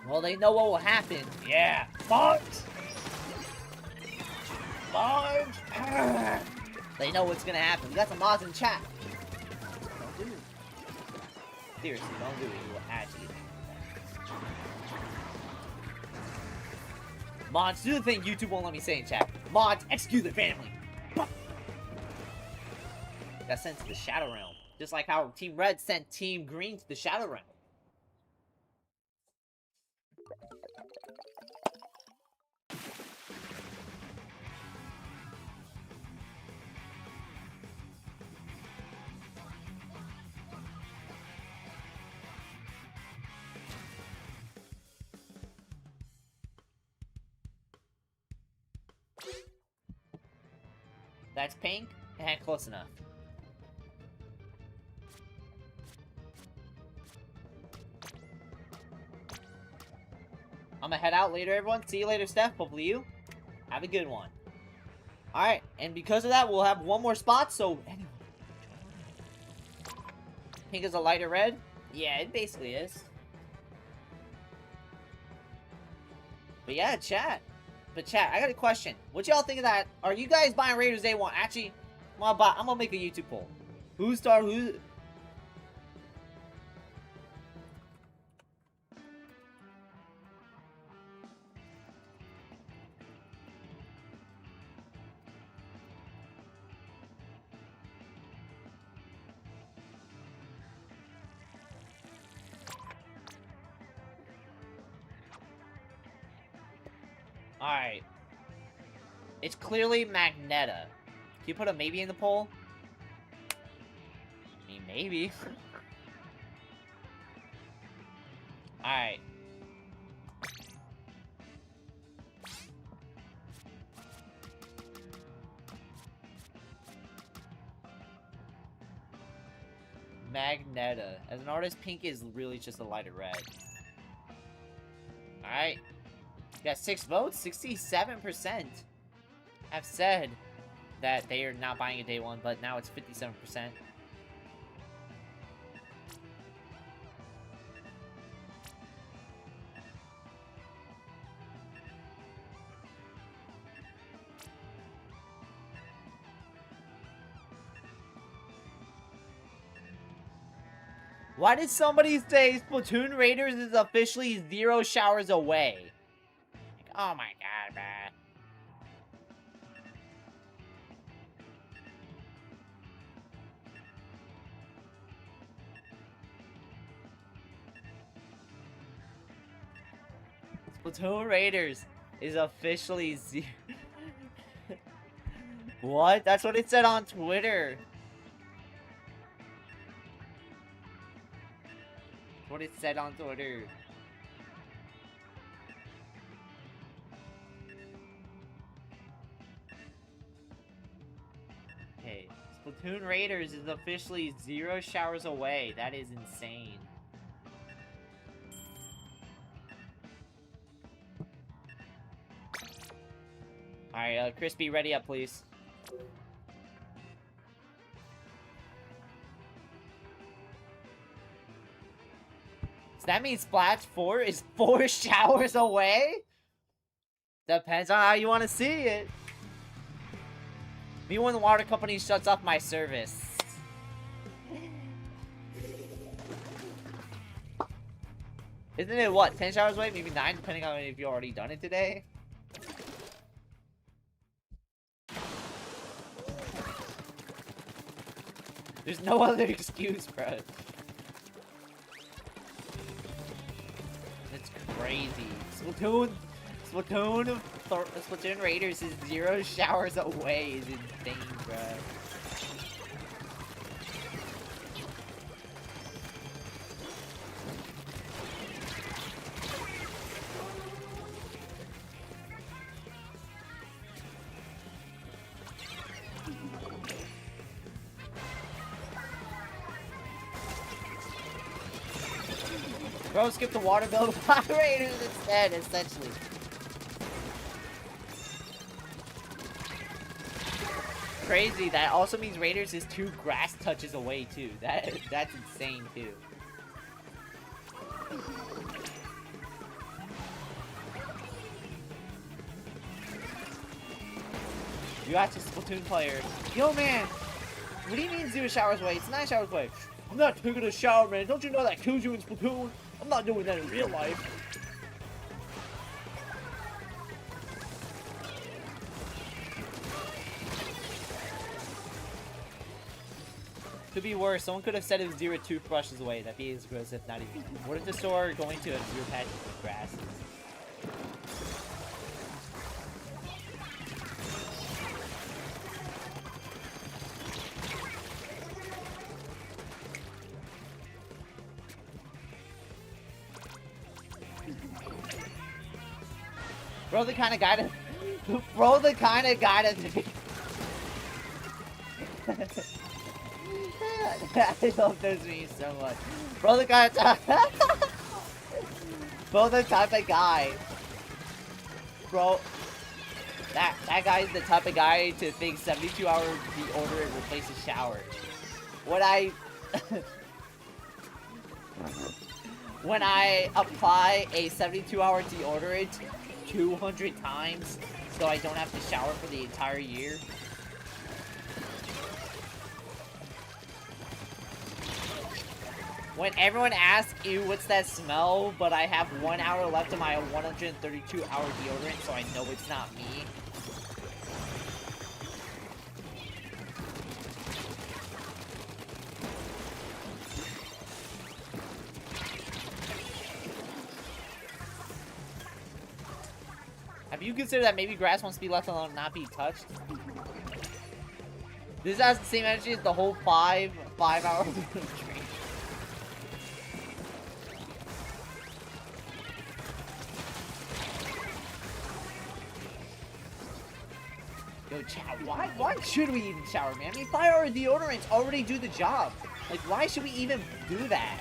Well, they know what will happen. Yeah. March! They know what's gonna happen. We got some mods in chat. Don't do it. Seriously, don't do it. You will actually do that. Mods, do the thing YouTube won't let me say in chat. Mods, execute the family. Got sent to the Shadow Realm. Just like how Team Red sent Team Green to the Shadow Realm. That's pink? And close enough. I'm gonna head out later, everyone. See you later, Steph. Hopefully you have a good one. Alright, and because of that, we'll have one more spot, so... Anyway. Pink is a lighter red? Yeah, it basically is. But yeah, chat. But chat, I got a question. What y'all think of that? Are you guys buying Raiders Day 1? Actually, I'm gonna make a YouTube poll. Who... Alright. It's clearly Magneta. Can you put a maybe in the poll? I mean, maybe. Alright. Magneta. As an artist, pink is really just a lighter red. Alright. Got 6 votes, 67% have said that they are not buying a day one, but now it's 57%. Why did somebody say Splatoon Raiders is officially 0 showers away? Like, oh my god, man. Splatoon Raiders is officially 0. What? That's what it said on Twitter. What it said on Twitter. Okay, Splatoon Raiders is officially 0 showers away. That is insane. Alright, Crispy, ready up, please. That means Splash 4 is 4 showers away? Depends on how you want to see it. Me when the water company shuts off my service. Isn't it, what, 10 showers away? Maybe 9, depending on if you've already done it today? There's no other excuse, bro. Crazy. Splatoon Raiders is 0 showers away is insane, bruh. Bro, skip the water bill to Raiders instead, essentially. Crazy, that also means Raiders is 2 grass touches away, too. That's insane, too. You got your Splatoon player. Yo, man! What do you mean 0 showers away? It's 9 showers away. I'm not taking a shower, man. Don't you know that kills you in Splatoon? I'm not doing that in real life. Could be worse. Someone could have said it was 0 toothbrushes away. That'd be as gross if not even. What if the store going to a 0 patch with grass? Bro, the kind of guy to... Bro, the kind of guy to... I love those memes so much. Bro, the guy to... Bro, the type of guy... Bro... That guy's the type of guy to think 72-hour deodorant replaces shower. When I... When I apply a 72-hour deodorant 200 times so I don't have to shower for the entire year. When everyone asks, ew, what's that smell? But I have 1 hour left of my 132-hour deodorant, so I know it's not me. Have you considered that maybe grass wants to be left alone and not be touched? This has the same energy as the whole 5 hour drink. Yo, Why should we even shower, man? I mean, fire or deodorants already do the job. Like, why should we even do that?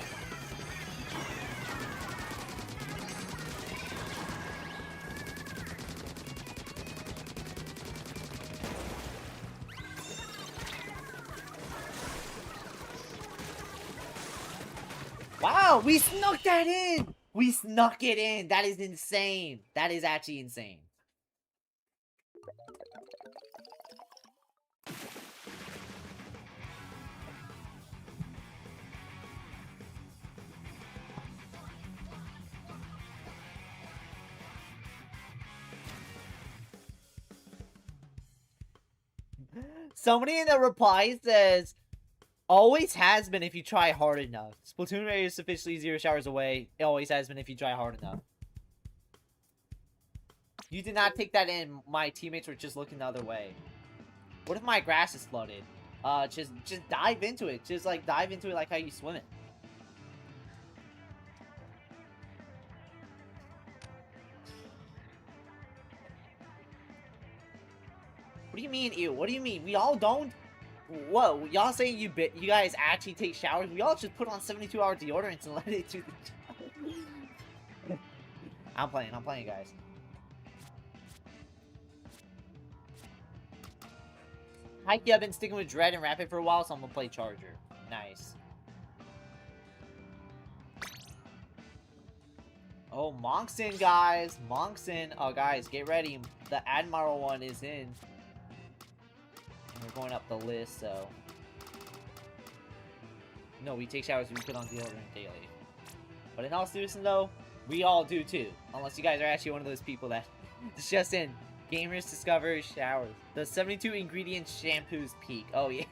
Wow, we snuck that in! We snuck it in! That is insane! That is actually insane. Somebody in the reply says, always has been if you try hard enough. Splatoon Raiders is officially 0 showers away. It always has been if you try hard enough. You did not take that in. My teammates were just looking the other way. What if my grass is flooded? Just dive into it. Just like dive into it like how you swim it. What do you mean, ew? What do you mean? We all don't? Whoa, y'all saying you guys actually take showers? We all just put on 72-hour deodorants and let it do the job. I'm playing, guys. Heike, I've been sticking with Dread and Rapid for a while, so I'm gonna play Charger. Nice. Oh, Monk's in, guys. Monk's in. Oh, guys, get ready. The Admiral one is in. We're going up the list, so... No, we take showers, we put on deodorant daily. But in all seriousness, though, we all do, too. Unless you guys are actually one of those people that... It's just in. Gamers discover showers. The 72 ingredient shampoos peak. Oh, yeah.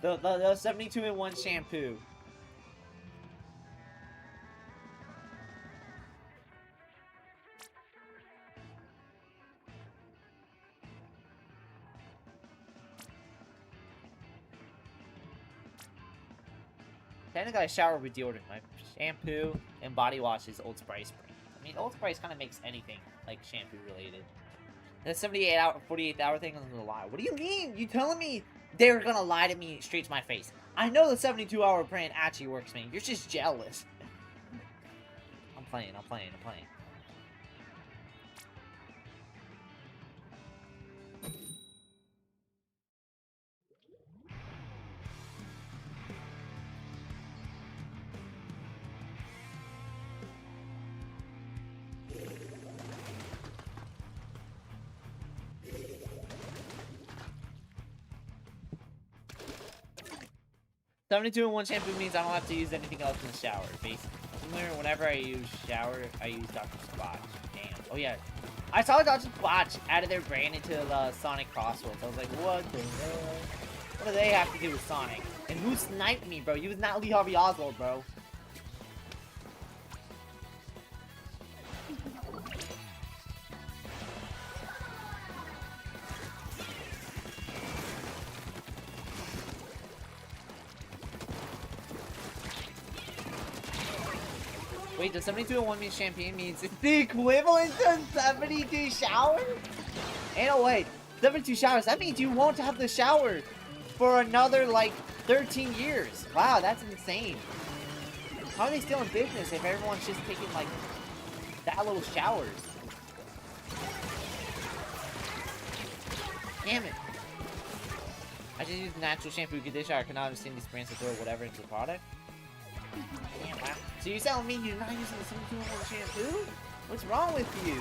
the 72-in-1 shampoo. Technically, I shower with deodorant. My shampoo and body wash is Old Spice spray. I mean, Old Spice kind of makes anything, like, shampoo related. The 48-hour thing is a lie. What do you mean? You telling me they're gonna lie to me straight to my face? I know the 72-hour brand actually works, man. You're just jealous. I'm playing. 72-in-1 shampoo means I don't have to use anything else in the shower, basically. Similar, whenever I use shower, I use Dr. Squatch. Damn. Oh, yeah. I saw Dr. Squatch added their brand into the Sonic Crosswords. I was like, what the hell? What do they have to do with Sonic? And who sniped me, bro? You was not Lee Harvey Oswald, bro. Wait, does 72-in-1 mean champagne means it's the equivalent to 72 showers? Ain't no way. 72 showers, that means you won't have the shower for another, like, 13 years. Wow, that's insane. How are they still in business if everyone's just taking, like, that little showers? Damn it. I just use natural shampoo conditioner. I cannot understand these brands to throw whatever into the product. Damn, wow. So you're telling me you're not using the 72-in-1 shampoo? What's wrong with you?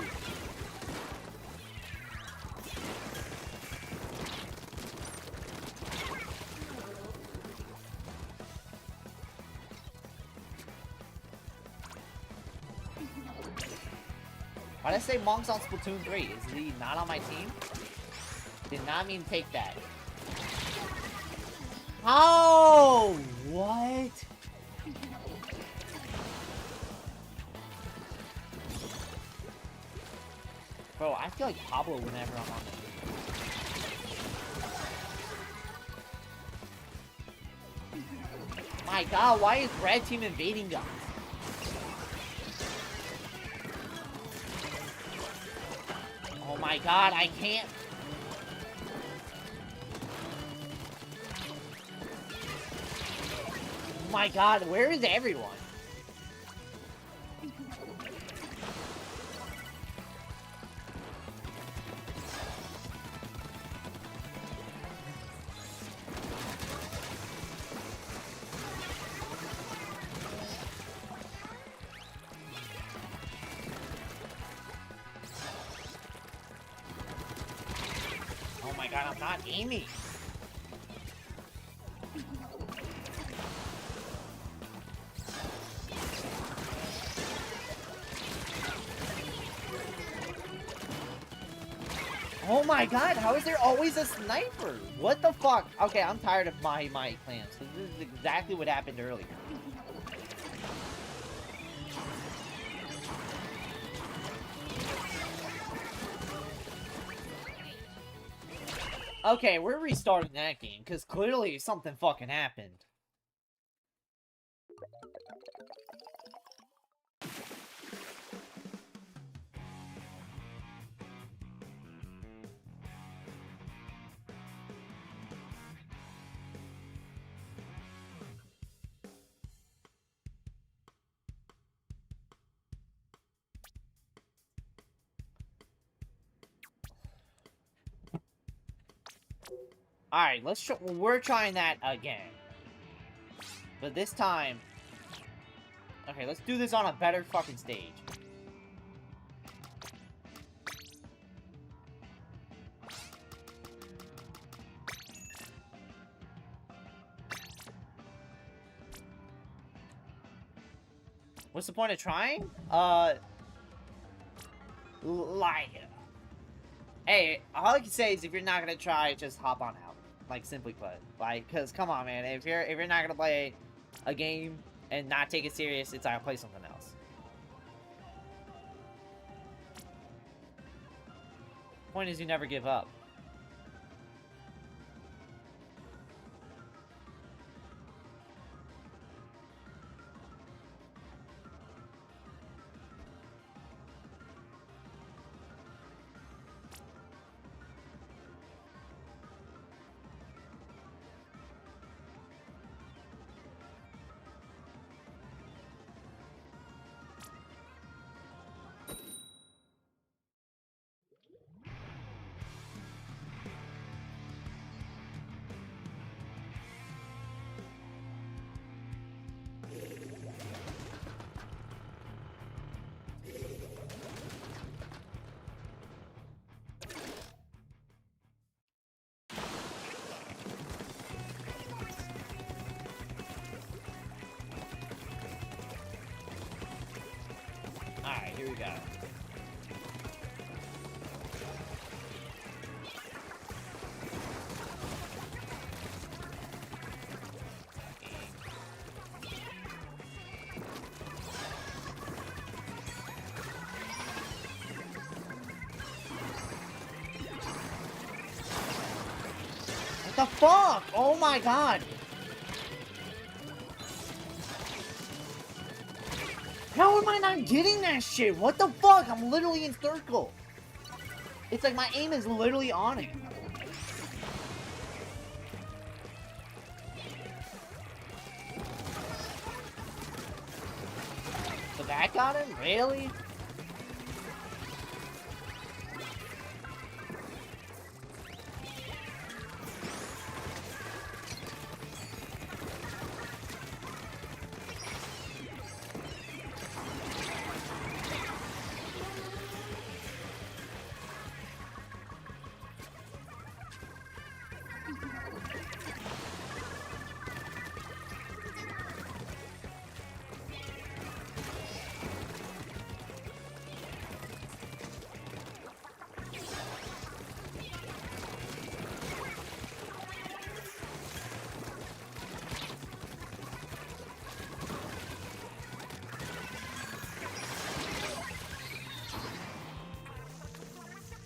Why did I say Monk's on Splatoon 3? Is he not on my team? Did not mean to take that. Oh! What? Bro, I feel like Pablo whenever I'm on it. My god, why is Red Team invading us? Oh my god, I can't. my god, where is everyone? Oh my god, I'm not aiming. Oh my god, how is there always a sniper? What the fuck? Okay, I'm tired of my clans. So this is exactly what happened earlier. Okay, we're restarting that game, because clearly something fucking happened. Alright, we're trying that again. But this time... Okay, let's do this on a better fucking stage. What's the point of trying? Like... Hey, all I can say is if you're not gonna try, just hop on out. Like, simply put. Like, cause come on, man. If you're not gonna play a game and not take it serious, it's like play something else. Point is, you never give up. Alright, here we go. What the fuck? Oh my god! How am I not getting that shit? What the fuck? I'm literally in circle. It's like my aim is literally on it. The back got him? Really?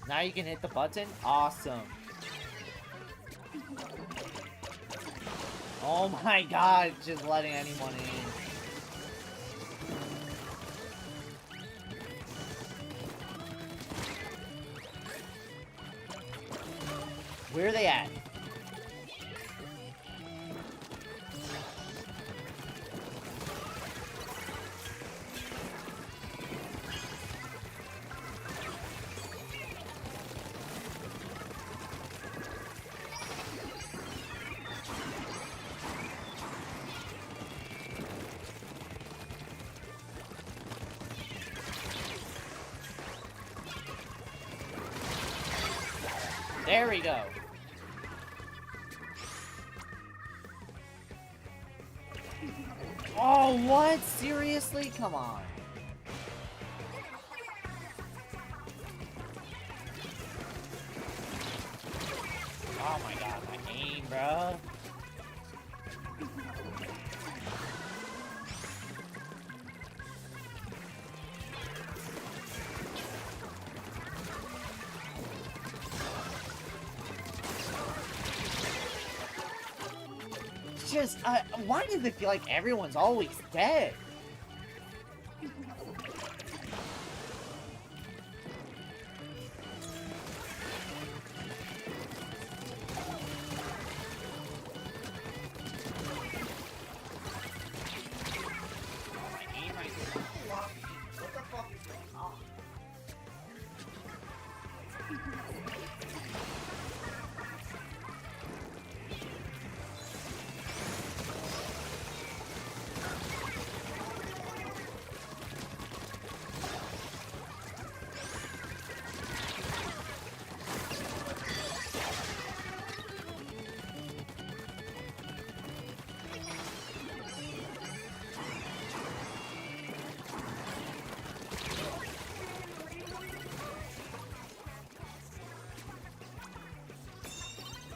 Now you can hit the button? Awesome. Oh my god, just letting anyone in. Where are they at? There we go. Oh, what? Seriously? Come on. Oh my god, my aim, bro. Just, why does it feel like everyone's always dead?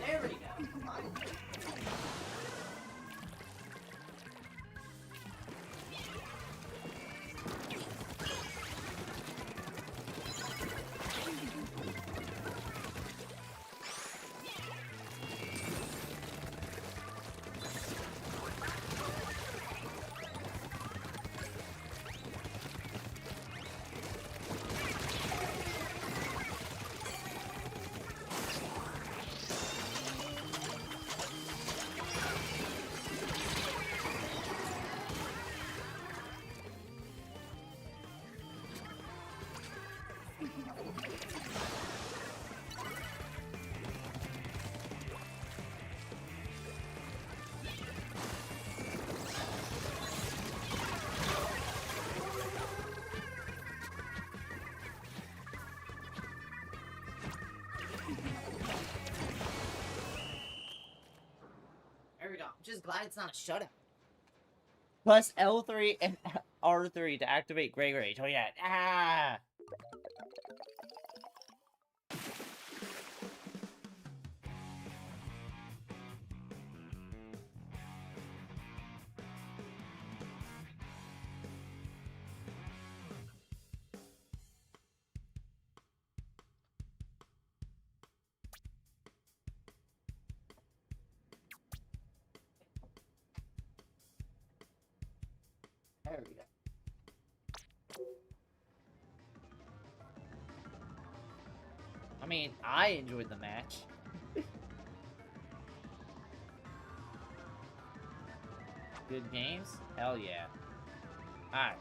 There we go. There we go. I'm just glad it's not a shutout. Plus L3 and R3 to activate Great Rage. Oh yeah. Ah! There we go. I mean, I enjoyed the match. Good games? Hell yeah. Alright.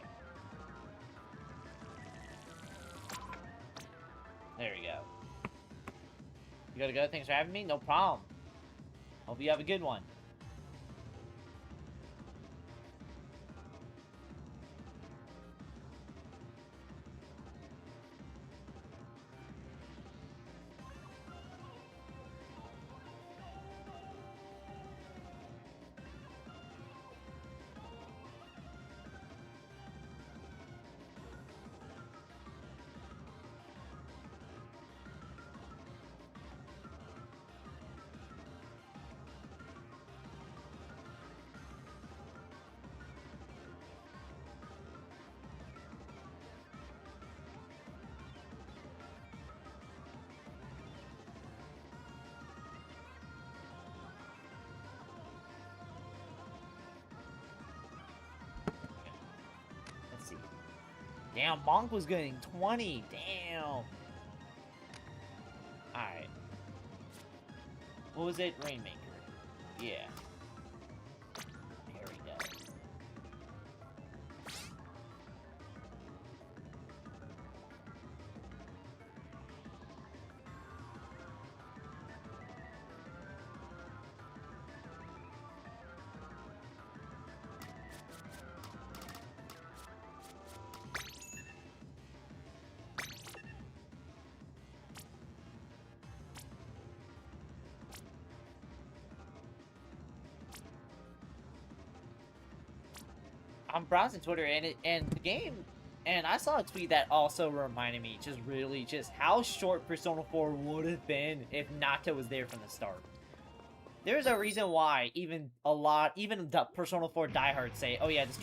There we go. You gotta go? Thanks for having me? No problem. Hope you have a good one. Let's see. Damn, Monk was getting 20. Damn. Alright. What was it? Rainmaker. Yeah. There we go. I'm browsing Twitter and the game, and I saw a tweet that also reminded me just really just how short Persona 4 would have been if Nato was there from the start. There's a reason why even the Persona 4 diehards say, oh yeah, the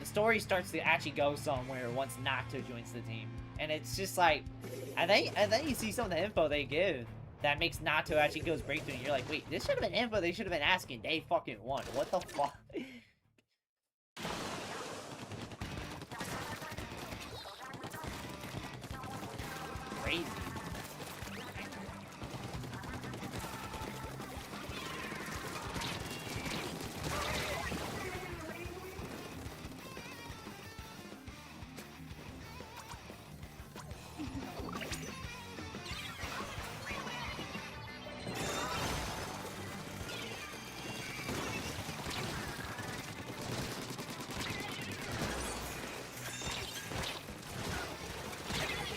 story starts to actually go somewhere once Nato joins the team. And it's just like, and then you see some of the info they give that makes Nato actually goes breakthrough, and you're like, wait, this should have been info they should have been asking day fucking one. What the fuck? Crazy.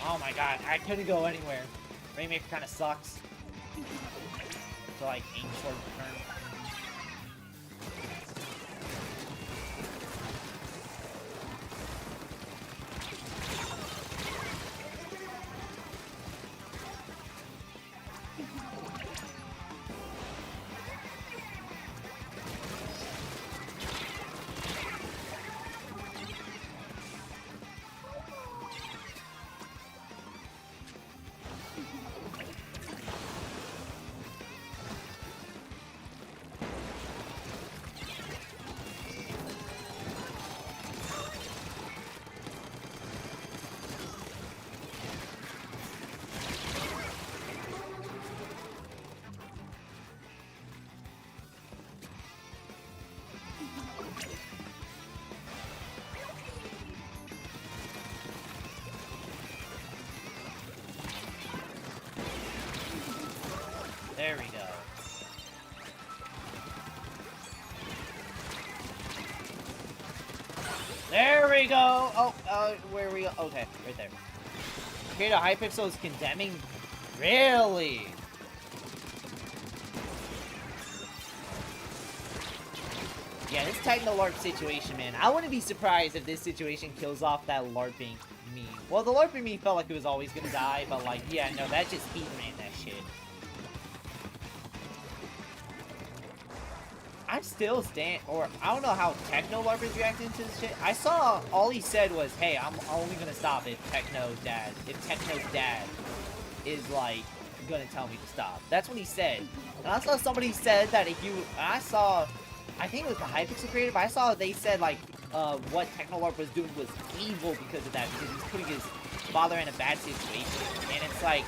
Oh my god, I couldn't go anywhere. Rainmaker kind of sucks. So like aim short turn. There we go. There we go! Oh, where are we go? Okay, right there. Creator Hypixel is condemning? Really? Yeah, this Techno LARP situation, man. I wouldn't be surprised if this situation kills off that LARPing meme. Well, the LARPing meme felt like it was always gonna die, but like, yeah, no, that just speedran that shit. I still stand, or I don't know how Techno LARP is reacting to this shit. I saw, all he said was, hey, I'm only gonna stop if Techno's dad is, like, gonna tell me to stop. That's what he said. And I saw somebody said that if you, I think it was the Hypixel creator, but I saw they said, like, what Techno LARP was doing was evil because of that, because he's putting his father in a bad situation. And it's like,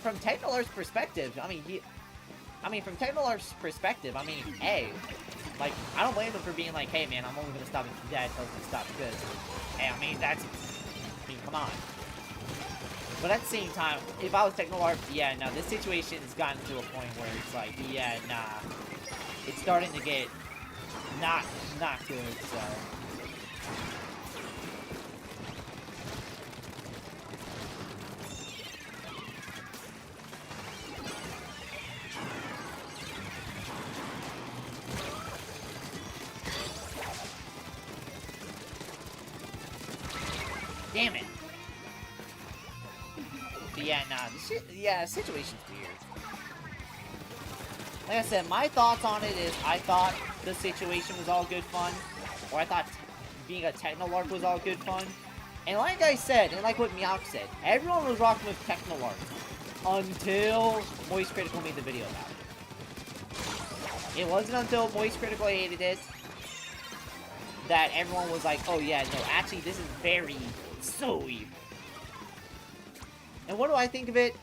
from Techno LARP's perspective, from Techno LARP's perspective, hey, like, I don't blame him for being like, hey, man, I'm only gonna stop if your dad tells me to stop, because, hey, come on. But at the same time, if I was Techno LARP, yeah, no, this situation has gotten to a point where it's like, yeah, nah, it's starting to get not good, so. Damn it. But yeah, nah, the situation's weird. Like I said, my thoughts on it is I thought the situation was all good fun. Or I thought being a Techno LARP was all good fun. And like I said, and like what Meowk said, everyone was rocking with Techno LARP. Until Moist Critical made the video about it. It wasn't until Moist Critical hated it that everyone was like, oh yeah, no, actually this is very so evil. And what do I think of it?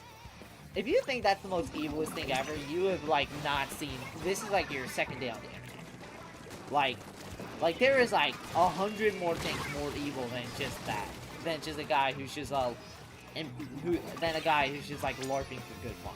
If you think that's the most evilest thing ever, you have, like, not seen... This is, like, your second day on the internet. Like, there is, like, 100 more things more evil than just that. Than just a guy who's just, than a guy who's just, like, LARPing for good fun.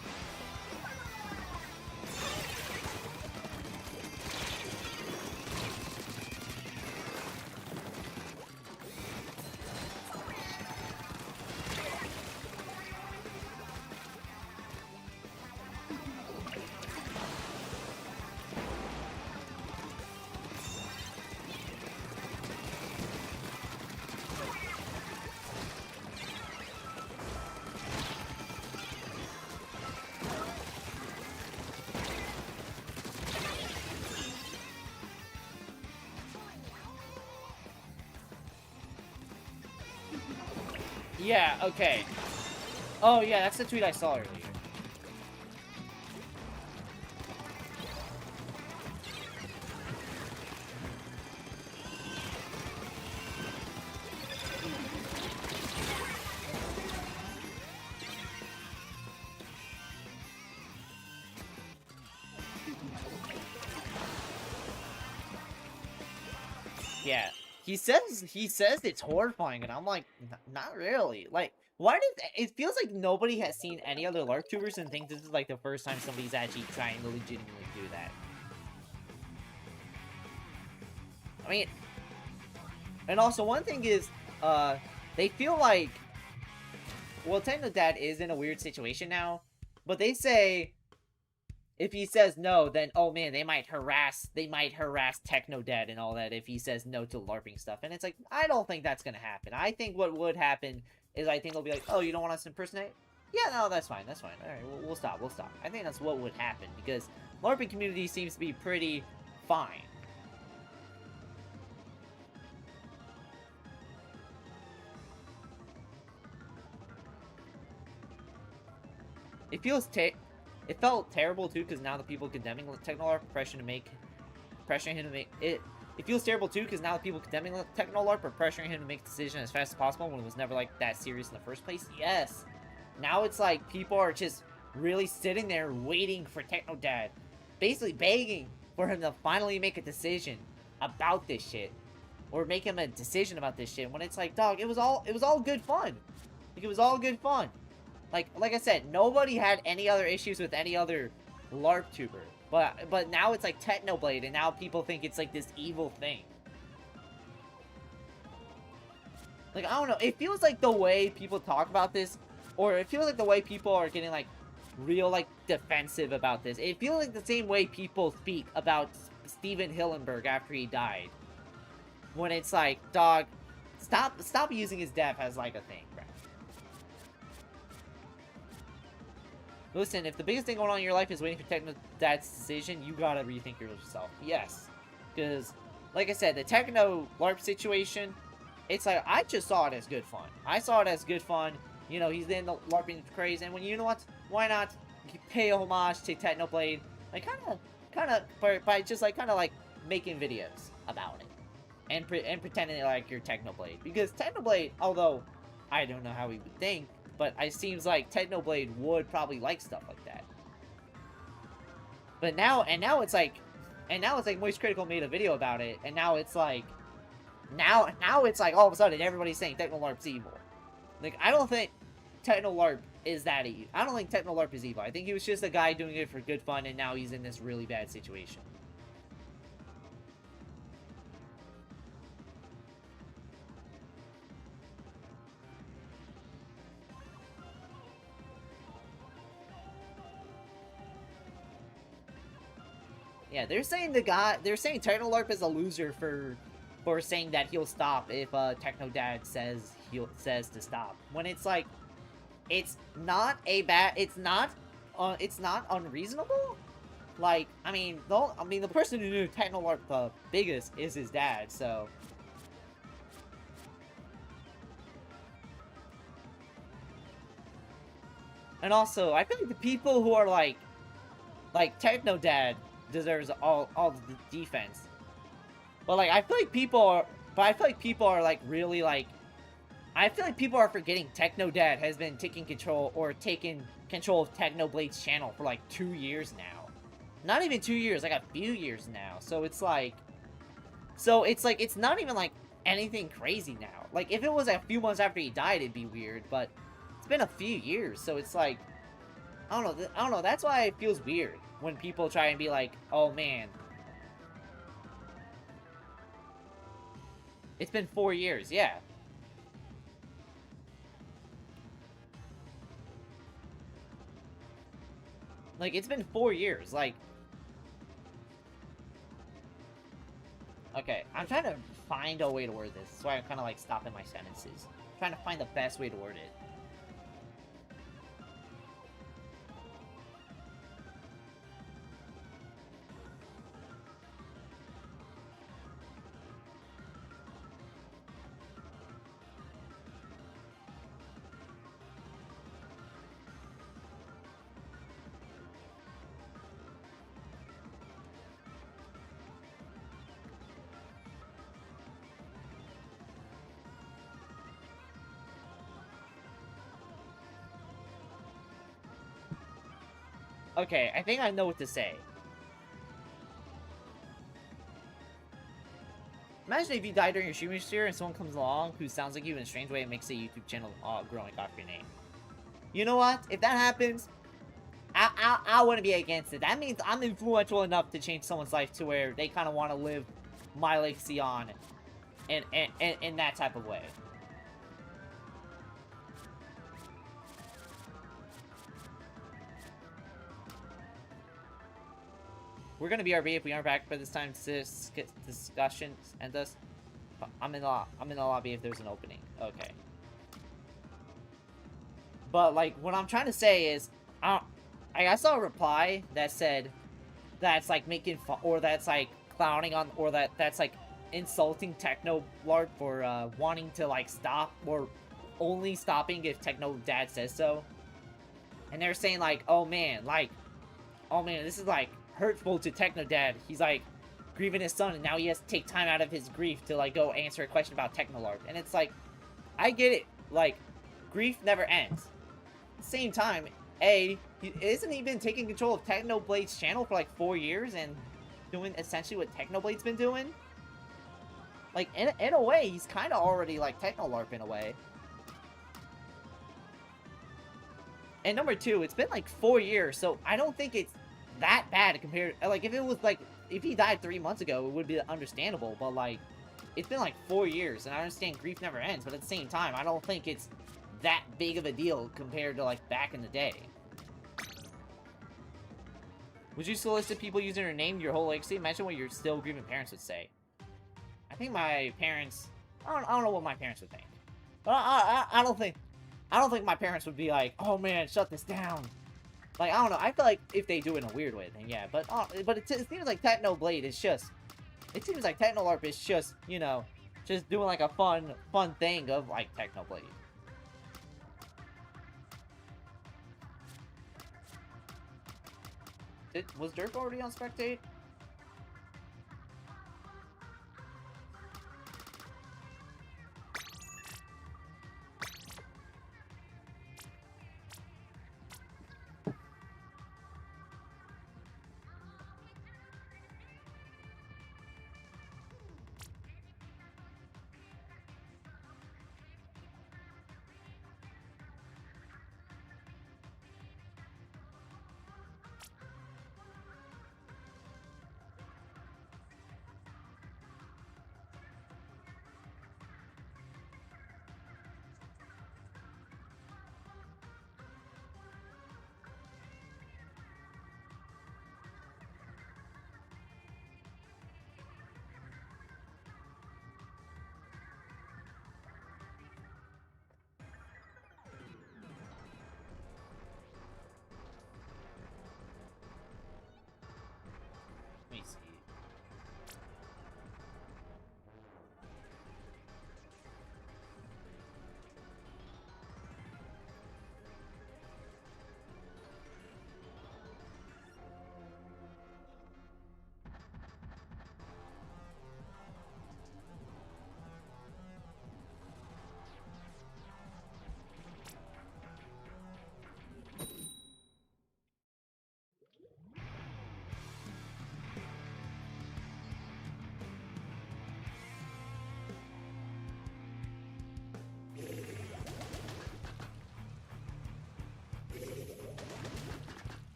Yeah, okay. Oh, yeah, that's the tweet I saw earlier. Yeah. He says it's horrifying, and I'm like, not really. Like, why did it feels like nobody has seen any other LARP tubers and think this is like the first time somebody's actually trying to legitimately do that. I mean, and also one thing is, they feel like, well, Technodad is in a weird situation now, but they say if he says no, then oh man, they might harass Technodad and all that if he says no to LARPing stuff. And it's like, I don't think that's gonna happen. I think what would happen is I think they'll be like, oh, you don't want us to impersonate? Yeah, no, that's fine, that's fine. All right, we'll stop. I think that's what would happen because LARPing community seems to be pretty fine. It felt terrible too because now the people condemning Technolarp pressuring him to make it. It feels terrible too because now the people condemning Technolarp are pressuring him to make a decision as fast as possible when it was never like that serious in the first place. Yes, now it's like people are just really sitting there waiting for Technodad, basically begging for him to finally make a decision about this shit, or make him a decision about this shit. When it's like, dog, it was all good fun. Like, it was all good fun. Like I said, nobody had any other issues with any other LARP tuber. But now it's like Technoblade, and now people think it's like this evil thing. Like, I don't know. It feels like the way people talk about this, or it feels like the way people are getting like real like defensive about this. It feels like the same way people speak about Steven Hillenberg after he died. When it's like, dog, stop using his death as like a thing, bro. Listen, if the biggest thing going on in your life is waiting for Technodad's decision, you gotta rethink yourself. Yes. Because, like I said, the Techno LARP situation, it's like, I just saw it as good fun. I saw it as good fun. You know, he's in the LARPing craze, and when, you know what? Why not pay a homage to Technoblade? Like, by just, like, making videos about it. And pretending like you're Technoblade. Because Technoblade, although I don't know how he would think, but it seems like Technoblade would probably like stuff like that. But now it's like Moist Critical made a video about it, and now it's like, now it's like all of a sudden everybody's saying Technolarp's evil. Like, I don't think Technolarp is that evil. I don't think Technolarp is evil. I think he was just a guy doing it for good fun, and now he's in this really bad situation. Yeah, they're saying Technolarp is a loser for saying that he'll stop if Technodad says to stop. When it's like, it's not unreasonable. Like, I mean, the person who knew Technolarp the biggest is his dad, so. And also, I feel like the people who are like Technodad deserves all the defense. But like, I feel like people are like really like, I feel like people are forgetting Technodad has been taking control of Technoblade's channel for like 2 years now. Not even 2 years, like a few years now. So it's like, it's not even like anything crazy now. Like, if it was a few months after he died, it'd be weird, but it's been a few years, so it's like, I don't know, that's why it feels weird when people try and be like, oh man, it's been 4 years, yeah. Like, it's been 4 years, like, okay, I'm trying to find a way to word this. That's why I'm kind of like stopping my sentences. I'm trying to find the best way to word it. Okay, I think I know what to say. Imagine if you die during your streaming sphere and someone comes along who sounds like you in a strange way and makes a YouTube channel growing off your name. You know what? If that happens, I wouldn't be against it. That means I'm influential enough to change someone's life to where they kind of want to live my legacy on in that type of way. We're gonna be RB if we aren't back by this time to get discussions and us. I'm in the lobby if there's an opening. Okay. But like what I'm trying to say is, I saw a reply that said that's like making fun, or that's like clowning on, or that's like insulting Techno Larp for wanting to like stop, or only stopping if Techno Dad says so. And they're saying like, oh man, this is like hurtful to Techno Dad. He's like grieving his son, and now he has to take time out of his grief to like go answer a question about Techno Larp. And it's like, I get it. Like, grief never ends. At the same time, isn't he been taking control of Technoblade's channel for like 4 years and doing essentially what Technoblade's been doing? Like, in a way, he's kind of already like Techno Larp in a way. And number two, it's been like 4 years, so I don't think it's that bad compared. Like, if it was like, if he died 3 months ago, it would be understandable. But like, it's been like 4 years, and I understand grief never ends. But at the same time, I don't think it's that big of a deal compared to like back in the day. Would you solicit people using your name your whole legacy? Imagine what your still grieving parents would say. I think my parents. I don't know what my parents would think. But I don't think my parents would be like, oh man, shut this down. Like, I don't know. I feel like if they do it in a weird way, then yeah. But it seems like Technoblade is just. It seems like Technolarp is just, you know, just doing like a fun thing of like Technoblade. Was Dirk already on Spectate? Let me see.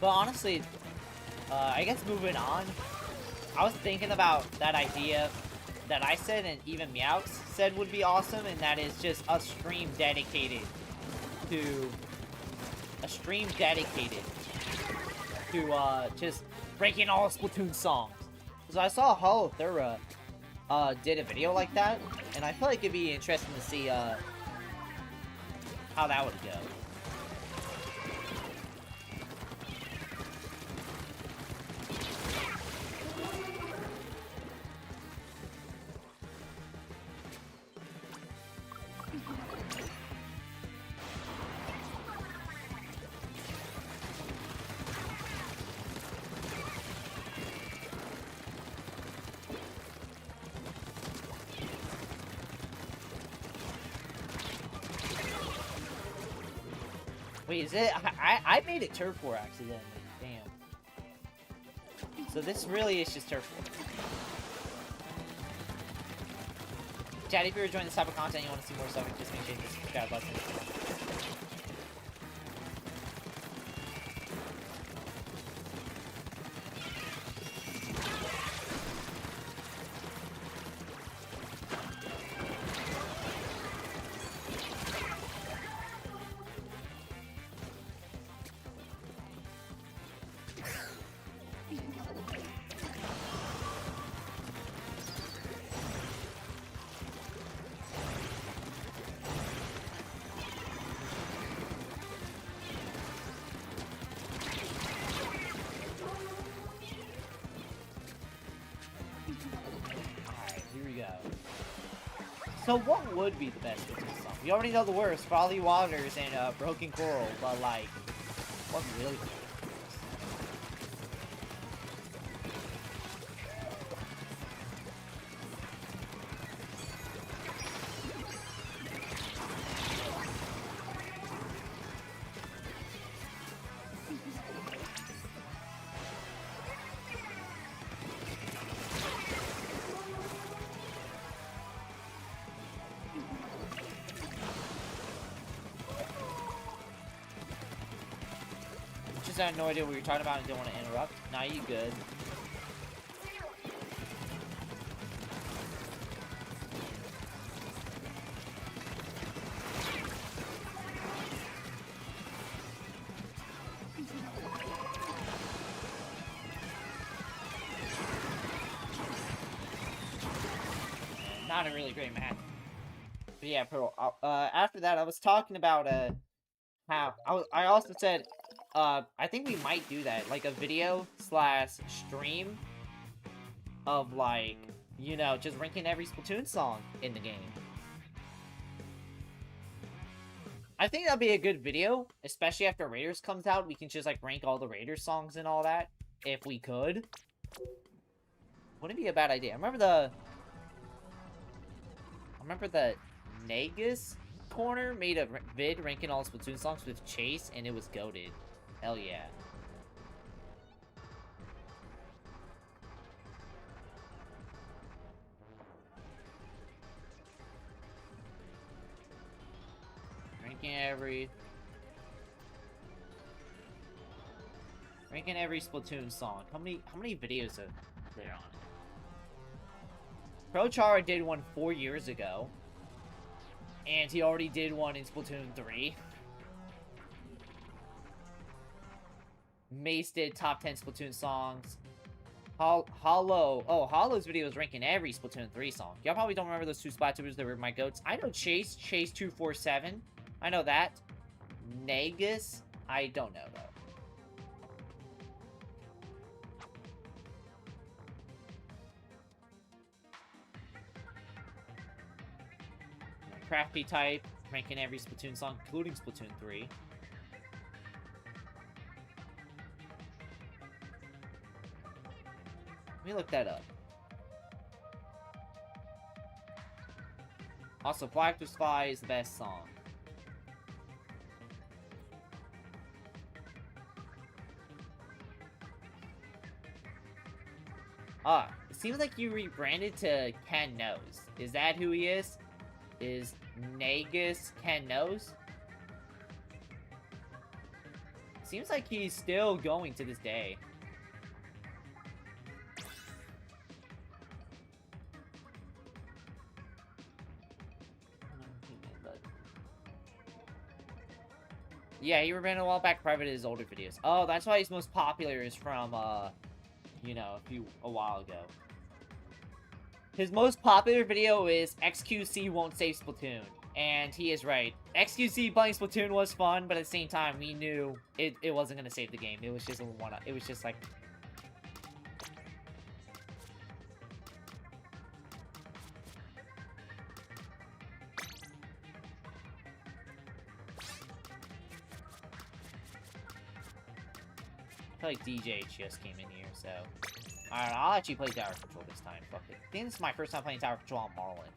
But honestly, I guess moving on, I was thinking about that idea that I said and even Meowx said would be awesome, and that is just a stream dedicated to just breaking all Splatoon songs. So I saw Hollow Thura did a video like that, and I feel like it'd be interesting to see how that would go. Wait, is it? I made it turf war accidentally. Damn. So this really is just turf war. Chat, if you're enjoying this type of content and you want to see more stuff, just make sure you hit the subscribe button. So what would be the best Splatoon song? You already know the worst, Folly Waters and Broken Coral, but like, what really would be the best? I had no idea what you were talking about and didn't want to interrupt. Now you good. Not a really great match. But yeah, after that, I was talking about how I also said I think we might do that, like a video / stream of like, you know, just ranking every Splatoon song in the game. I think that'd be a good video, especially after Raiders comes out. We can just like rank all the Raiders songs and all that, if we could. Wouldn't be a bad idea. I remember the Nagus corner made a vid ranking all Splatoon songs with Chase, and it was goated. Hell yeah. Ranking every Splatoon song. How many videos are there on it? ProChara did one 4 years ago. And he already did one in Splatoon 3. Mace did top 10 Splatoon songs. Hollow's video is ranking every Splatoon 3 song. Y'all probably don't remember those two Splatooners that were my goats. I know Chase 247. I know that. Nagus, I don't know though. Crafty Type, ranking every Splatoon song, including Splatoon 3. Let me look that up. Also, Flag to Spy is the best song. It seems like you rebranded to Ken Knows. Is that who he is? Is Nagus Ken Knows? Seems like he's still going to this day. Yeah, he rebranded a while back, private his older videos. Oh, that's why he's most popular is from, you know, a while ago. His most popular video is XQC won't save Splatoon. And he is right. XQC playing Splatoon was fun, but at the same time, we knew it wasn't going to save the game. It was just a one-up. It was just like... I feel like DJ just came in here, so... Alright, I'll actually play Tower Control this time. Fuck it. I think this is my first time playing Tower Control on Marlin.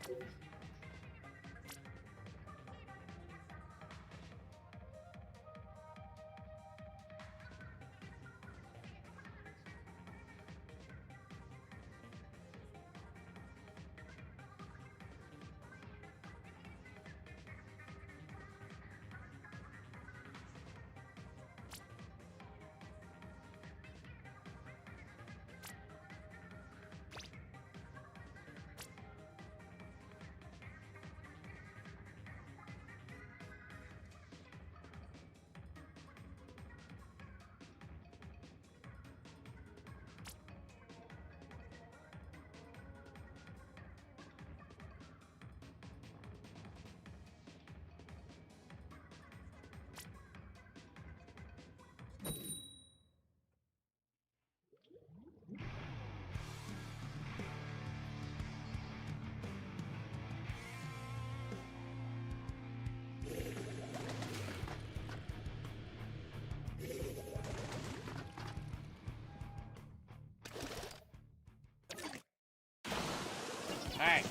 Alright.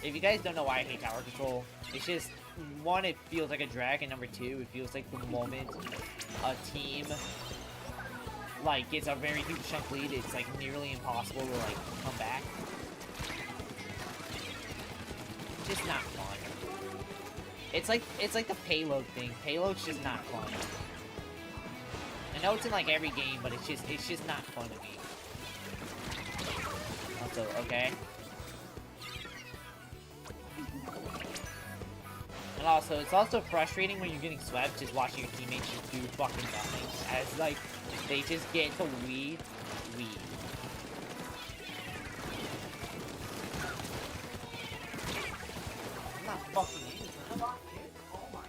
If you guys don't know why I hate tower control, it's just, one, it feels like a drag, and number two, it feels like the moment a team, like, gets a very huge chunk lead, it's, like, nearly impossible to, like, come back. Just not fun. It's like the payload thing. Payload's just not fun. I know it's in, like, every game, but it's just not fun to me. Also, okay. And also, it's also frustrating when you're getting swept just watching your teammates just do fucking nothing. As, like, they just get the weed. I'm not fucking using it. Oh my god.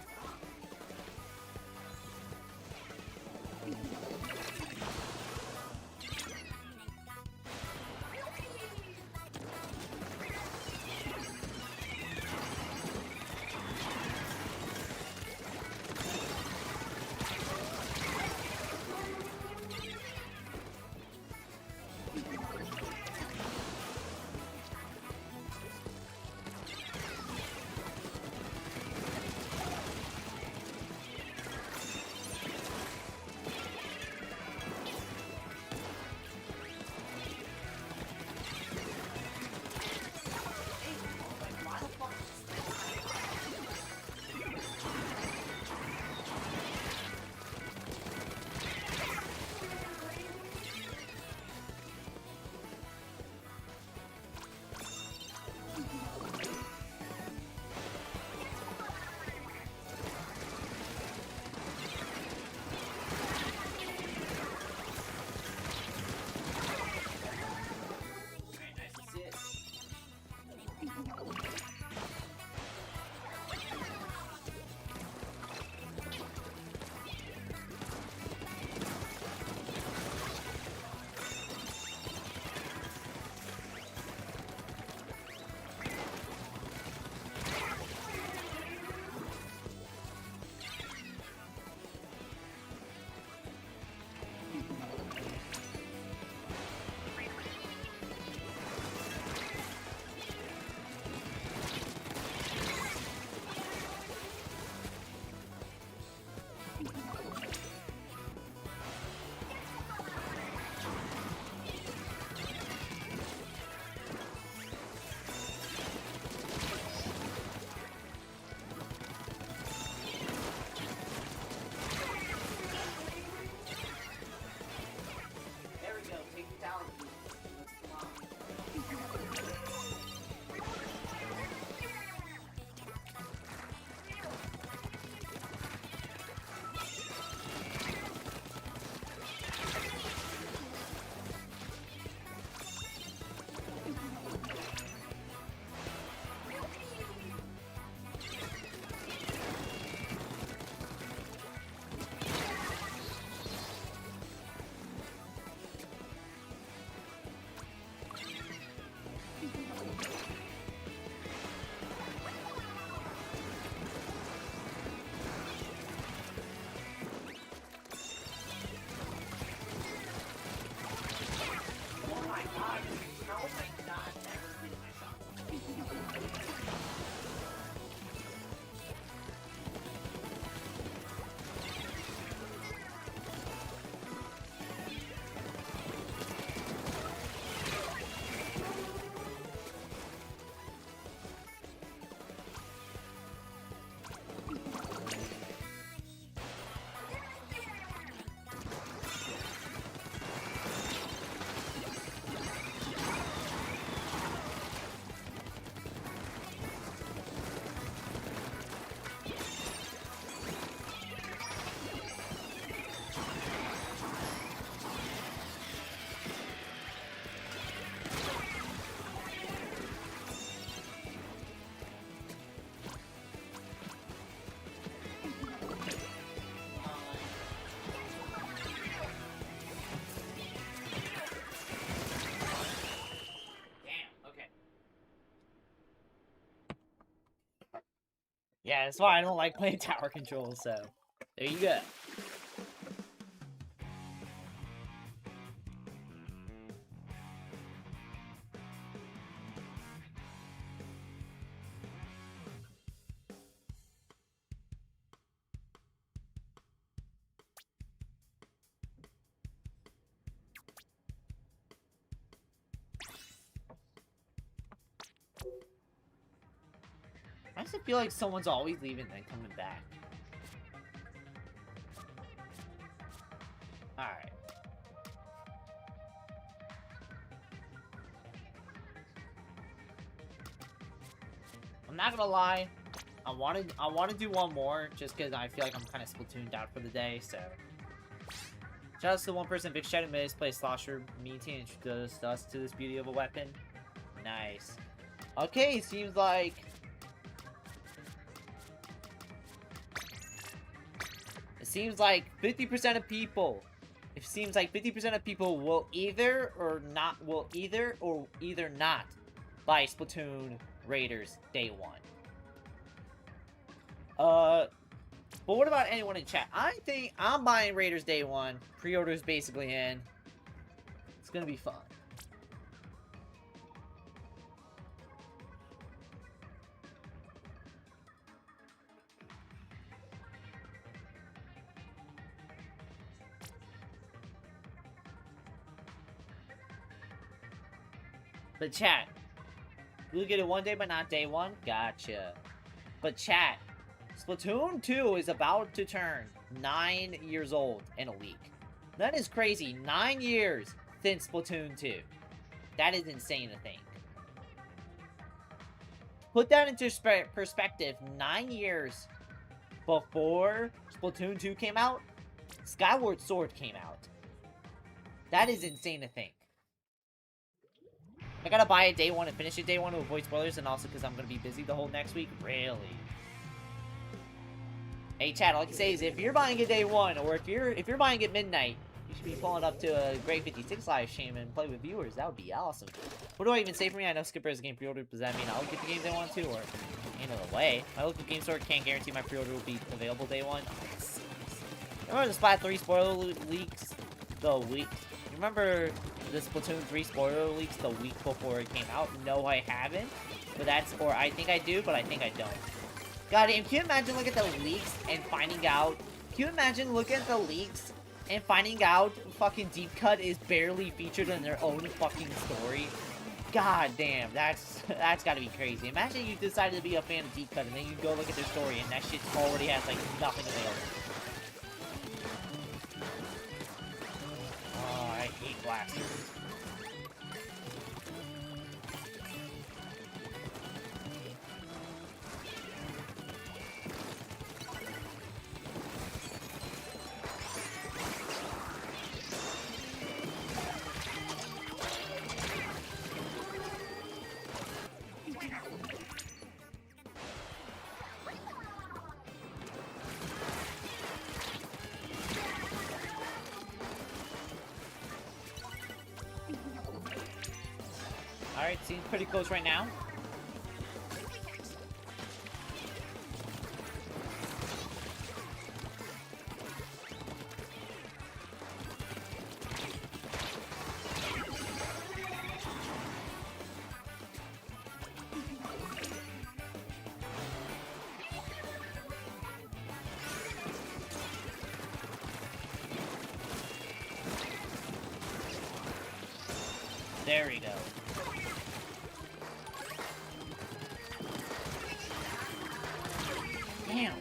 Yeah, that's why I don't like playing tower control, so there you go. Why does it feel like someone's always leaving and then coming back? Alright. I'm not gonna lie. I want to do one more just because I feel like I'm kind of Splatooned out for the day, so. Shout out to the one person, Big Shadow Miz, plays Slosher Meaty, and introduced us to this beauty of a weapon. Nice. Okay, seems like... It seems like 50% of people... It seems like 50% of people will either or not buy Splatoon Raiders day one. But what about anyone in chat? I think I'm buying Raiders day one. Pre-order's basically in. It's gonna be fun. But chat, you'll get it one day, but not day one? Gotcha. But chat, Splatoon 2 is about to turn 9 years old in a week. That is crazy. 9 years since Splatoon 2. That is insane to think. Put that into perspective. 9 years before Splatoon 2 came out, Skyward Sword came out. That is insane to think. I gotta buy it day one and finish it day one to avoid spoilers, and also because I'm gonna be busy the whole next week. Really? Hey, chat, all I can say is if you're buying it day one, or if you're buying it midnight, you should be pulling up to a Greg 56 live stream and play with viewers. That would be awesome. What do I even say for me? I know Skipper has a game pre-ordered. Does that mean I'll get the games day one too, or end of the way? My local game store can't guarantee my pre-order will be available day one. Remember the Splat 3 spoiler leaks the week? Remember the Splatoon 3 spoiler leaks the week before it came out? No, I haven't. But that's, or I think I do, but I think I don't. God damn, can you imagine looking at the leaks and finding out? Can you imagine looking at the leaks and finding out fucking Deep Cut is barely featured in their own fucking story? God damn, that's gotta be crazy. Imagine you decided to be a fan of Deep Cut and then you go look at their story and that shit already has like nothing available. Oh, I hate blasters. Alright, seems pretty close right now. There we go. Damn.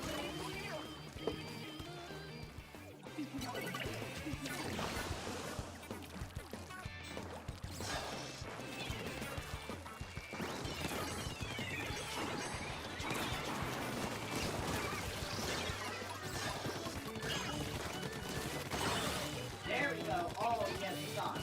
There we go. Oh, yes, stop.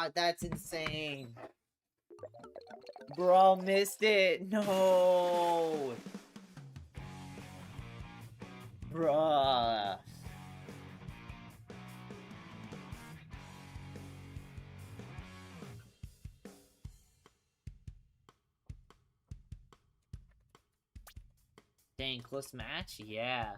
god, that's insane. Bro, missed it. No. Bruh. Dang, close match? Yeah.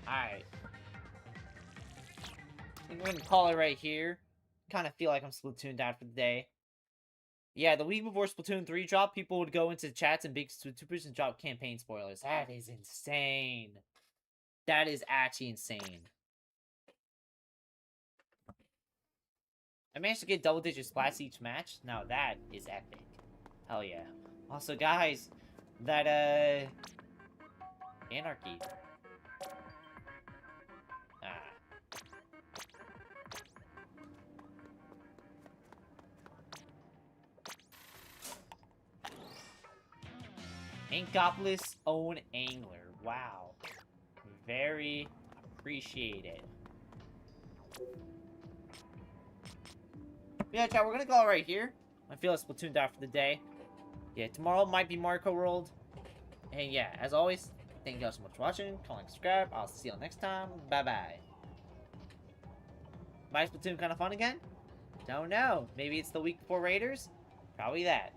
Alright. I think we're gonna call it right here. Kind of feel like I'm Splatooned out for the day. Yeah, the week before Splatoon 3 dropped, people would go into chats and big Splatoon and drop campaign spoilers. That is insane. That is actually insane. I managed to get double-digit splats each match. Now that is epic. Hell yeah. Also, guys, that, Anarchy. Inkopolis' own angler. Wow. Very appreciated. Yeah, chat, we're gonna call it right here. I feel like Splatooned out for the day. Yeah, tomorrow might be Marco World. And yeah, as always, thank you all so much for watching. Comment, subscribe. I'll see you all next time. Bye-bye. My Splatoon kind of fun again? Don't know. Maybe it's the week before Raiders? Probably that.